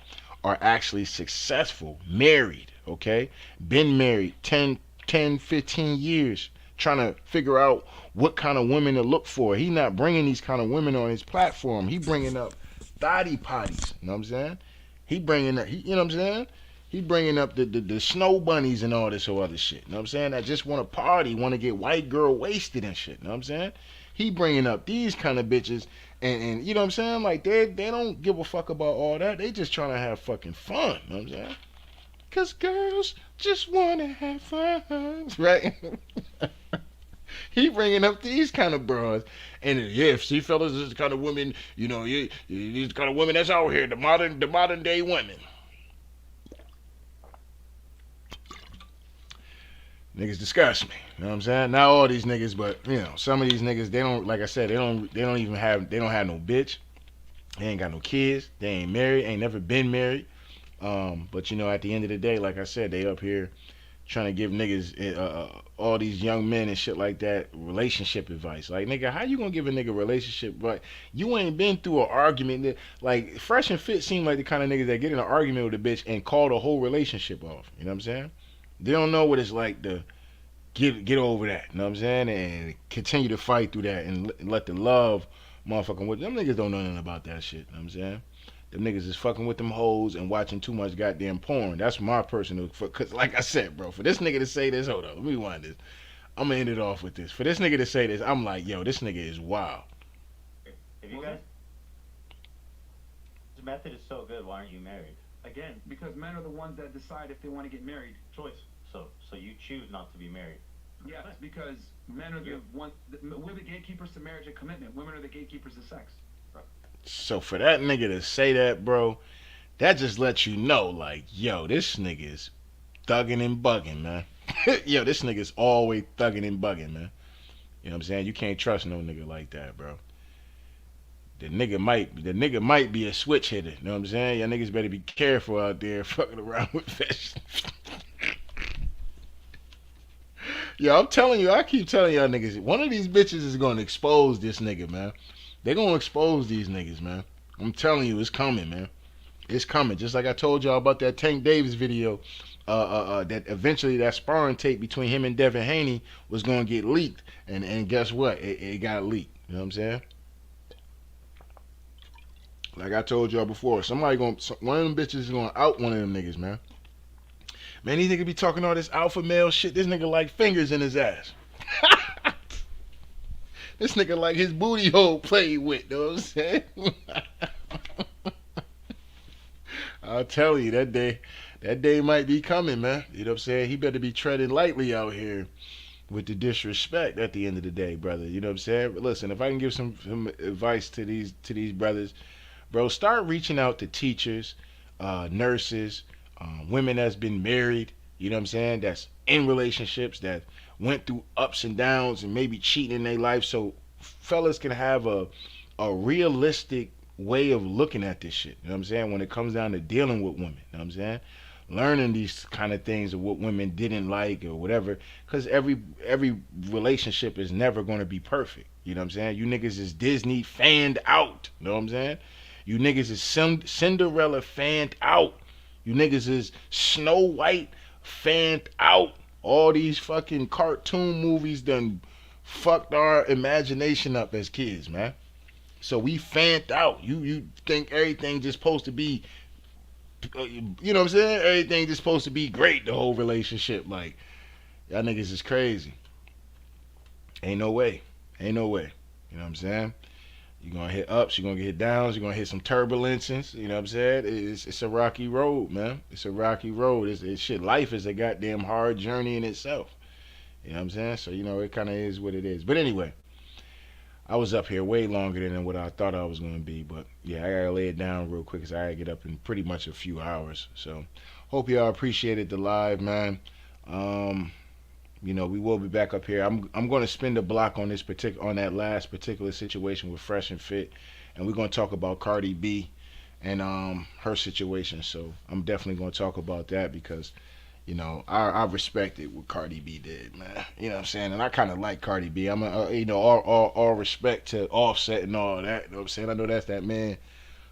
are actually successful, married, okay, been married 15 years, trying to figure out what kind of women to look for. He not bringing these kind of women on his platform. He bringing up thotty potties. You know what I'm saying? He bringing up, you know what I'm saying? He bringing up the snow bunnies and all this other shit. You know what I'm saying? That just want to party, want to get white girl wasted and shit. You know what I'm saying? He bringing up these kind of bitches, and you know what I'm saying? Like they don't give a fuck about all that. They just trying to have fucking fun. You know what I'm saying? Cause girls just wanna have fun, right? He bringing up these kind of bras, and yeah, see, fellas, this is the kind of women, these the kind of women that's out here, the modern day women. Niggas disgust me. You know what I'm saying? Not all these niggas, but some of these niggas, they don't, like I said, they don't have no bitch. They ain't got no kids. They ain't married. Ain't never been married. But at the end of the day, like I said, they up here trying to give niggas, all these young men and shit like that, relationship advice. Like, nigga, how you gonna give a nigga relationship, but you ain't been through an argument? Like, Fresh and Fit seem like the kind of niggas that get in an argument with a bitch and call the whole relationship off. You know what I'm saying? They don't know what it's like to get over that. You know what I'm saying? And continue to fight through that and let the love motherfucking with them. Niggas don't know nothing about that shit. You know what I'm saying? Them niggas is fucking with them hoes and watching too much goddamn porn. That's my personal, cause like I said, bro, for this nigga to say this, hold up, let me wind this. I'm gonna end it off with this. For this nigga to say this, I'm like, yo, this nigga is wild. If you guys, this method is so good, why aren't you married? Again, because men are the ones that decide if they want to get married. Choice. So you choose not to be married. Yes, because men are the ones. We're the gatekeepers to marriage and commitment. Women are the gatekeepers to sex. So for that nigga to say that, bro, that just lets you know, like, yo, this nigga is thugging and bugging, man. Yo, this nigga's always thugging and bugging, man. You know what I'm saying? You can't trust no nigga like that, bro. The nigga might be a switch hitter. You know what I'm saying? Y'all niggas better be careful out there fucking around with that. Yo, I'm telling you, I keep telling y'all niggas, one of these bitches is gonna expose this nigga, man. They gonna expose these niggas, man. I'm telling you, it's coming, man. It's coming. Just like I told y'all about that Tank Davis video, that eventually that sparring tape between him and Devin Haney was gonna get leaked, and guess what? It got leaked. You know what I'm saying? Like I told y'all before, one of them bitches is gonna out one of them niggas, man. Man, these niggas be talking all this alpha male shit. This nigga like fingers in his ass. This nigga like his booty hole played with, you know what I'm saying? I'll tell you, that day might be coming, man. You know what I'm saying? He better be treading lightly out here with the disrespect at the end of the day, brother. You know what I'm saying? But listen, if I can give some advice to these brothers, bro, start reaching out to teachers, nurses, women that's been married, you know what I'm saying, that's in relationships, that went through ups and downs and maybe cheating in their life, so fellas can have a realistic way of looking at this shit. You know what I'm saying? When it comes down to dealing with women, you know what I'm saying? Learning these kind of things of what women didn't like or whatever, because every relationship is never going to be perfect. You know what I'm saying? You niggas is Disney fanned out. You know what I'm saying? You niggas is Cinderella fanned out. You niggas is Snow White fanned out. All these fucking cartoon movies done fucked our imagination up as kids, man. So we fanned out. You think everything just supposed to be, you know what I'm saying? Everything just supposed to be great. The whole relationship, like y'all niggas is crazy. Ain't no way. Ain't no way. You know what I'm saying? You're gonna hit ups, you're gonna get downs, you're gonna hit some turbulences. You know what I'm saying? It's a rocky road, man. It's a rocky road. It's shit. Life is a goddamn hard journey in itself. You know what I'm saying? So it kind of is what it is. But anyway, I was up here way longer than what I thought I was gonna be. But yeah, I gotta lay it down real quick because I gotta get up in pretty much a few hours. So hope y'all appreciated the live, man. Um, we will be back up here. I'm going to spend a block on that last particular situation with Fresh and Fit, and we're going to talk about Cardi B and her situation. So I'm definitely going to talk about that because I respected what Cardi B did, man. You know what I'm saying? And I kind of like Cardi B. I'm all respect to Offset and all that. You know what I'm saying? I know that's that man.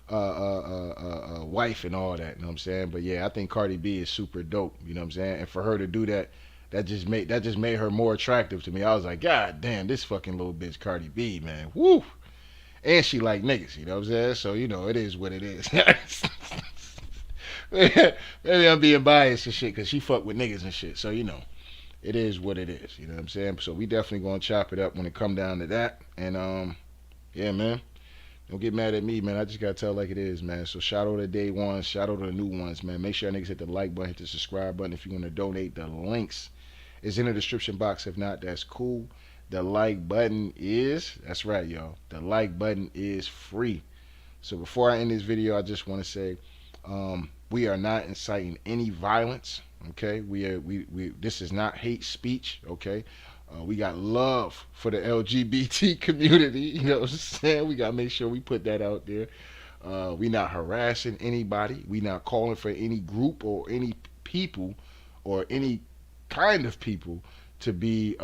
Wife and all that, you know what I'm saying? But yeah, I think Cardi B is super dope, you know what I'm saying? And for her to do that, that just made her more attractive to me. I was like, God damn, this fucking little bitch Cardi B, man. Woo! And she like niggas, you know what I'm saying? So, it is what it is. Maybe I'm being biased and shit because she fuck with niggas and shit. So, it is what it is, you know what I'm saying? So we definitely gonna chop it up when it come down to that. And yeah, man. Don't get mad at me, man. I just gotta tell like it is, man. So shout out to day ones, shout out to the new ones, man. Make sure y'all niggas hit the like button, hit the subscribe button if you want to donate. The links is in the description box. If not, that's cool. The like button that's right, y'all. The like button is free. So before I end this video, I just want to say, we are not inciting any violence. Okay, this is not hate speech. Okay. We got love for the LGBT community. You know what I'm saying? We got to make sure we put that out there. We not harassing anybody. We not calling for any group or any people or any kind of people to be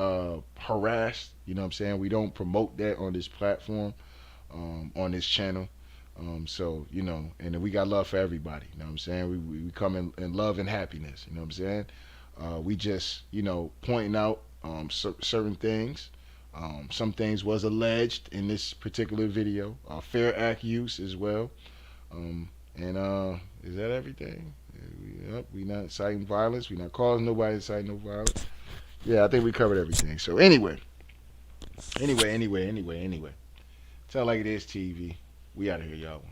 harassed. You know what I'm saying? We don't promote that on this platform, on this channel. So, and then we got love for everybody. You know what I'm saying? We come in love and happiness. You know what I'm saying? We just, pointing out certain things. Some things was alleged in this particular video. Fair act use as well. And is that everything? Yep, we not inciting violence. We not causing nobody to incite no violence. Yeah, I think we covered everything. So anyway. Tell like it is, TV. We out of here, y'all.